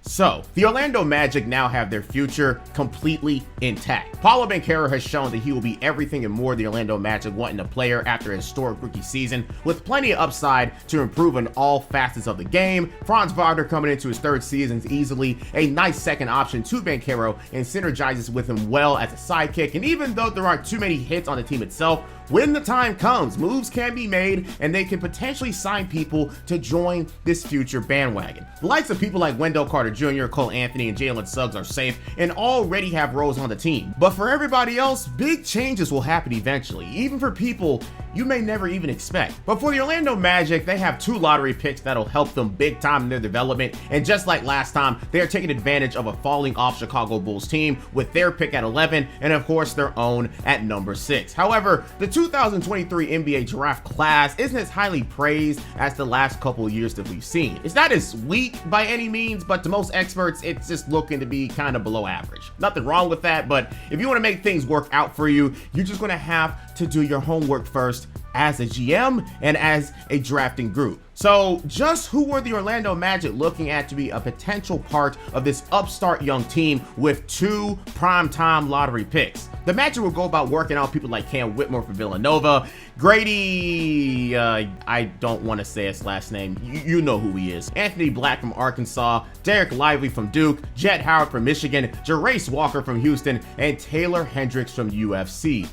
So, the Orlando Magic now have their future completely intact. Paolo Banchero has shown that he will be everything and more the Orlando Magic want in a player after a historic rookie season, with plenty of upside to improve in all facets of the game. Franz Wagner, coming into his 3rd season, is easily a nice second option to Banchero and synergizes with him well as a sidekick. And even though there aren't too many hits on the team itself, when the time comes, moves can be made and they can potentially sign people to join this future bandwagon. The likes of people like Wendell Carter Jr., Cole Anthony, and Jalen Suggs are safe and already have roles on the team. But for everybody else, big changes will happen eventually, even for people you may never even expect. But for the Orlando Magic, they have 2 lottery picks that'll help them big time in their development. And just like last time, they are taking advantage of a falling off Chicago Bulls team with their pick at 11 and of course their own at number 6. However, the 2023 NBA draft class isn't as highly praised as the last couple of years that we've seen. It's not as weak by any means, but to most experts, it's just looking to be kind of below average. Nothing wrong with that, but if you want to make things work out for you, you're just going to have to do your homework first as a GM and as a drafting group. So just who were the Orlando Magic looking at to be a potential part of this upstart young team with 2 primetime lottery picks? The Magic will go about working out people like Cam Whitmore from Villanova, Grady, I don't want to say his last name, you know who he is, Anthony Black from Arkansas, Derek Lively from Duke, Jet Howard from Michigan, Jarace Walker from Houston, and Taylor Hendricks from UCF.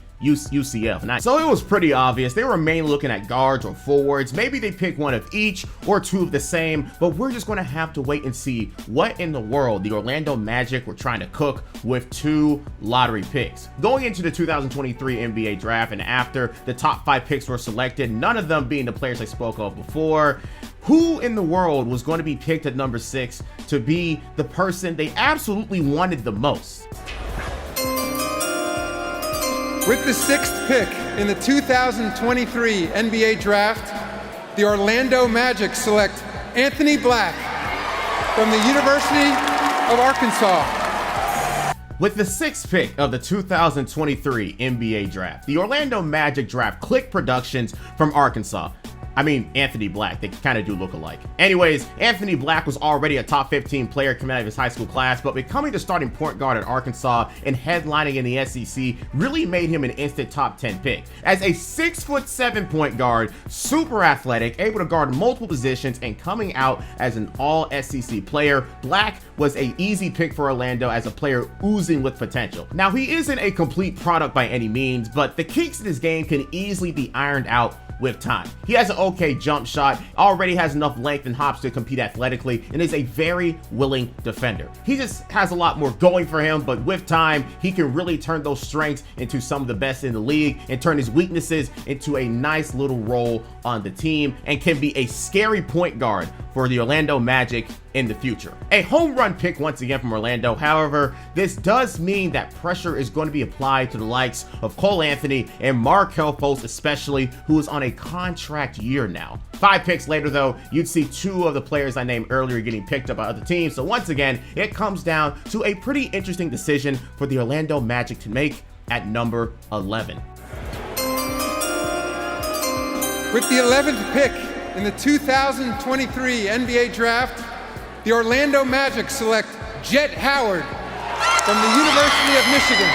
So it was pretty obvious. They were mainly looking at guards or forwards. Maybe they pick one of each or 2 of the same, but we're just going to have to wait and see what in the world the Orlando Magic were trying to cook with 2 lottery picks. Going into the 2023 NBA draft and after the top 5 picks were selected, none of them being the players I spoke of before, who in the world was going to be picked at number 6 to be the person they absolutely wanted the most? With the 6th pick in the 2023 NBA Draft, the Orlando Magic select Anthony Black from the University of Arkansas. With the 6th pick of the 2023 NBA Draft, the Orlando Magic draft Click Productions from Arkansas. I mean, Anthony Black, they kind of do look alike. Anyways, Anthony Black was already a top 15 player coming out of his high school class, but becoming the starting point guard at Arkansas and headlining in the SEC really made him an instant top 10 pick. As a 6'7" point guard, super athletic, able to guard multiple positions, and coming out as an all SEC player, Black was an easy pick for Orlando as a player oozing with potential. Now, he isn't a complete product by any means, but the kinks in his game can easily be ironed out with time. He has an okay jump shot, already has enough length and hops to compete athletically, and is a very willing defender. He just has a lot more going for him, but with time, he can really turn those strengths into some of the best in the league and turn his weaknesses into a nice little role on the team and can be a scary point guard for the Orlando Magic in the future. A home run pick once again from Orlando. However, this does mean that pressure is going to be applied to the likes of Cole Anthony and Markelle Fultz especially, who is on a contract year now. 5 picks later though, you'd see 2 of the players I named earlier getting picked up by other teams. So once again, it comes down to a pretty interesting decision for the Orlando Magic to make at number 11. With the 11th pick in the 2023 NBA Draft, the Orlando Magic select Jet Howard from the University of Michigan.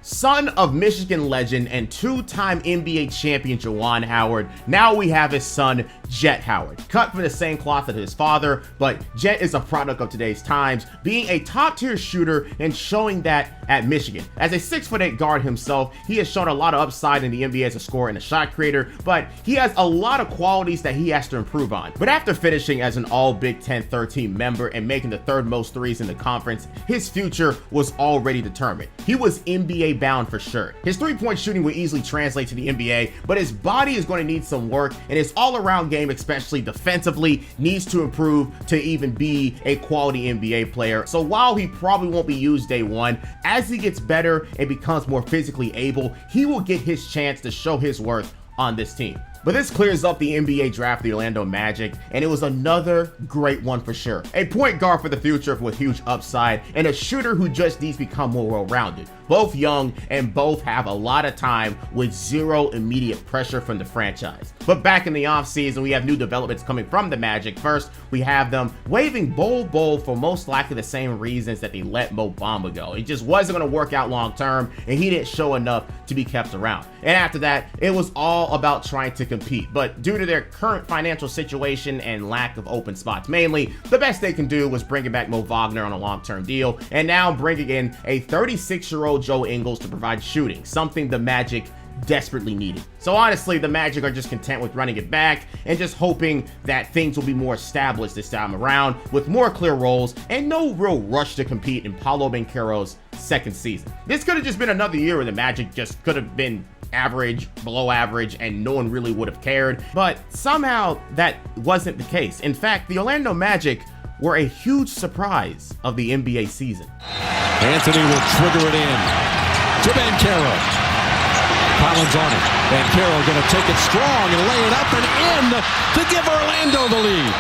Son of Michigan legend and 2-time NBA champion Juwan Howard, now we have his son Jet Howard. Cut from the same cloth as his father, but Jet is a product of today's times, being a top-tier shooter and showing that at Michigan. As a 6'8" guard himself, he has shown a lot of upside in the NBA as a scorer and a shot creator, but he has a lot of qualities that he has to improve on. But after finishing as an all Big Ten third team member and making the third most threes in the conference, his future was already determined. He was NBA bound for sure. His three-point shooting will easily translate to the NBA, but his body is going to need some work, and his all-around game, especially defensively, needs to improve to even be a quality NBA player. So while he probably won't be used day one, as he gets better and becomes more physically able, he will get his chance to show his worth on this team. But this clears up the NBA draft, the Orlando Magic, and it was another great one for sure. A point guard for the future with huge upside, and a shooter who just needs to become more well-rounded. Both young and both have a lot of time with zero immediate pressure from the franchise. But back in the offseason, we have new developments coming from the Magic. First, we have them waiving Bol for most likely the same reasons that they let Mo Bamba go. It just wasn't going to work out long term, and he didn't show enough to be kept around. And after that, it was all about trying to compete. But due to their current financial situation and lack of open spots mainly, the best they can do was bringing back Mo Wagner on a long-term deal, and now bringing in a 36-year-old Joe Ingles to provide shooting, something the Magic desperately needed. So honestly, the Magic are just content with running it back and just hoping that things will be more established this time around with more clear roles and no real rush to compete in Paolo Banchero's second season. This could have just been another year where the Magic just could have been average, below average, and no one really would have cared, but somehow that wasn't the case. In fact, the Orlando Magic were a huge surprise of the NBA season. Anthony will trigger it in to Banchero. Collins on it. Banchero going to take it strong and lay it up and in to give Orlando the lead.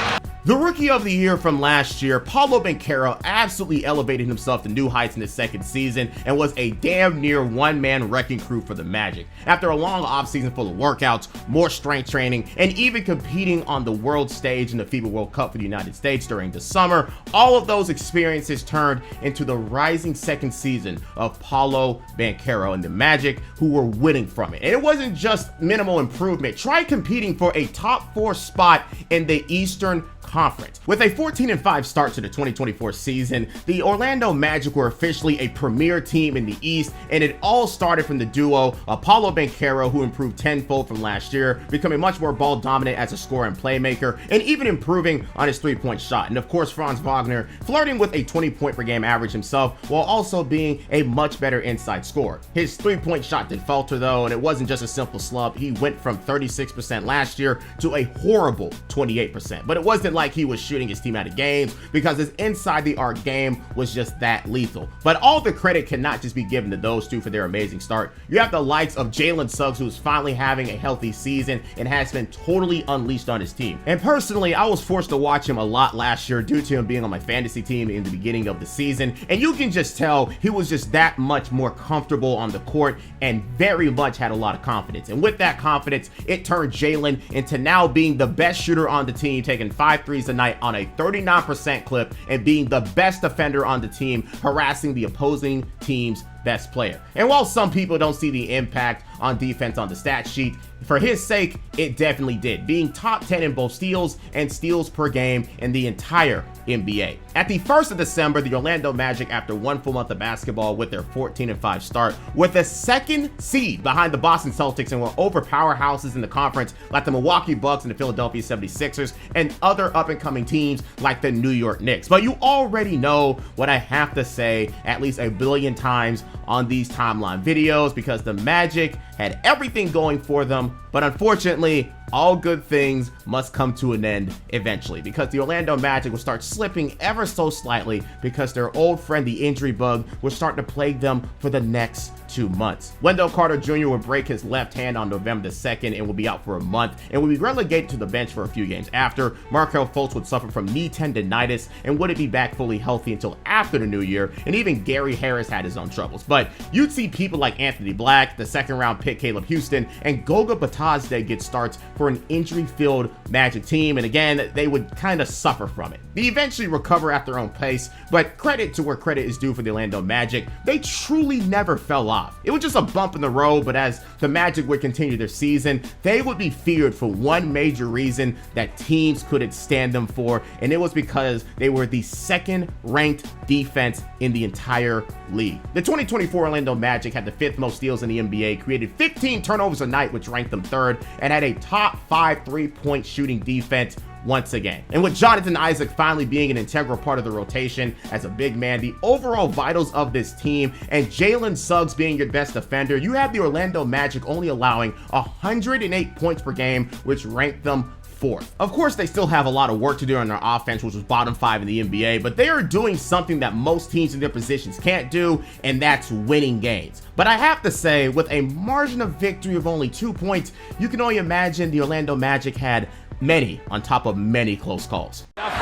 The Rookie of the Year from last year, Paolo Banchero absolutely elevated himself to new heights in his second season and was a damn near one-man wrecking crew for the Magic. After a long offseason full of workouts, more strength training, and even competing on the world stage in the FIBA World Cup for the United States during the summer, all of those experiences turned into the rising second season of Paolo Banchero and the Magic, who were winning from it. And it wasn't just minimal improvement. Try competing for a top 4 spot in the Eastern Conference. With a 14-5 start to the 2024 season, the Orlando Magic were officially a premier team in the East, and it all started from the duo of Paolo Banchero, who improved tenfold from last year, becoming much more ball dominant as a scorer and playmaker, and even improving on his three-point shot. And of course, Franz Wagner flirting with a 20-point per game average himself, while also being a much better inside scorer. His three-point shot did falter though, and it wasn't just a simple slump. He went from 36% last year to a horrible 28%. But it wasn't like he was shooting his team out of games, because his inside the arc game was just that lethal. But all the credit cannot just be given to those two for their amazing start. You have the likes of Jalen Suggs, who's finally having a healthy season and has been totally unleashed on his team. And personally, I was forced to watch him a lot last year due to him being on my fantasy team in the beginning of the season, and you can just tell he was just that much more comfortable on the court and very much had a lot of confidence. And with that confidence, it turned Jalen into now being the best shooter on the team, taking 5 threes a night on a 39% clip and being the best defender on the team, harassing the opposing team's best player. And while some people don't see the impact on defense on the stat sheet, for his sake, it definitely did, being top 10 in both steals and steals per game in the entire NBA. At the 1st of December, the Orlando Magic, after one full month of basketball with their 14-5 start, with a second seed behind the Boston Celtics and were over powerhouses in the conference like the Milwaukee Bucks and the Philadelphia 76ers and other up-and-coming teams like the New York Knicks. But you already know what I have to say at least a billion times on these timeline videos, because the Magic had everything going for them, but unfortunately, all good things must come to an end eventually, because the Orlando Magic will start slipping ever so slightly because their old friend, the injury bug, will start to plague them for the next 2 months. Wendell Carter Jr. will break his left hand on November the 2nd and will be out for a month and will be relegated to the bench for a few games after. Markelle Fultz would suffer from knee tendonitis and wouldn't be back fully healthy until after the new year, and even Gary Harris had his own troubles. But you'd see people like Anthony Black, the second-round pick Caleb Houston, and Goga Batadze get starts for an injury-filled Magic team, and again, they would kind of suffer from it. They eventually recover at their own pace, but credit to where credit is due for the Orlando Magic, they truly never fell off. It was just a bump in the road, but as the Magic would continue their season, they would be feared for one major reason that teams couldn't stand them for, and it was because they were the second-ranked defense in the entire league. The 2024 Orlando Magic had the 5th most steals in the NBA, created 15 turnovers a night, which ranked them 3rd, and had a top 5 3-point shooting defense once again. And with Jonathan Isaac finally being an integral part of the rotation as a big man, the overall vitals of this team, and Jalen Suggs being your best defender, you have the Orlando Magic only allowing 108 points per game, which ranked them 4th. Of course, they still have a lot of work to do on their offense, which was bottom 5 in the NBA, but they are doing something that most teams in their positions can't do, and that's winning games. But I have to say, with a margin of victory of only 2 points, you can only imagine the Orlando Magic had many on top of many close calls. Now 5,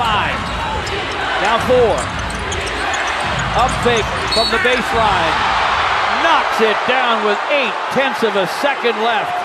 now 4, up fake from the baseline, knocks it down with 0.8 of a second left.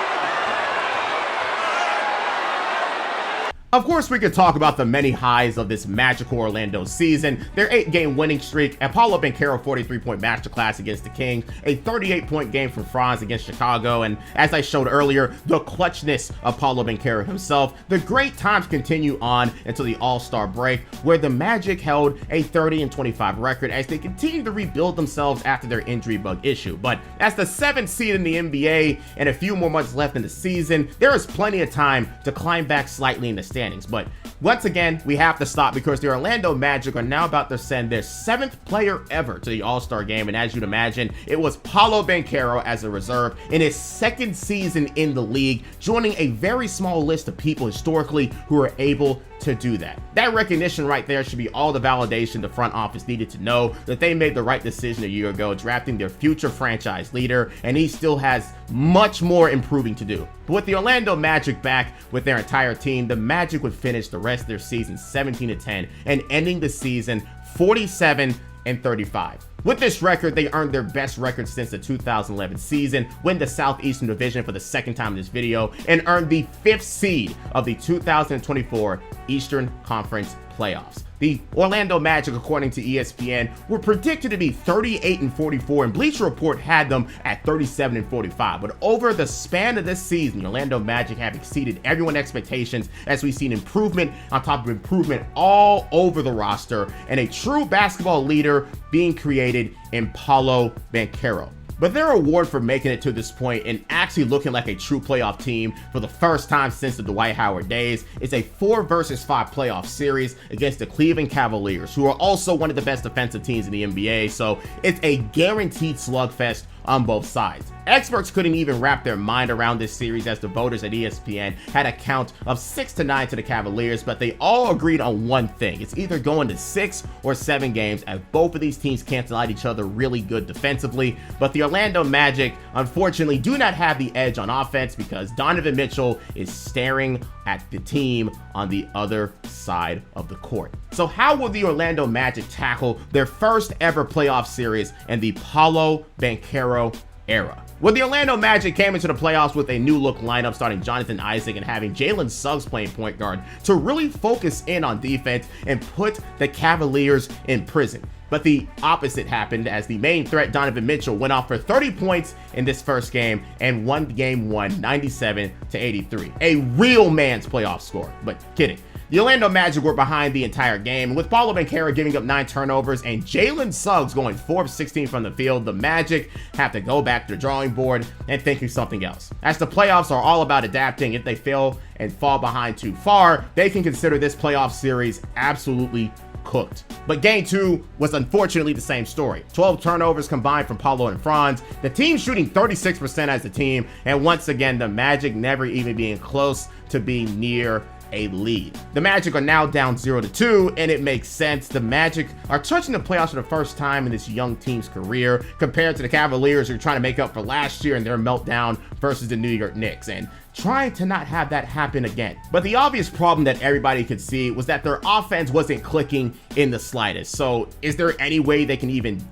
Of course, we could talk about the many highs of this magical Orlando season. Their 8-game winning streak, a Paolo Banchero 43-point masterclass against the Kings, a 38-point game from Franz against Chicago, and as I showed earlier, the clutchness of Paolo Banchero himself. The great times continue on until the All-Star break, where the Magic held a 30-25 record as they continue to rebuild themselves after their injury bug issue. But as the 7th seed in the NBA and a few more months left in the season, there is plenty of time to climb back slightly in the standings. But once again, we have to stop because the Orlando Magic are now about to send their 7th player ever to the All-Star game, and as you'd imagine, it was Paolo Banchero as a reserve in his 2nd season in the league, joining a very small list of people historically who are able to do that. That recognition right there should be all the validation the front office needed to know that they made the right decision a year ago, drafting their future franchise leader, and he still has much more improving to do. But with the Orlando Magic back with their entire team, the Magic would finish the rest of their season 17-10 and ending the season 47-35. With this record, they earned their best record since the 2011 season, win the Southeastern Division for the 2nd time in this video, and earned the 5th seed of the 2024 Eastern Conference playoffs. The Orlando Magic, according to ESPN, were predicted to be 38-44, and Bleacher Report had them at 37-45. But over the span of this season, the Orlando Magic have exceeded everyone's expectations as we've seen improvement on top of improvement all over the roster, and a true basketball leader being created in Paolo Banchero. But their award for making it to this point and actually looking like a true playoff team for the first time since the Dwight Howard days is a 4 versus 5 playoff series against the Cleveland Cavaliers, who are also one of the best defensive teams in the NBA, so it's a guaranteed slugfest on both sides. Experts couldn't even wrap their mind around this series as the voters at ESPN had a count of 6-9 to the Cavaliers, but they all agreed on one thing. It's either going to 6 or 7 games as both of these teams cancel out each other really good defensively. But the Orlando Magic, unfortunately, do not have the edge on offense because Donovan Mitchell is staring at the team on the other side of the court. So how will the Orlando Magic tackle their first ever playoff series in the Paolo Banchero era? Well, the Orlando Magic came into the playoffs with a new look lineup starting Jonathan Isaac and having Jalen Suggs playing point guard to really focus in on defense and put the Cavaliers in prison. But the opposite happened as the main threat, Donovan Mitchell, went off for 30 points in this first game and won game 1, 97-83. A real man's playoff score, but kidding. The Orlando Magic were behind the entire game, with Paolo Banchero giving up 9 turnovers and Jalen Suggs going 4 of 16 from the field. The Magic have to go back to the drawing board and think of something else. As the playoffs are all about adapting, if they fail and fall behind too far, they can consider this playoff series absolutely cooked. But game 2 was unfortunately the same story. 12 turnovers combined from Paolo and Franz, the team shooting 36% as a team, and once again, the Magic never even being close to being near a lead. The Magic are now down 0-2, and it makes sense. The Magic are touching the playoffs for the first time in this young team's career compared to the Cavaliers who are trying to make up for last year and their meltdown versus the New York Knicks. And trying to not have that happen again. But the obvious problem that everybody could see was that their offense wasn't clicking in the slightest. So is there any way they can even,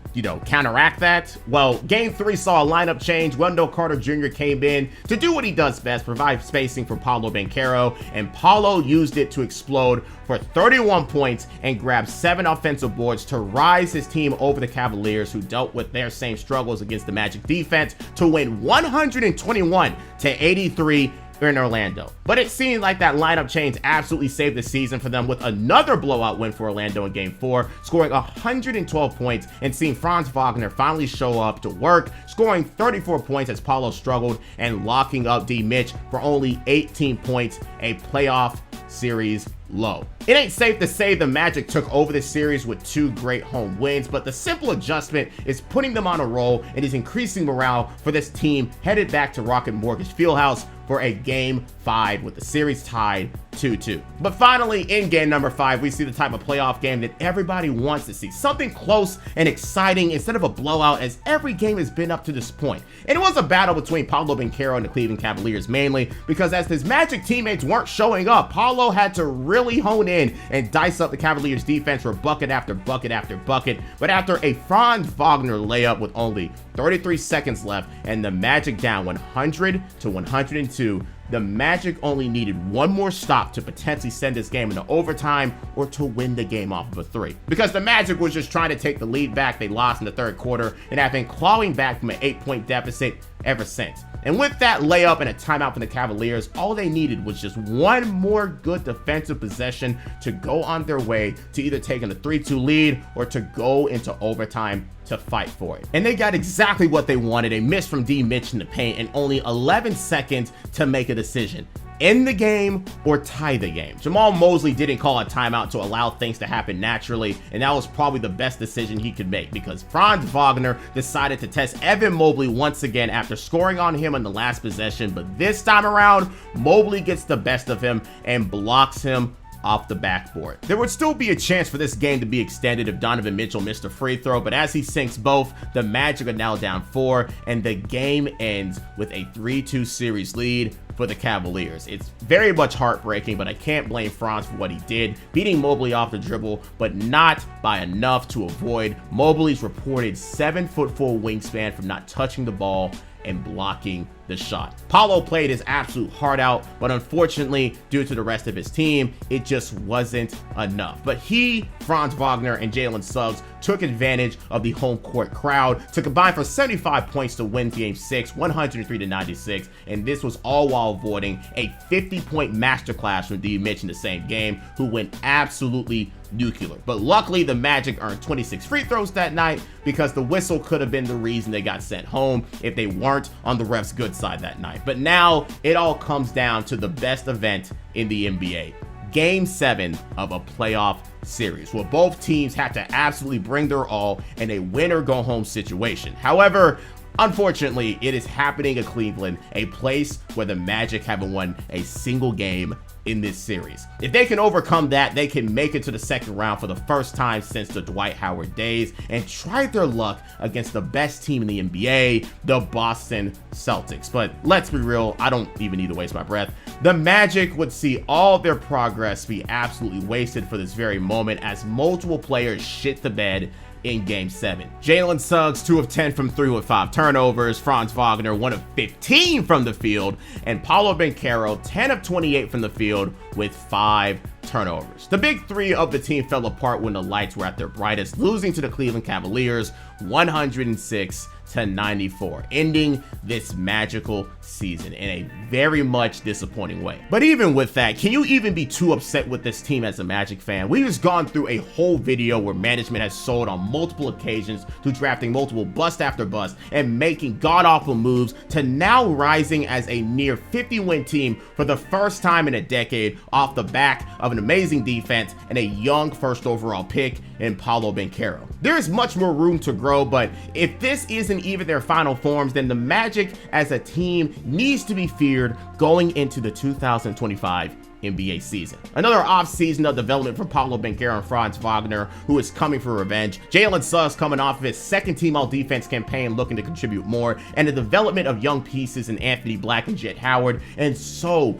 counteract that? Well, game 3 saw a lineup change. Wendell Carter Jr. came in to do what he does best, provide spacing for Paolo Banchero, and Paolo used it to explode for 31 points and grab 7 offensive boards to rise his team over the Cavaliers, who dealt with their same struggles against the Magic defense, to win 121-83 in Orlando. But it seemed like that lineup change absolutely saved the season for them, with another blowout win for Orlando in game 4, scoring 112 points and seeing Franz Wagner finally show up to work, scoring 34 points as Paolo struggled and locking up D. Mitch for only 18 points, a playoff series low. It ain't safe to say the Magic took over the series with 2 great home wins, but the simple adjustment is putting them on a roll and is increasing morale for this team headed back to Rocket Mortgage Fieldhouse for a game 5 with the series tied 2-2. But finally, in game number 5, we see the type of playoff game that everybody wants to see. Something close and exciting instead of a blowout, as every game has been up to this point. And it was a battle between Paolo Banchero and the Cleveland Cavaliers, mainly because as his Magic teammates weren't showing up, Paolo had to really hone in and dice up the Cavaliers defense for bucket after bucket after bucket. But after a Franz Wagner layup with only 33 seconds left and the Magic down 100-102, the Magic only needed one more stop to potentially send this game into overtime or to win the game off of a 3. Because the Magic was just trying to take the lead back they lost in the 3rd quarter and have been clawing back from an 8-point deficit ever since. And with that layup and a timeout from the Cavaliers, all they needed was just one more good defensive possession to go on their way to either taking a 3-2 lead or to go into overtime to fight for it. And they got exactly what they wanted, a miss from D. Mitch in the paint and only 11 seconds to make a decision. End the game or tie the game. Jamal Mosley didn't call a timeout to allow things to happen naturally, and that was probably the best decision he could make, because Franz Wagner decided to test Evan Mobley once again after scoring on him in the last possession, but this time around, Mobley gets the best of him and blocks him off the backboard. There would still be a chance for this game to be extended if Donovan Mitchell missed a free throw, but as he sinks both, the Magic are now down 4, and the game ends with a 3-2 series lead for the Cavaliers. It's very much heartbreaking, but I can't blame Franz for what he did, beating Mobley off the dribble, but not by enough to avoid Mobley's reported 7'4" wingspan from not touching the ball and blocking the shot. Paolo played his absolute heart out, but unfortunately, due to the rest of his team, it just wasn't enough. But he, Franz Wagner, and Jalen Suggs took advantage of the home court crowd to combine for 75 points to win Game 6, 103-96, and this was all while avoiding a 50-point masterclass from D. Mitch in the same game, who went absolutely nuclear. But luckily, the Magic earned 26 free throws that night, because the whistle could have been the reason they got sent home if they weren't on the ref's good side that night. But now it all comes down to the best event in the NBA. Game 7 of a playoff series, where both teams had to absolutely bring their all in a win or go home situation. However, unfortunately, it is happening in Cleveland, a place where the Magic haven't won a single game in this series. If they can overcome that, they can make it to the second round for the first time since the Dwight Howard days and try their luck against the best team in the NBA, the Boston Celtics. But let's be real, I don't even need to waste my breath. The Magic would see all their progress be absolutely wasted for this very moment, as multiple players shit the bed in Game 7. Jalen Suggs, 2 of 10 from 3 with 5 turnovers. Franz Wagner, 1 of 15 from the field. And Paolo Banchero, 10 of 28 from the field with 5 turnovers. The big 3 of the team fell apart when the lights were at their brightest, losing to the Cleveland Cavaliers 106-94, ending this magical season in a very much disappointing way. But even with that, can you even be too upset with this team as a Magic fan? We've just gone through a whole video where management has sold on multiple occasions to drafting multiple bust after bust and making god-awful moves to now rising as a near 50-win team for the first time in a decade off the back of an amazing defense and a young first overall pick in Paolo Banchero. There is much more room to grow, but if this isn't even their final forms, then the Magic as a team needs to be feared going into the 2025 NBA season. Another off-season of development for Paolo Banchero and Franz Wagner, who is coming for revenge. Jalen Suggs coming off of his second-team all-defense campaign looking to contribute more, and the development of young pieces in Anthony Black and Jet Howard, and so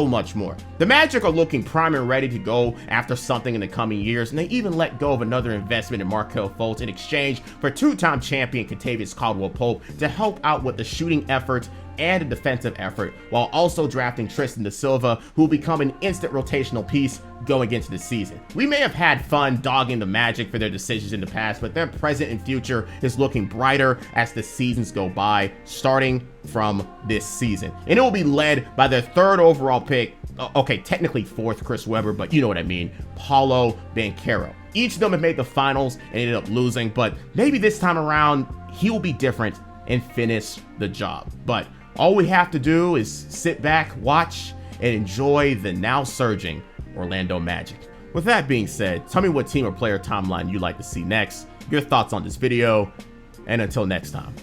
much more. The Magic are looking prime and ready to go after something in the coming years, and they even let go of another investment in Markelle Fultz in exchange for two-time champion Kentavious Caldwell-Pope to help out with the shooting effort and a defensive effort, while also drafting Tristan da Silva, who will become an instant rotational piece going into the season. We may have had fun dogging the Magic for their decisions in the past, but their present and future is looking brighter as the seasons go by, starting from this season. And it will be led by their third overall pick, okay, technically fourth, Chris Webber, but you know what I mean, Paolo Banchero. Each of them have made the finals and ended up losing, but maybe this time around, he will be different and finish the job. But all we have to do is sit back, watch, and enjoy the now surging Orlando Magic. With that being said, tell me what team or player timeline you'd like to see next, your thoughts on this video, and until next time.